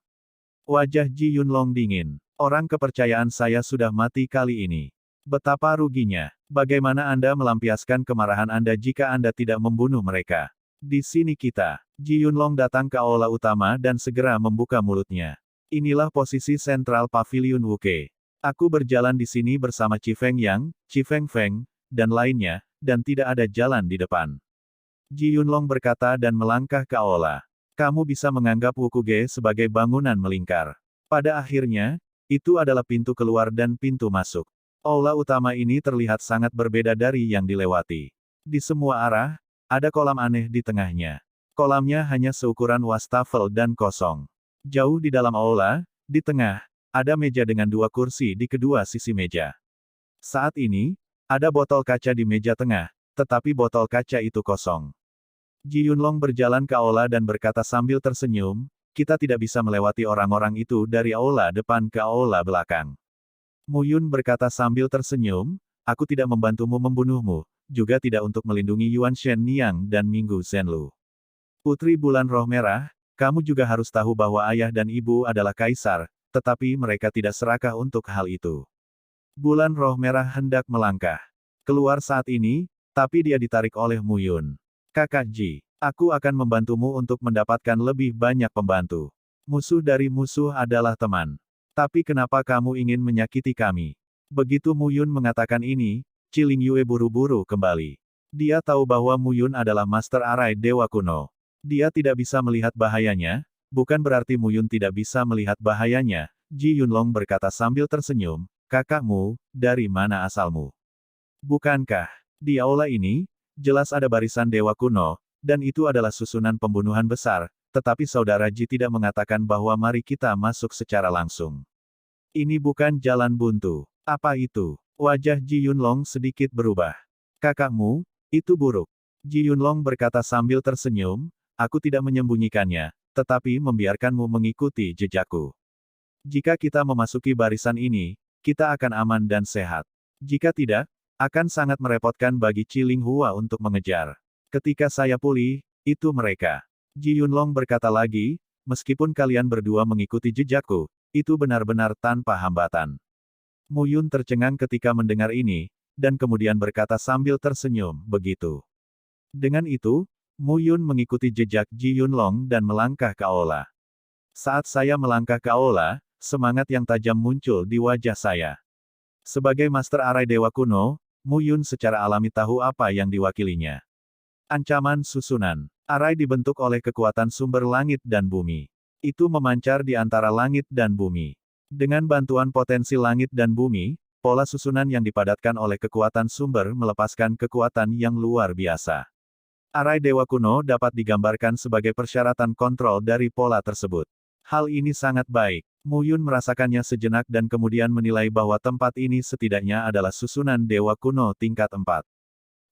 Wajah Ji Yunlong dingin. Orang kepercayaan saya sudah mati kali ini. Betapa ruginya. Bagaimana Anda melampiaskan kemarahan Anda jika Anda tidak membunuh mereka? Di sini kita. Ji Yunlong datang ke aula utama dan segera membuka mulutnya. Inilah posisi sentral Paviliun Wuke. Aku berjalan di sini bersama Qi Feng Yang, Qi Feng Feng, dan lainnya, dan tidak ada jalan di depan. Ji Yunlong berkata dan melangkah ke aula. Kamu bisa menganggap Wukuge sebagai bangunan melingkar. Pada akhirnya, itu adalah pintu keluar dan pintu masuk. Aula utama ini terlihat sangat berbeda dari yang dilewati. Di semua arah, ada kolam aneh di tengahnya. Kolamnya hanya seukuran wastafel dan kosong. Jauh di dalam aula, di tengah, ada meja dengan 2 kursi di kedua sisi meja. Saat ini, ada botol kaca di meja tengah, tetapi botol kaca itu kosong. Ji Yunlong berjalan ke aula dan berkata sambil tersenyum, kita tidak bisa melewati orang-orang itu dari aula depan ke aula belakang. Mu Yun berkata sambil tersenyum, aku tidak membantumu membunuhmu, juga tidak untuk melindungi Yuan Shen Niang dan Minggu Zhenlu. Putri Bulan Roh Merah, kamu juga harus tahu bahwa ayah dan ibu adalah kaisar, tetapi mereka tidak serakah untuk hal itu. Bulan roh merah hendak melangkah keluar saat ini, tapi dia ditarik oleh Mu Yun. Kakak Ji, aku akan membantumu untuk mendapatkan lebih banyak pembantu. Musuh dari musuh adalah teman. Tapi kenapa kamu ingin menyakiti kami? Begitu Mu Yun mengatakan ini, Qi Lingyue buru-buru kembali. Dia tahu bahwa Mu Yun adalah Master Arai Dewa Kuno. Dia tidak bisa melihat bahayanya, bukan berarti Mu Yun tidak bisa melihat bahayanya. Ji Yunlong berkata sambil tersenyum, kakakmu, dari mana asalmu? Bukankah, di aula ini, jelas ada barisan Dewa Kuno, dan itu adalah susunan pembunuhan besar, tetapi saudara Ji tidak mengatakan bahwa mari kita masuk secara langsung. Ini bukan jalan buntu. Apa itu? Wajah Ji Yunlong sedikit berubah. Kakakmu, itu buruk. Ji Yunlong berkata sambil tersenyum, aku tidak menyembunyikannya, tetapi membiarkanmu mengikuti jejakku. Jika kita memasuki barisan ini, kita akan aman dan sehat. Jika tidak, akan sangat merepotkan bagi Qi Linghua untuk mengejar. Ketika saya pulih, itu mereka. Ji Yunlong berkata lagi, meskipun kalian berdua mengikuti jejakku, itu benar-benar tanpa hambatan. Mu Yun tercengang ketika mendengar ini, dan kemudian berkata sambil tersenyum, begitu. Dengan itu, Mu Yun mengikuti jejak Ji Yunlong dan melangkah ke aula. Saat saya melangkah ke aula, semangat yang tajam muncul di wajah saya. Sebagai Master Arai Dewa Kuno, Mu Yun secara alami tahu apa yang diwakilinya. Ancaman susunan. Arai dibentuk oleh kekuatan sumber langit dan bumi. Itu memancar di antara langit dan bumi. Dengan bantuan potensi langit dan bumi, pola susunan yang dipadatkan oleh kekuatan sumber melepaskan kekuatan yang luar biasa. Arai Dewa Kuno dapat digambarkan sebagai persyaratan kontrol dari pola tersebut. Hal ini sangat baik. Mu Yun merasakannya sejenak dan kemudian menilai bahwa tempat ini setidaknya adalah susunan Dewa Kuno tingkat 4.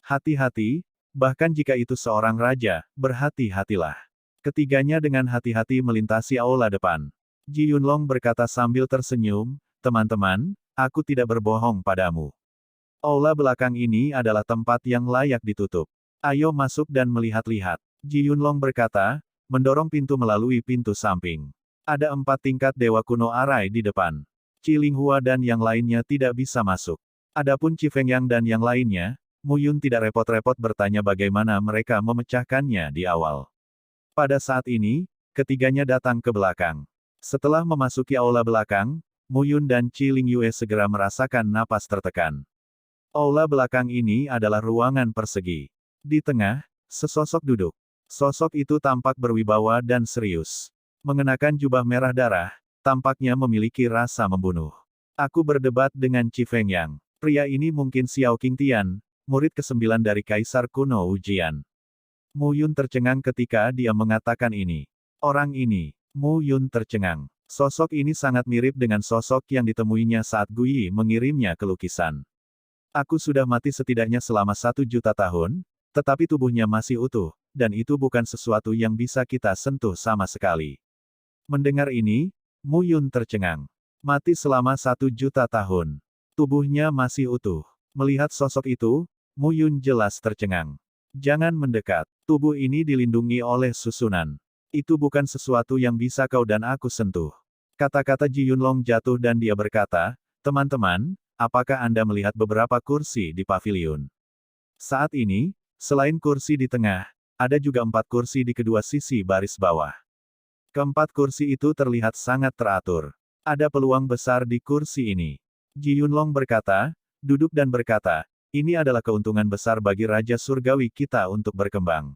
Hati-hati, bahkan jika itu seorang raja, berhati-hatilah. Ketiganya dengan hati-hati melintasi aula depan. Ji Yunlong berkata sambil tersenyum, teman-teman, aku tidak berbohong padamu. Aula belakang ini adalah tempat yang layak ditutup. Ayo masuk dan melihat-lihat. Ji Yunlong berkata, mendorong pintu melalui pintu samping. Ada 4 tingkat Dewa Kuno Arai di depan. Qi Linghua dan yang lainnya tidak bisa masuk. Adapun Qi Fengyang dan yang lainnya, Mu Yun tidak repot-repot bertanya bagaimana mereka memecahkannya di awal. Pada saat ini, ketiganya datang ke belakang. Setelah memasuki aula belakang, Mu Yun dan Qi Lingyue segera merasakan napas tertekan. Aula belakang ini adalah ruangan persegi. Di tengah, sesosok duduk. Sosok itu tampak berwibawa dan serius. Mengenakan jubah merah darah, tampaknya memiliki rasa membunuh. Aku berdebat dengan Qi Fengyang. Pria ini mungkin Xiao Qingtian, murid ke-9 dari Kaisar Kuno Ujian. Mu Yun tercengang ketika dia mengatakan ini. Orang ini, Mu Yun tercengang. Sosok ini sangat mirip dengan sosok yang ditemuinya saat Guyi mengirimnya ke lukisan. Aku sudah mati setidaknya selama 1 juta tahun, tetapi tubuhnya masih utuh, dan itu bukan sesuatu yang bisa kita sentuh sama sekali. Mendengar ini, Mu Yun tercengang. Mati selama 1 juta tahun. Tubuhnya masih utuh. Melihat sosok itu, Mu Yun jelas tercengang. Jangan mendekat. Tubuh ini dilindungi oleh susunan. Itu bukan sesuatu yang bisa kau dan aku sentuh. Kata-kata Ji Yunlong jatuh dan dia berkata, teman-teman, apakah Anda melihat beberapa kursi di pavilion? Saat ini, selain kursi di tengah, ada juga 4 kursi di kedua sisi baris bawah. Keempat kursi itu terlihat sangat teratur. Ada peluang besar di kursi ini. Ji Yunlong berkata, duduk dan berkata, ini adalah keuntungan besar bagi Raja Surgawi kita untuk berkembang.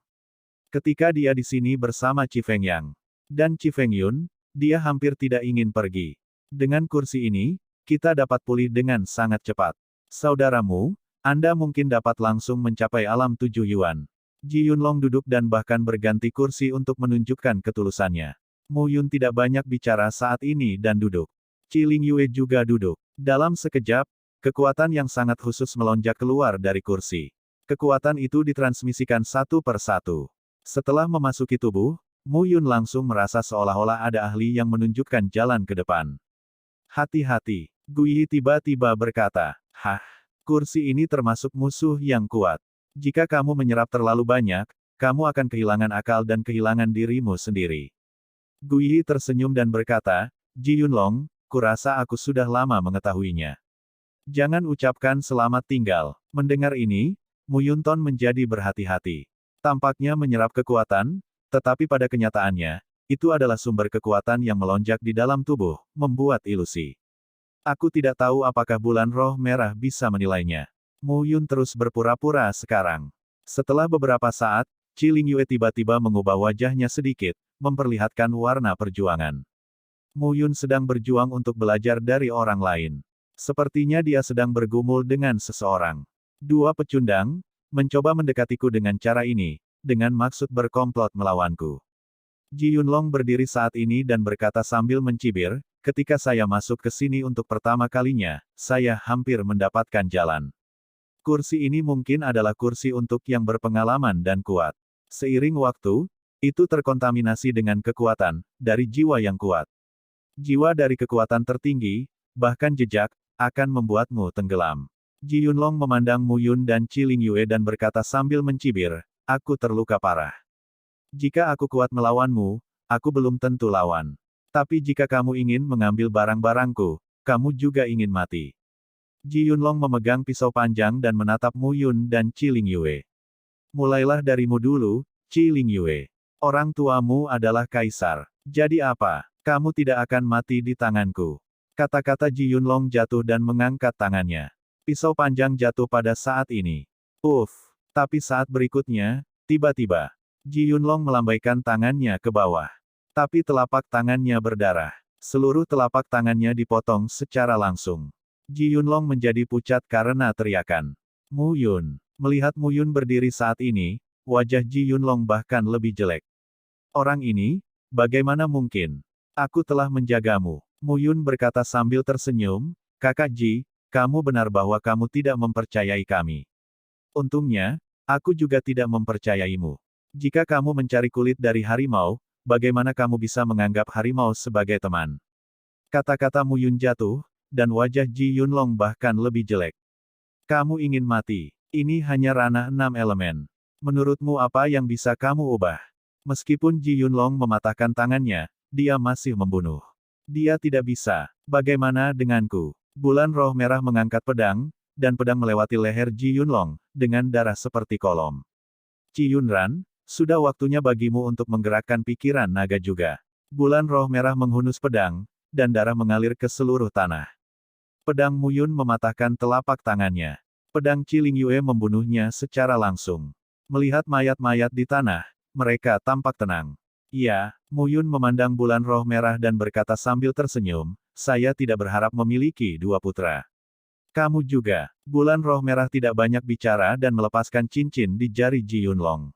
Ketika dia di sini bersama Qi Fengyang dan Qi Fengyun, dia hampir tidak ingin pergi. Dengan kursi ini, kita dapat pulih dengan sangat cepat. Saudaramu, Anda mungkin dapat langsung mencapai alam 7 Yuan. Ji Yunlong duduk dan bahkan berganti kursi untuk menunjukkan ketulusannya. Mu Yun tidak banyak bicara saat ini dan duduk. Qi Lingyue juga duduk. Dalam sekejap, kekuatan yang sangat khusus melonjak keluar dari kursi. Kekuatan itu ditransmisikan satu per satu. Setelah memasuki tubuh, Mu Yun langsung merasa seolah-olah ada ahli yang menunjukkan jalan ke depan. Hati-hati, Guyi tiba-tiba berkata, hah, kursi ini termasuk musuh yang kuat. Jika kamu menyerap terlalu banyak, kamu akan kehilangan akal dan kehilangan dirimu sendiri. Guyi tersenyum dan berkata, Ji Yunlong, kurasa aku sudah lama mengetahuinya. Jangan ucapkan selamat tinggal. Mendengar ini, Mu Yunton menjadi berhati-hati. Tampaknya menyerap kekuatan, tetapi pada kenyataannya, itu adalah sumber kekuatan yang melonjak di dalam tubuh, membuat ilusi. Aku tidak tahu apakah bulan roh merah bisa menilainya. Mu Yun terus berpura-pura sekarang. Setelah beberapa saat, Qi Lingyue tiba-tiba mengubah wajahnya sedikit, memperlihatkan warna perjuangan. Mu Yun sedang berjuang untuk belajar dari orang lain. Sepertinya dia sedang bergumul dengan seseorang. Dua pecundang, mencoba mendekatiku dengan cara ini, dengan maksud berkomplot melawanku. Ji Yunlong berdiri saat ini dan berkata sambil mencibir, ketika saya masuk ke sini untuk pertama kalinya, saya hampir mendapatkan jalan. Kursi ini mungkin adalah kursi untuk yang berpengalaman dan kuat. Seiring waktu, itu terkontaminasi dengan kekuatan, dari jiwa yang kuat. Jiwa dari kekuatan tertinggi, bahkan jejak, akan membuatmu tenggelam. Ji Yunlong memandang Mu Yun dan Qi Lingyue dan berkata sambil mencibir, aku terluka parah. Jika aku kuat melawanmu, aku belum tentu lawan. Tapi jika kamu ingin mengambil barang-barangku, kamu juga ingin mati. Ji Yunlong memegang pisau panjang dan menatap Mu Yun dan Qi Lingyue. Mulailah darimu dulu, Qi Lingyue. Orang tuamu adalah kaisar. Jadi apa? Kamu tidak akan mati di tanganku. Kata-kata Ji Yunlong jatuh dan mengangkat tangannya. Pisau panjang jatuh pada saat ini. Tapi saat berikutnya, tiba-tiba, Ji Yunlong melambaikan tangannya ke bawah. Tapi telapak tangannya berdarah. Seluruh telapak tangannya dipotong secara langsung. Ji Yunlong menjadi pucat karena teriakan. Mu Yun. Melihat Mu Yun berdiri saat ini, wajah Ji Yunlong bahkan lebih jelek. Orang ini, bagaimana mungkin? Aku telah menjagamu. Mu Yun berkata sambil tersenyum, Kakak Ji, kamu benar bahwa kamu tidak mempercayai kami. Untungnya, aku juga tidak mempercayaimu. Jika kamu mencari kulit dari harimau, bagaimana kamu bisa menganggap harimau sebagai teman? Kata-kata Mu Yun jatuh, dan wajah Ji Yunlong bahkan lebih jelek. Kamu ingin mati. Ini hanya ranah 6 elemen. Menurutmu apa yang bisa kamu ubah? Meskipun Ji Yunlong mematahkan tangannya, dia masih membunuh. Dia tidak bisa. Bagaimana denganku? Bulan roh merah mengangkat pedang, dan pedang melewati leher Ji Yunlong, dengan darah seperti kolom. Qi Yunran, sudah waktunya bagimu untuk menggerakkan pikiran naga juga. Bulan roh merah menghunus pedang, dan darah mengalir ke seluruh tanah. Pedang Mu Yun mematahkan telapak tangannya. Pedang Qi Lingyue membunuhnya secara langsung. Melihat mayat-mayat di tanah, mereka tampak tenang. Iya, Mu Yun memandang bulan roh merah dan berkata sambil tersenyum, saya tidak berharap memiliki dua putra. Kamu juga. Bulan roh merah tidak banyak bicara dan melepaskan cincin di jari Ji Yunlong.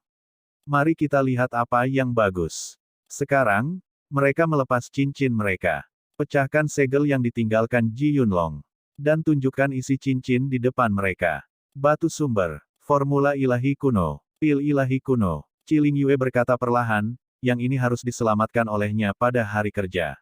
Mari kita lihat apa yang bagus. Sekarang, mereka melepas cincin mereka. Pecahkan segel yang ditinggalkan Ji Yunlong. Dan tunjukkan isi cincin di depan mereka. Batu sumber. Formula ilahi kuno. Pil ilahi kuno. Qi Lingyue berkata perlahan, yang ini harus diselamatkan olehnya pada hari kerja.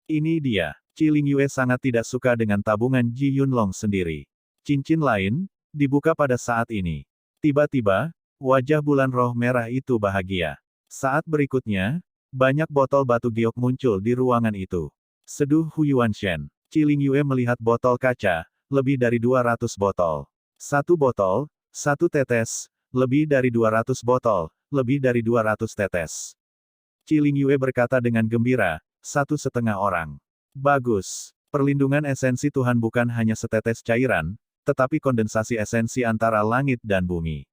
Ini dia. Qi Lingyue sangat tidak suka dengan tabungan Ji Yunlong sendiri. Cincin lain, dibuka pada saat ini. Tiba-tiba, wajah bulan roh merah itu bahagia. Saat berikutnya, banyak botol batu giok muncul di ruangan itu. Seduh Huyuan Shen. Qi Lingyue melihat botol kaca, lebih dari 200 botol. Satu botol, satu tetes, lebih dari 200 botol, lebih dari 200 tetes. Qi Lingyue berkata dengan gembira, 1,5 orang. Bagus. Perlindungan esensi Tuhan bukan hanya setetes cairan, tetapi kondensasi esensi antara langit dan bumi.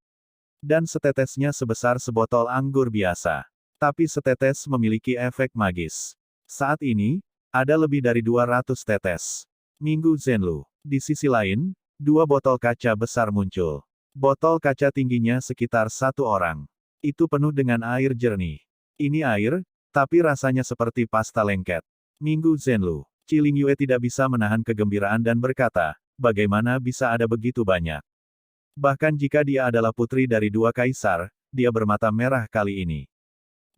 Dan setetesnya sebesar sebotol anggur biasa. Tapi setetes memiliki efek magis. Saat ini, ada lebih dari 200 tetes. Minggu Zenlu. Di sisi lain, 2 botol kaca besar muncul. Botol kaca tingginya sekitar 1 orang. Itu penuh dengan air jernih. Ini air, tapi rasanya seperti pasta lengket. Minggu Zenlu. Qi Lingyue tidak bisa menahan kegembiraan dan berkata, bagaimana bisa ada begitu banyak? Bahkan jika dia adalah putri dari 2 kaisar, dia bermata merah kali ini.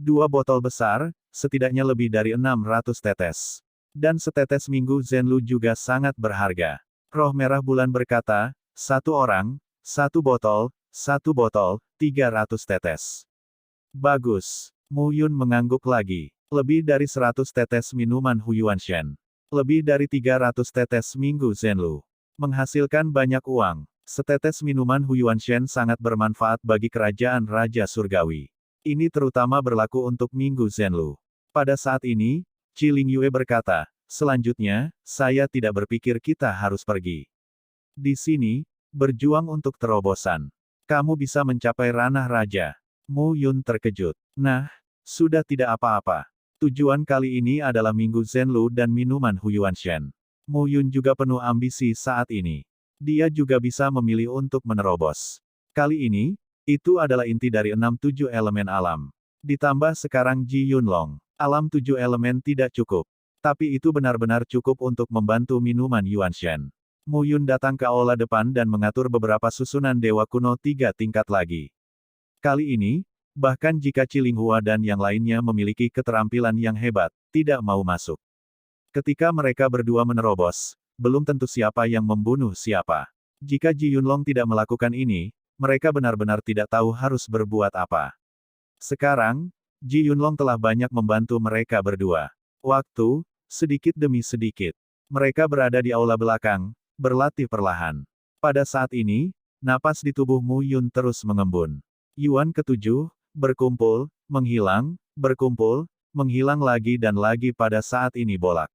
2 botol besar, setidaknya lebih dari 600 tetes. Dan setetes Minggu Zenlu juga sangat berharga. Roh merah bulan berkata, 1 orang, 1 botol, 1 botol, 300 tetes. Bagus. Mu Yun mengangguk lagi. Lebih dari 100 tetes minuman Huyuan Shen. Lebih dari 300 tetes Minggu Zenlu. Menghasilkan banyak uang. Setetes minuman Huyuanshen sangat bermanfaat bagi kerajaan Raja Surgawi. Ini terutama berlaku untuk Minggu Zenlu. Pada saat ini, Qi Lingyue berkata, selanjutnya, saya tidak berpikir kita harus pergi. Di sini, berjuang untuk terobosan. Kamu bisa mencapai ranah raja. Mu Yun terkejut. Nah, sudah tidak apa-apa. Tujuan kali ini adalah Minggu Zenlu dan minuman Huyuanshen. Mu Yun juga penuh ambisi saat ini. Dia juga bisa memilih untuk menerobos. Kali ini, itu adalah inti dari 6-7 elemen alam. Ditambah sekarang Ji Yunlong. Alam 7 elemen tidak cukup. Tapi itu benar-benar cukup untuk membantu minuman Yuanshen. Mu Yun datang ke aula depan dan mengatur beberapa susunan dewa kuno 3 tingkat lagi. Kali ini, bahkan jika Qi Linghua dan yang lainnya memiliki keterampilan yang hebat, tidak mau masuk. Ketika mereka berdua menerobos, belum tentu siapa yang membunuh siapa. Jika Ji Yunlong tidak melakukan ini, mereka benar-benar tidak tahu harus berbuat apa. Sekarang, Ji Yunlong telah banyak membantu mereka berdua. Waktu, sedikit demi sedikit. Mereka berada di aula belakang, berlatih perlahan. Pada saat ini, napas di tubuh Mu Yun terus mengembun. Yuan ketujuh, berkumpul, menghilang lagi dan lagi pada saat ini bolak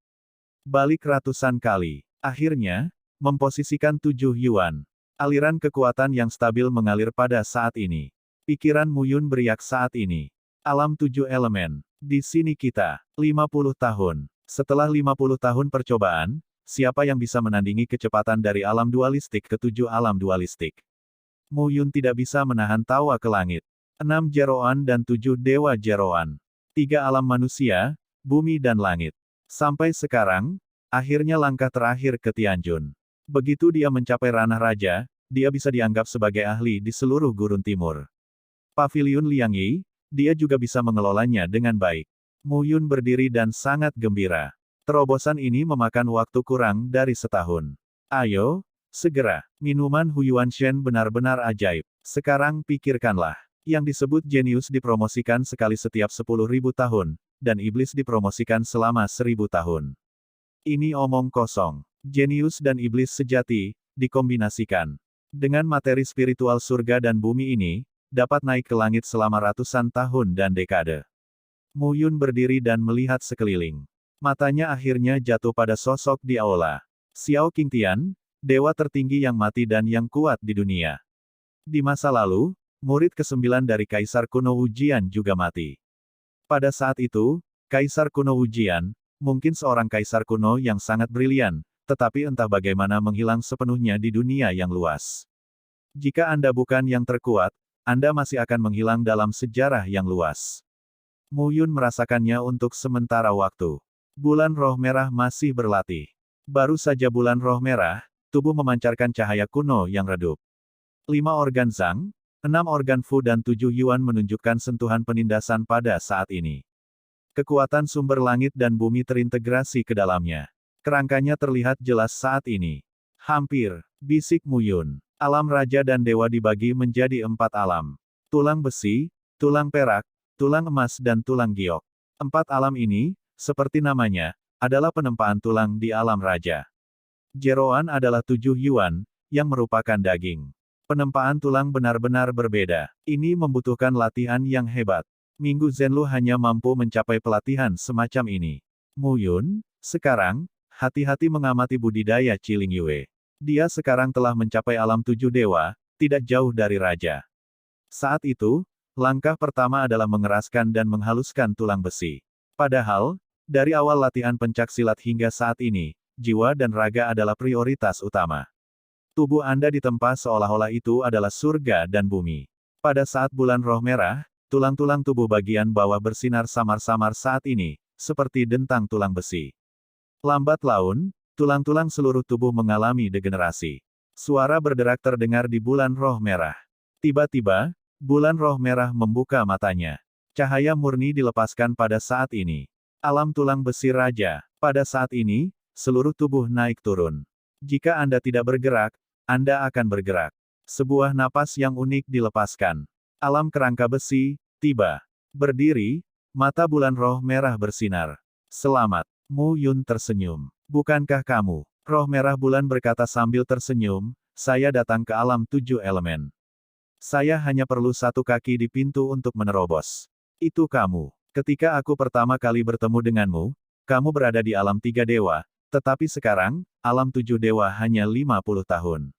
balik ratusan kali. Akhirnya, memposisikan 7 Yuan. Aliran kekuatan yang stabil mengalir pada saat ini. Pikiran Mu Yun beriak saat ini. Alam 7 elemen. Di sini kita. 50 tahun. Setelah 50 tahun percobaan, siapa yang bisa menandingi kecepatan dari alam dualistik ke 7 alam dualistik? Mu Yun tidak bisa menahan tawa ke langit. 6 jeroan dan 7 dewa jeroan. 3 alam manusia, bumi dan langit. Sampai sekarang, akhirnya langkah terakhir ke Tianjun. Begitu dia mencapai ranah raja, dia bisa dianggap sebagai ahli di seluruh gurun timur. Paviliun Liangyi, dia juga bisa mengelolanya dengan baik. Mu Yun berdiri dan sangat gembira. Terobosan ini memakan waktu kurang dari setahun. Ayo, segera. Minuman Huyuanshen benar-benar ajaib. Sekarang pikirkanlah. Yang disebut jenius dipromosikan sekali setiap 10.000 tahun, dan iblis dipromosikan selama 1000 tahun. Ini omong kosong. Jenius dan iblis sejati, dikombinasikan. Dengan materi spiritual surga dan bumi ini, dapat naik ke langit selama ratusan tahun dan dekade. Mu Yun berdiri dan melihat sekeliling. Matanya akhirnya jatuh pada sosok di aula. Xiao Qingtian, dewa tertinggi yang mati dan yang kuat di dunia. Di masa lalu, murid ke-9 dari Kaisar Kuno Wujian juga mati. Pada saat itu, Kaisar Kuno Wujian, mungkin seorang kaisar kuno yang sangat brilian, tetapi entah bagaimana menghilang sepenuhnya di dunia yang luas. Jika Anda bukan yang terkuat, Anda masih akan menghilang dalam sejarah yang luas. Mu Yun merasakannya untuk sementara waktu. Bulan roh merah masih berlatih. Baru saja bulan roh merah, tubuh memancarkan cahaya kuno yang redup. 5 organ Zhang, 6 organ Fu dan 7 Yuan menunjukkan sentuhan penindasan pada saat ini. Kekuatan sumber langit dan bumi terintegrasi ke dalamnya. Kerangkanya terlihat jelas saat ini. Hampir, bisik Mu Yun. Alam raja dan dewa dibagi menjadi 4 alam. Tulang besi, tulang perak, tulang emas dan tulang giok. 4 alam ini, seperti namanya, adalah penempaan tulang di alam raja. Jeroan adalah 7 Yuan, yang merupakan daging. Penempaan tulang benar-benar berbeda. Ini membutuhkan latihan yang hebat. Minggu Zenlu hanya mampu mencapai pelatihan semacam ini. Mu Yun, sekarang, hati-hati mengamati budidaya Qi Lingyue. Dia sekarang telah mencapai alam 7 dewa, tidak jauh dari raja. Saat itu, langkah pertama adalah mengeraskan dan menghaluskan tulang besi. Padahal, dari awal latihan pencaksilat hingga saat ini, jiwa dan raga adalah prioritas utama. Tubuh Anda ditempa seolah-olah itu adalah surga dan bumi. Pada saat bulan roh merah, tulang-tulang tubuh bagian bawah bersinar samar-samar saat ini, seperti dentang tulang besi. Lambat laun, tulang-tulang seluruh tubuh mengalami degenerasi. Suara berderak terdengar di bulan roh merah. Tiba-tiba, bulan roh merah membuka matanya. Cahaya murni dilepaskan pada saat ini. Alam tulang besi raja. Pada saat ini, seluruh tubuh naik turun. Jika Anda tidak bergerak, Anda akan bergerak. Sebuah napas yang unik dilepaskan. Alam kerangka besi, tiba. Berdiri, mata bulan roh merah bersinar. Selamat. Mu Yun tersenyum. Bukankah kamu Roh merah bulan berkata sambil tersenyum, saya datang ke alam 7 elemen. Saya hanya perlu satu kaki di pintu untuk menerobos. Itu kamu. Ketika aku pertama kali bertemu denganmu, kamu berada di alam 3 dewa, tetapi sekarang, alam 7 dewa hanya 50 tahun.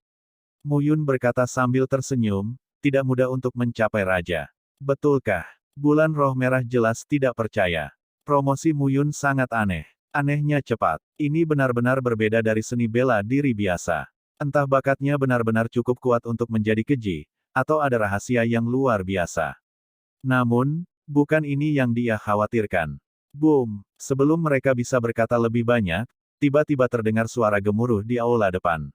Muyun berkata sambil tersenyum, tidak mudah untuk mencapai raja. Betulkah? Bulan roh merah jelas tidak percaya. Promosi Muyun sangat aneh. Anehnya cepat. Ini benar-benar berbeda dari seni bela diri biasa. Entah bakatnya benar-benar cukup kuat untuk menjadi keji, atau ada rahasia yang luar biasa. Namun, bukan ini yang dia khawatirkan. Boom! Sebelum mereka bisa berkata lebih banyak, tiba-tiba terdengar suara gemuruh di aula depan.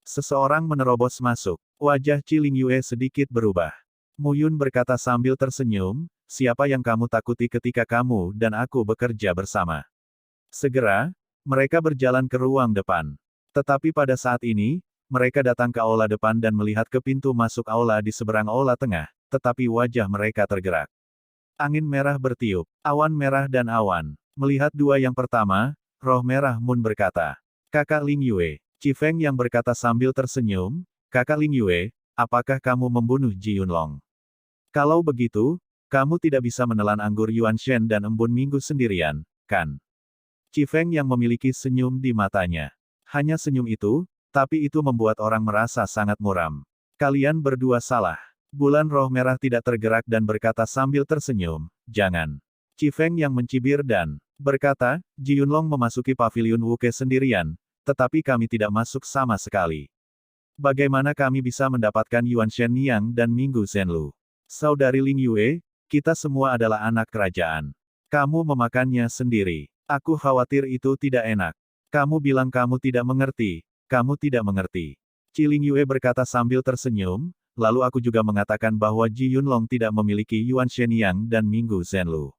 Seseorang menerobos masuk. Wajah Qi Lingyue sedikit berubah. Muyun berkata sambil tersenyum, siapa yang kamu takuti ketika kamu dan aku bekerja bersama? Segera, mereka berjalan ke ruang depan. Tetapi pada saat ini, mereka datang ke aula depan dan melihat ke pintu masuk aula di seberang aula tengah, tetapi wajah mereka tergerak. Angin merah bertiup, awan merah dan awan. Melihat dua yang pertama, roh merah Moon berkata, Kakak Ling Yue. Qi Feng yang berkata sambil tersenyum, Kakak Ling Yue, apakah kamu membunuh Ji Yunlong? Kalau begitu, kamu tidak bisa menelan anggur Yuan Shen dan embun minggu sendirian, kan? Qi Feng yang memiliki senyum di matanya. Hanya senyum itu, tapi itu membuat orang merasa sangat muram. Kalian berdua salah. Bulan roh merah tidak tergerak dan berkata sambil tersenyum, jangan. Qi Feng yang mencibir dan berkata, Ji Yunlong memasuki paviliun Wuke sendirian, tetapi kami tidak masuk sama sekali. Bagaimana kami bisa mendapatkan Yuan Shen Niang dan Minggu Zhenlu? Saudari Ling Yue, kita semua adalah anak kerajaan. Kamu memakannya sendiri. Aku khawatir itu tidak enak. Kamu bilang kamu tidak mengerti. Kamu tidak mengerti. Qi Ling Yue berkata sambil tersenyum, lalu aku juga mengatakan bahwa Ji Yunlong tidak memiliki Yuan Shen Yang dan Minggu Zhenlu.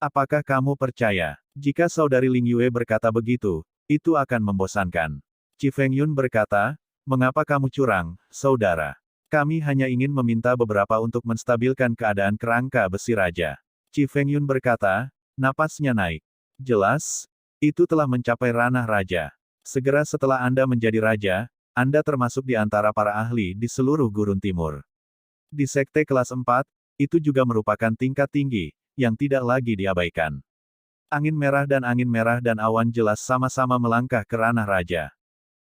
Apakah kamu percaya? Jika saudari Ling Yue berkata begitu, itu akan membosankan. Qi Fengyun berkata, mengapa kamu curang, saudara? Kami hanya ingin meminta beberapa untuk menstabilkan keadaan kerangka besi raja. Qi Fengyun berkata, napasnya naik. Jelas, itu telah mencapai ranah raja. Segera setelah Anda menjadi raja, Anda termasuk di antara para ahli di seluruh gurun timur. Di sekte kelas 4, itu juga merupakan tingkat tinggi, yang tidak lagi diabaikan. Angin merah dan awan jelas sama-sama melangkah ke ranah raja.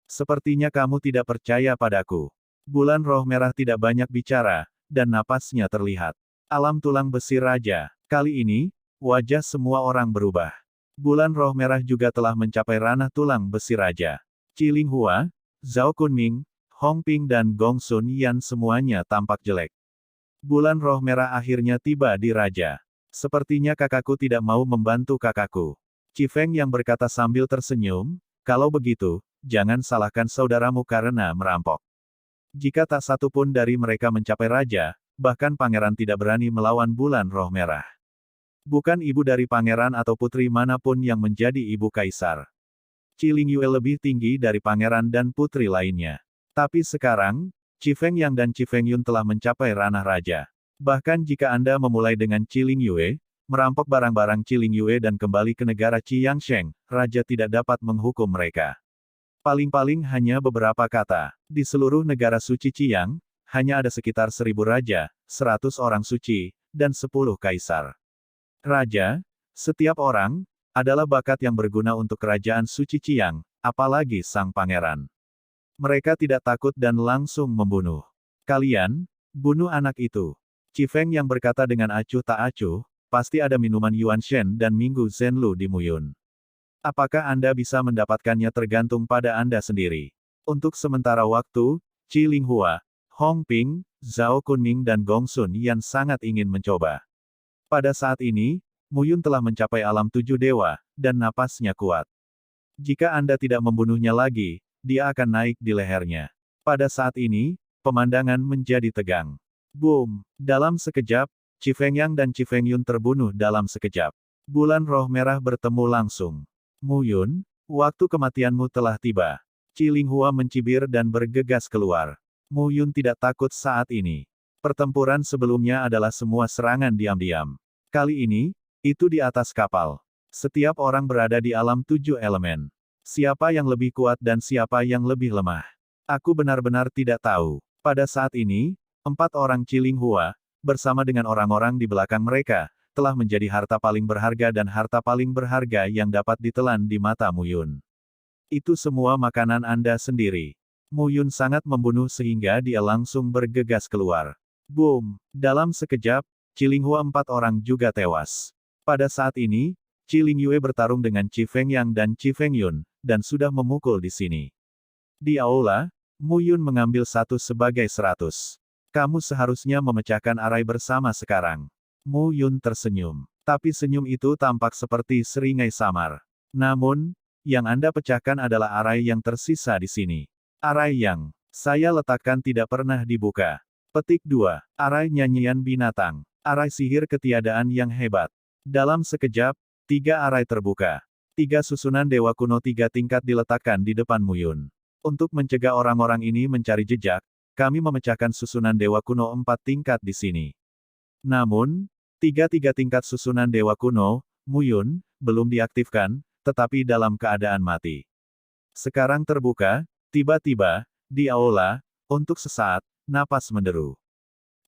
Sepertinya kamu tidak percaya padaku. Bulan roh merah tidak banyak bicara, dan napasnya terlihat. Alam tulang besi raja. Kali ini, wajah semua orang berubah. Bulan roh merah juga telah mencapai ranah tulang besi raja. Qi Linghua, Zhao Kunming, Hong Ping dan Gong Sun Yan semuanya tampak jelek. Bulan roh merah akhirnya tiba di raja. Sepertinya kakakku tidak mau membantu kakakku. Qi Feng yang berkata sambil tersenyum, kalau begitu, jangan salahkan saudaramu karena merampok. Jika tak satu pun dari mereka mencapai raja, bahkan pangeran tidak berani melawan bulan roh merah. Bukan ibu dari pangeran atau putri manapun yang menjadi ibu kaisar. Qi Lingyue lebih tinggi dari pangeran dan putri lainnya. Tapi sekarang, Qi Fengyang dan Qi Fengyun telah mencapai ranah raja. Bahkan jika Anda memulai dengan Qi Lingyue, merampok barang-barang Qi Lingyue dan kembali ke negara Qi Yangsheng, raja tidak dapat menghukum mereka. Paling-paling hanya beberapa kata. Di seluruh negara suci Qiyang, hanya ada sekitar 1000 raja, 100 orang suci, dan 10 kaisar. Raja, setiap orang, adalah bakat yang berguna untuk kerajaan suci Qiyang, apalagi sang pangeran. Mereka tidak takut dan langsung membunuh. Kalian, bunuh anak itu. Qi Feng yang berkata dengan acuh tak acuh, pasti ada minuman Yuan Shen dan Minggu Zhenlu di Muyun. Apakah Anda bisa mendapatkannya tergantung pada Anda sendiri. Untuk sementara waktu, Qi Linghua, Hong Ping, Zhao Kunming dan Gong Sun Yan sangat ingin mencoba. Pada saat ini, Muyun telah mencapai alam 7 dewa, dan napasnya kuat. Jika Anda tidak membunuhnya lagi, dia akan naik di lehernya. Pada saat ini, pemandangan menjadi tegang. Boom! Dalam sekejap, Qi Fengyang dan Qi Fengyun terbunuh dalam sekejap. Bulan roh merah bertemu langsung. Muyun, waktu kematianmu telah tiba. Qi Linghua mencibir dan bergegas keluar. Muyun tidak takut saat ini. Pertempuran sebelumnya adalah semua serangan diam-diam. Kali ini, itu di atas kapal. Setiap orang berada di alam 7 elemen. Siapa yang lebih kuat dan siapa yang lebih lemah? Aku benar-benar tidak tahu. Pada saat ini, 4 orang Cilinghua, bersama dengan orang-orang di belakang mereka, telah menjadi harta paling berharga dan harta paling berharga yang dapat ditelan di mata Mu Yun. Itu semua makanan Anda sendiri. Mu Yun sangat membunuh sehingga dia langsung bergegas keluar. Boom! Dalam sekejap, Cilinghua 4 orang juga tewas. Pada saat ini, Cilingyue bertarung dengan Qi Fengyang dan Qi Fengyun, dan sudah memukul di sini. Di aula, Mu Yun mengambil 1 sebagai 100. Kamu seharusnya memecahkan arai bersama sekarang. Mu Yun tersenyum. Tapi senyum itu tampak seperti seringai samar. Namun, yang Anda pecahkan adalah arai yang tersisa di sini. Arai yang saya letakkan tidak pernah dibuka. Petik 2. Arai nyanyian binatang. Arai sihir ketiadaan yang hebat. Dalam sekejap, 3 arai terbuka. 3 susunan dewa kuno 3 tingkat diletakkan di depan Mu Yun. Untuk mencegah orang-orang ini mencari jejak, kami memecahkan susunan dewa kuno 4 tingkat di sini. Namun, 3 tingkat susunan dewa kuno, Mu Yun, belum diaktifkan, tetapi dalam keadaan mati. Sekarang terbuka, tiba-tiba, di aula, untuk sesaat, napas menderu.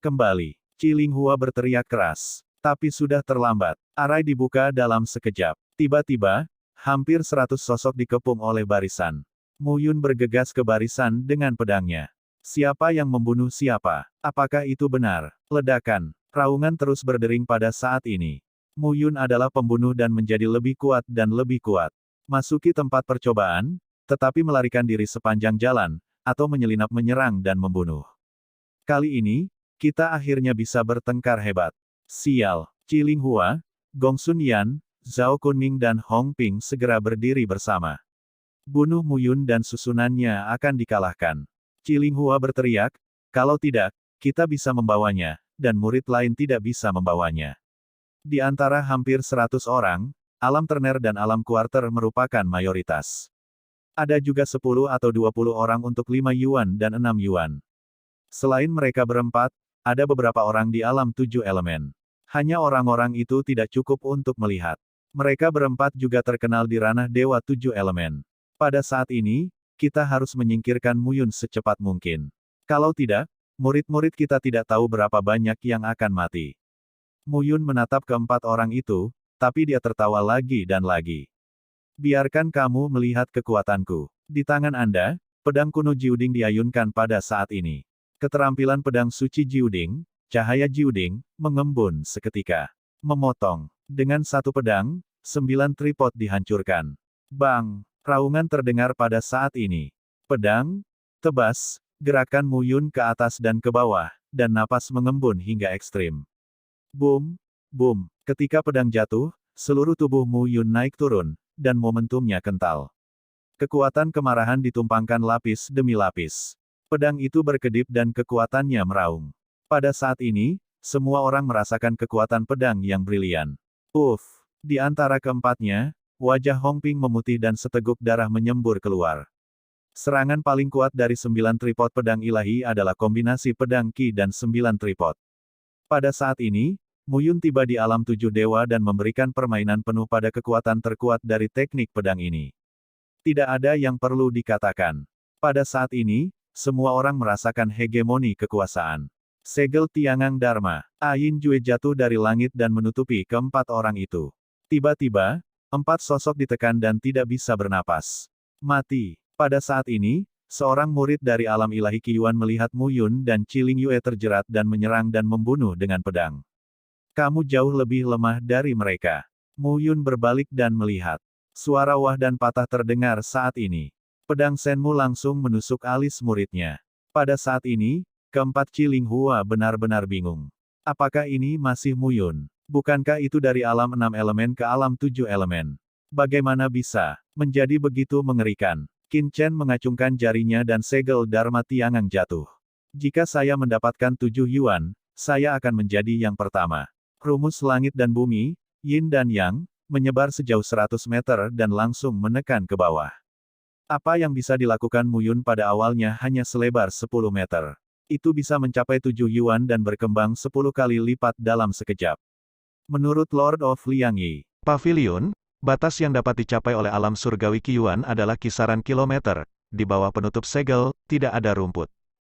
Kembali, Cilinghua berteriak keras. Tapi sudah terlambat. Arai dibuka dalam sekejap. Tiba-tiba, hampir 100 sosok dikepung oleh barisan. Mu Yun bergegas ke barisan dengan pedangnya. Siapa yang membunuh siapa? Apakah itu benar? Ledakan. Raungan terus berdering pada saat ini. Mu Yun adalah pembunuh dan menjadi lebih kuat dan lebih kuat. Masuki tempat percobaan, tetapi melarikan diri sepanjang jalan, atau menyelinap menyerang dan membunuh. Kali ini, kita akhirnya bisa bertengkar hebat. Sial, Cilinghua, Gongsun Yan, Zhao Kunming dan Hong Ping segera berdiri bersama. Bunuh Mu Yun dan susunannya akan dikalahkan. Cilinghua berteriak, kalau tidak, kita bisa membawanya, dan murid lain tidak bisa membawanya. Di antara hampir 100 orang, alam terner dan alam kuarter merupakan mayoritas. Ada juga 10 atau 20 orang untuk 5 yuan dan 6 yuan. Selain mereka berempat, ada beberapa orang di alam 7 elemen. Hanya orang-orang itu tidak cukup untuk melihat. Mereka berempat juga terkenal di ranah Dewa 7 elemen. Pada saat ini, kita harus menyingkirkan Mu Yun secepat mungkin. Kalau tidak, murid-murid kita tidak tahu berapa banyak yang akan mati. Mu Yun menatap keempat orang itu, tapi dia tertawa lagi dan lagi. Biarkan kamu melihat kekuatanku. Di tangan Anda, pedang kuno Jiuding diayunkan pada saat ini. Keterampilan pedang suci Jiuding, cahaya Jiuding, mengembun seketika. Memotong. Dengan satu pedang, 9 tripod dihancurkan. Bang! Raungan terdengar pada saat ini. Pedang, tebas, gerakan Mu Yun ke atas dan ke bawah, dan napas mengembun hingga ekstrim. Boom! Boom! Ketika pedang jatuh, seluruh tubuh Mu Yun naik turun, dan momentumnya kental. Kekuatan kemarahan ditumpangkan lapis demi lapis. Pedang itu berkedip dan kekuatannya meraung. Pada saat ini, semua orang merasakan kekuatan pedang yang brilian. Di antara keempatnya, wajah Hong Ping memutih dan seteguk darah menyembur keluar. Serangan paling kuat dari 9 tripod pedang ilahi adalah kombinasi pedang Qi dan 9 tripod. Pada saat ini, Mu Yun tiba di alam 7 dewa dan memberikan permainan penuh pada kekuatan terkuat dari teknik pedang ini. Tidak ada yang perlu dikatakan. Pada saat ini, semua orang merasakan hegemoni kekuasaan. Segel Tiangang Dharma, Ayin Jue jatuh dari langit dan menutupi keempat orang itu. Tiba-tiba, 4 sosok ditekan dan tidak bisa bernapas. Mati. Pada saat ini, seorang murid dari alam ilahi Qiyuan melihat Mu Yun dan Cilingyue terjerat dan menyerang dan membunuh dengan pedang. Kamu jauh lebih lemah dari mereka. Mu Yun berbalik dan melihat. Suara wah dan patah terdengar saat ini. Pedang Senmu langsung menusuk alis muridnya. Pada saat ini, keempat Cilinghua benar-benar bingung. Apakah ini masih Mu Yun? Bukankah itu dari alam 6 elemen ke alam 7 elemen? Bagaimana bisa menjadi begitu mengerikan? Qin Chen mengacungkan jarinya dan segel Dharma Tiangang jatuh. Jika saya mendapatkan 7 yuan, saya akan menjadi yang pertama. Rumus langit dan bumi, Yin dan Yang, menyebar sejauh 100 meter dan langsung menekan ke bawah. Apa yang bisa dilakukan Mu Yun pada awalnya hanya selebar 10 meter. Itu bisa mencapai 7 yuan dan berkembang 10 kali lipat dalam sekejap. Menurut Lord of Liangyi, Pavilion, Batas yang dapat dicapai oleh alam surgawi Qiyuan adalah kisaran kilometer. Di bawah penutup segel, tidak ada rumput.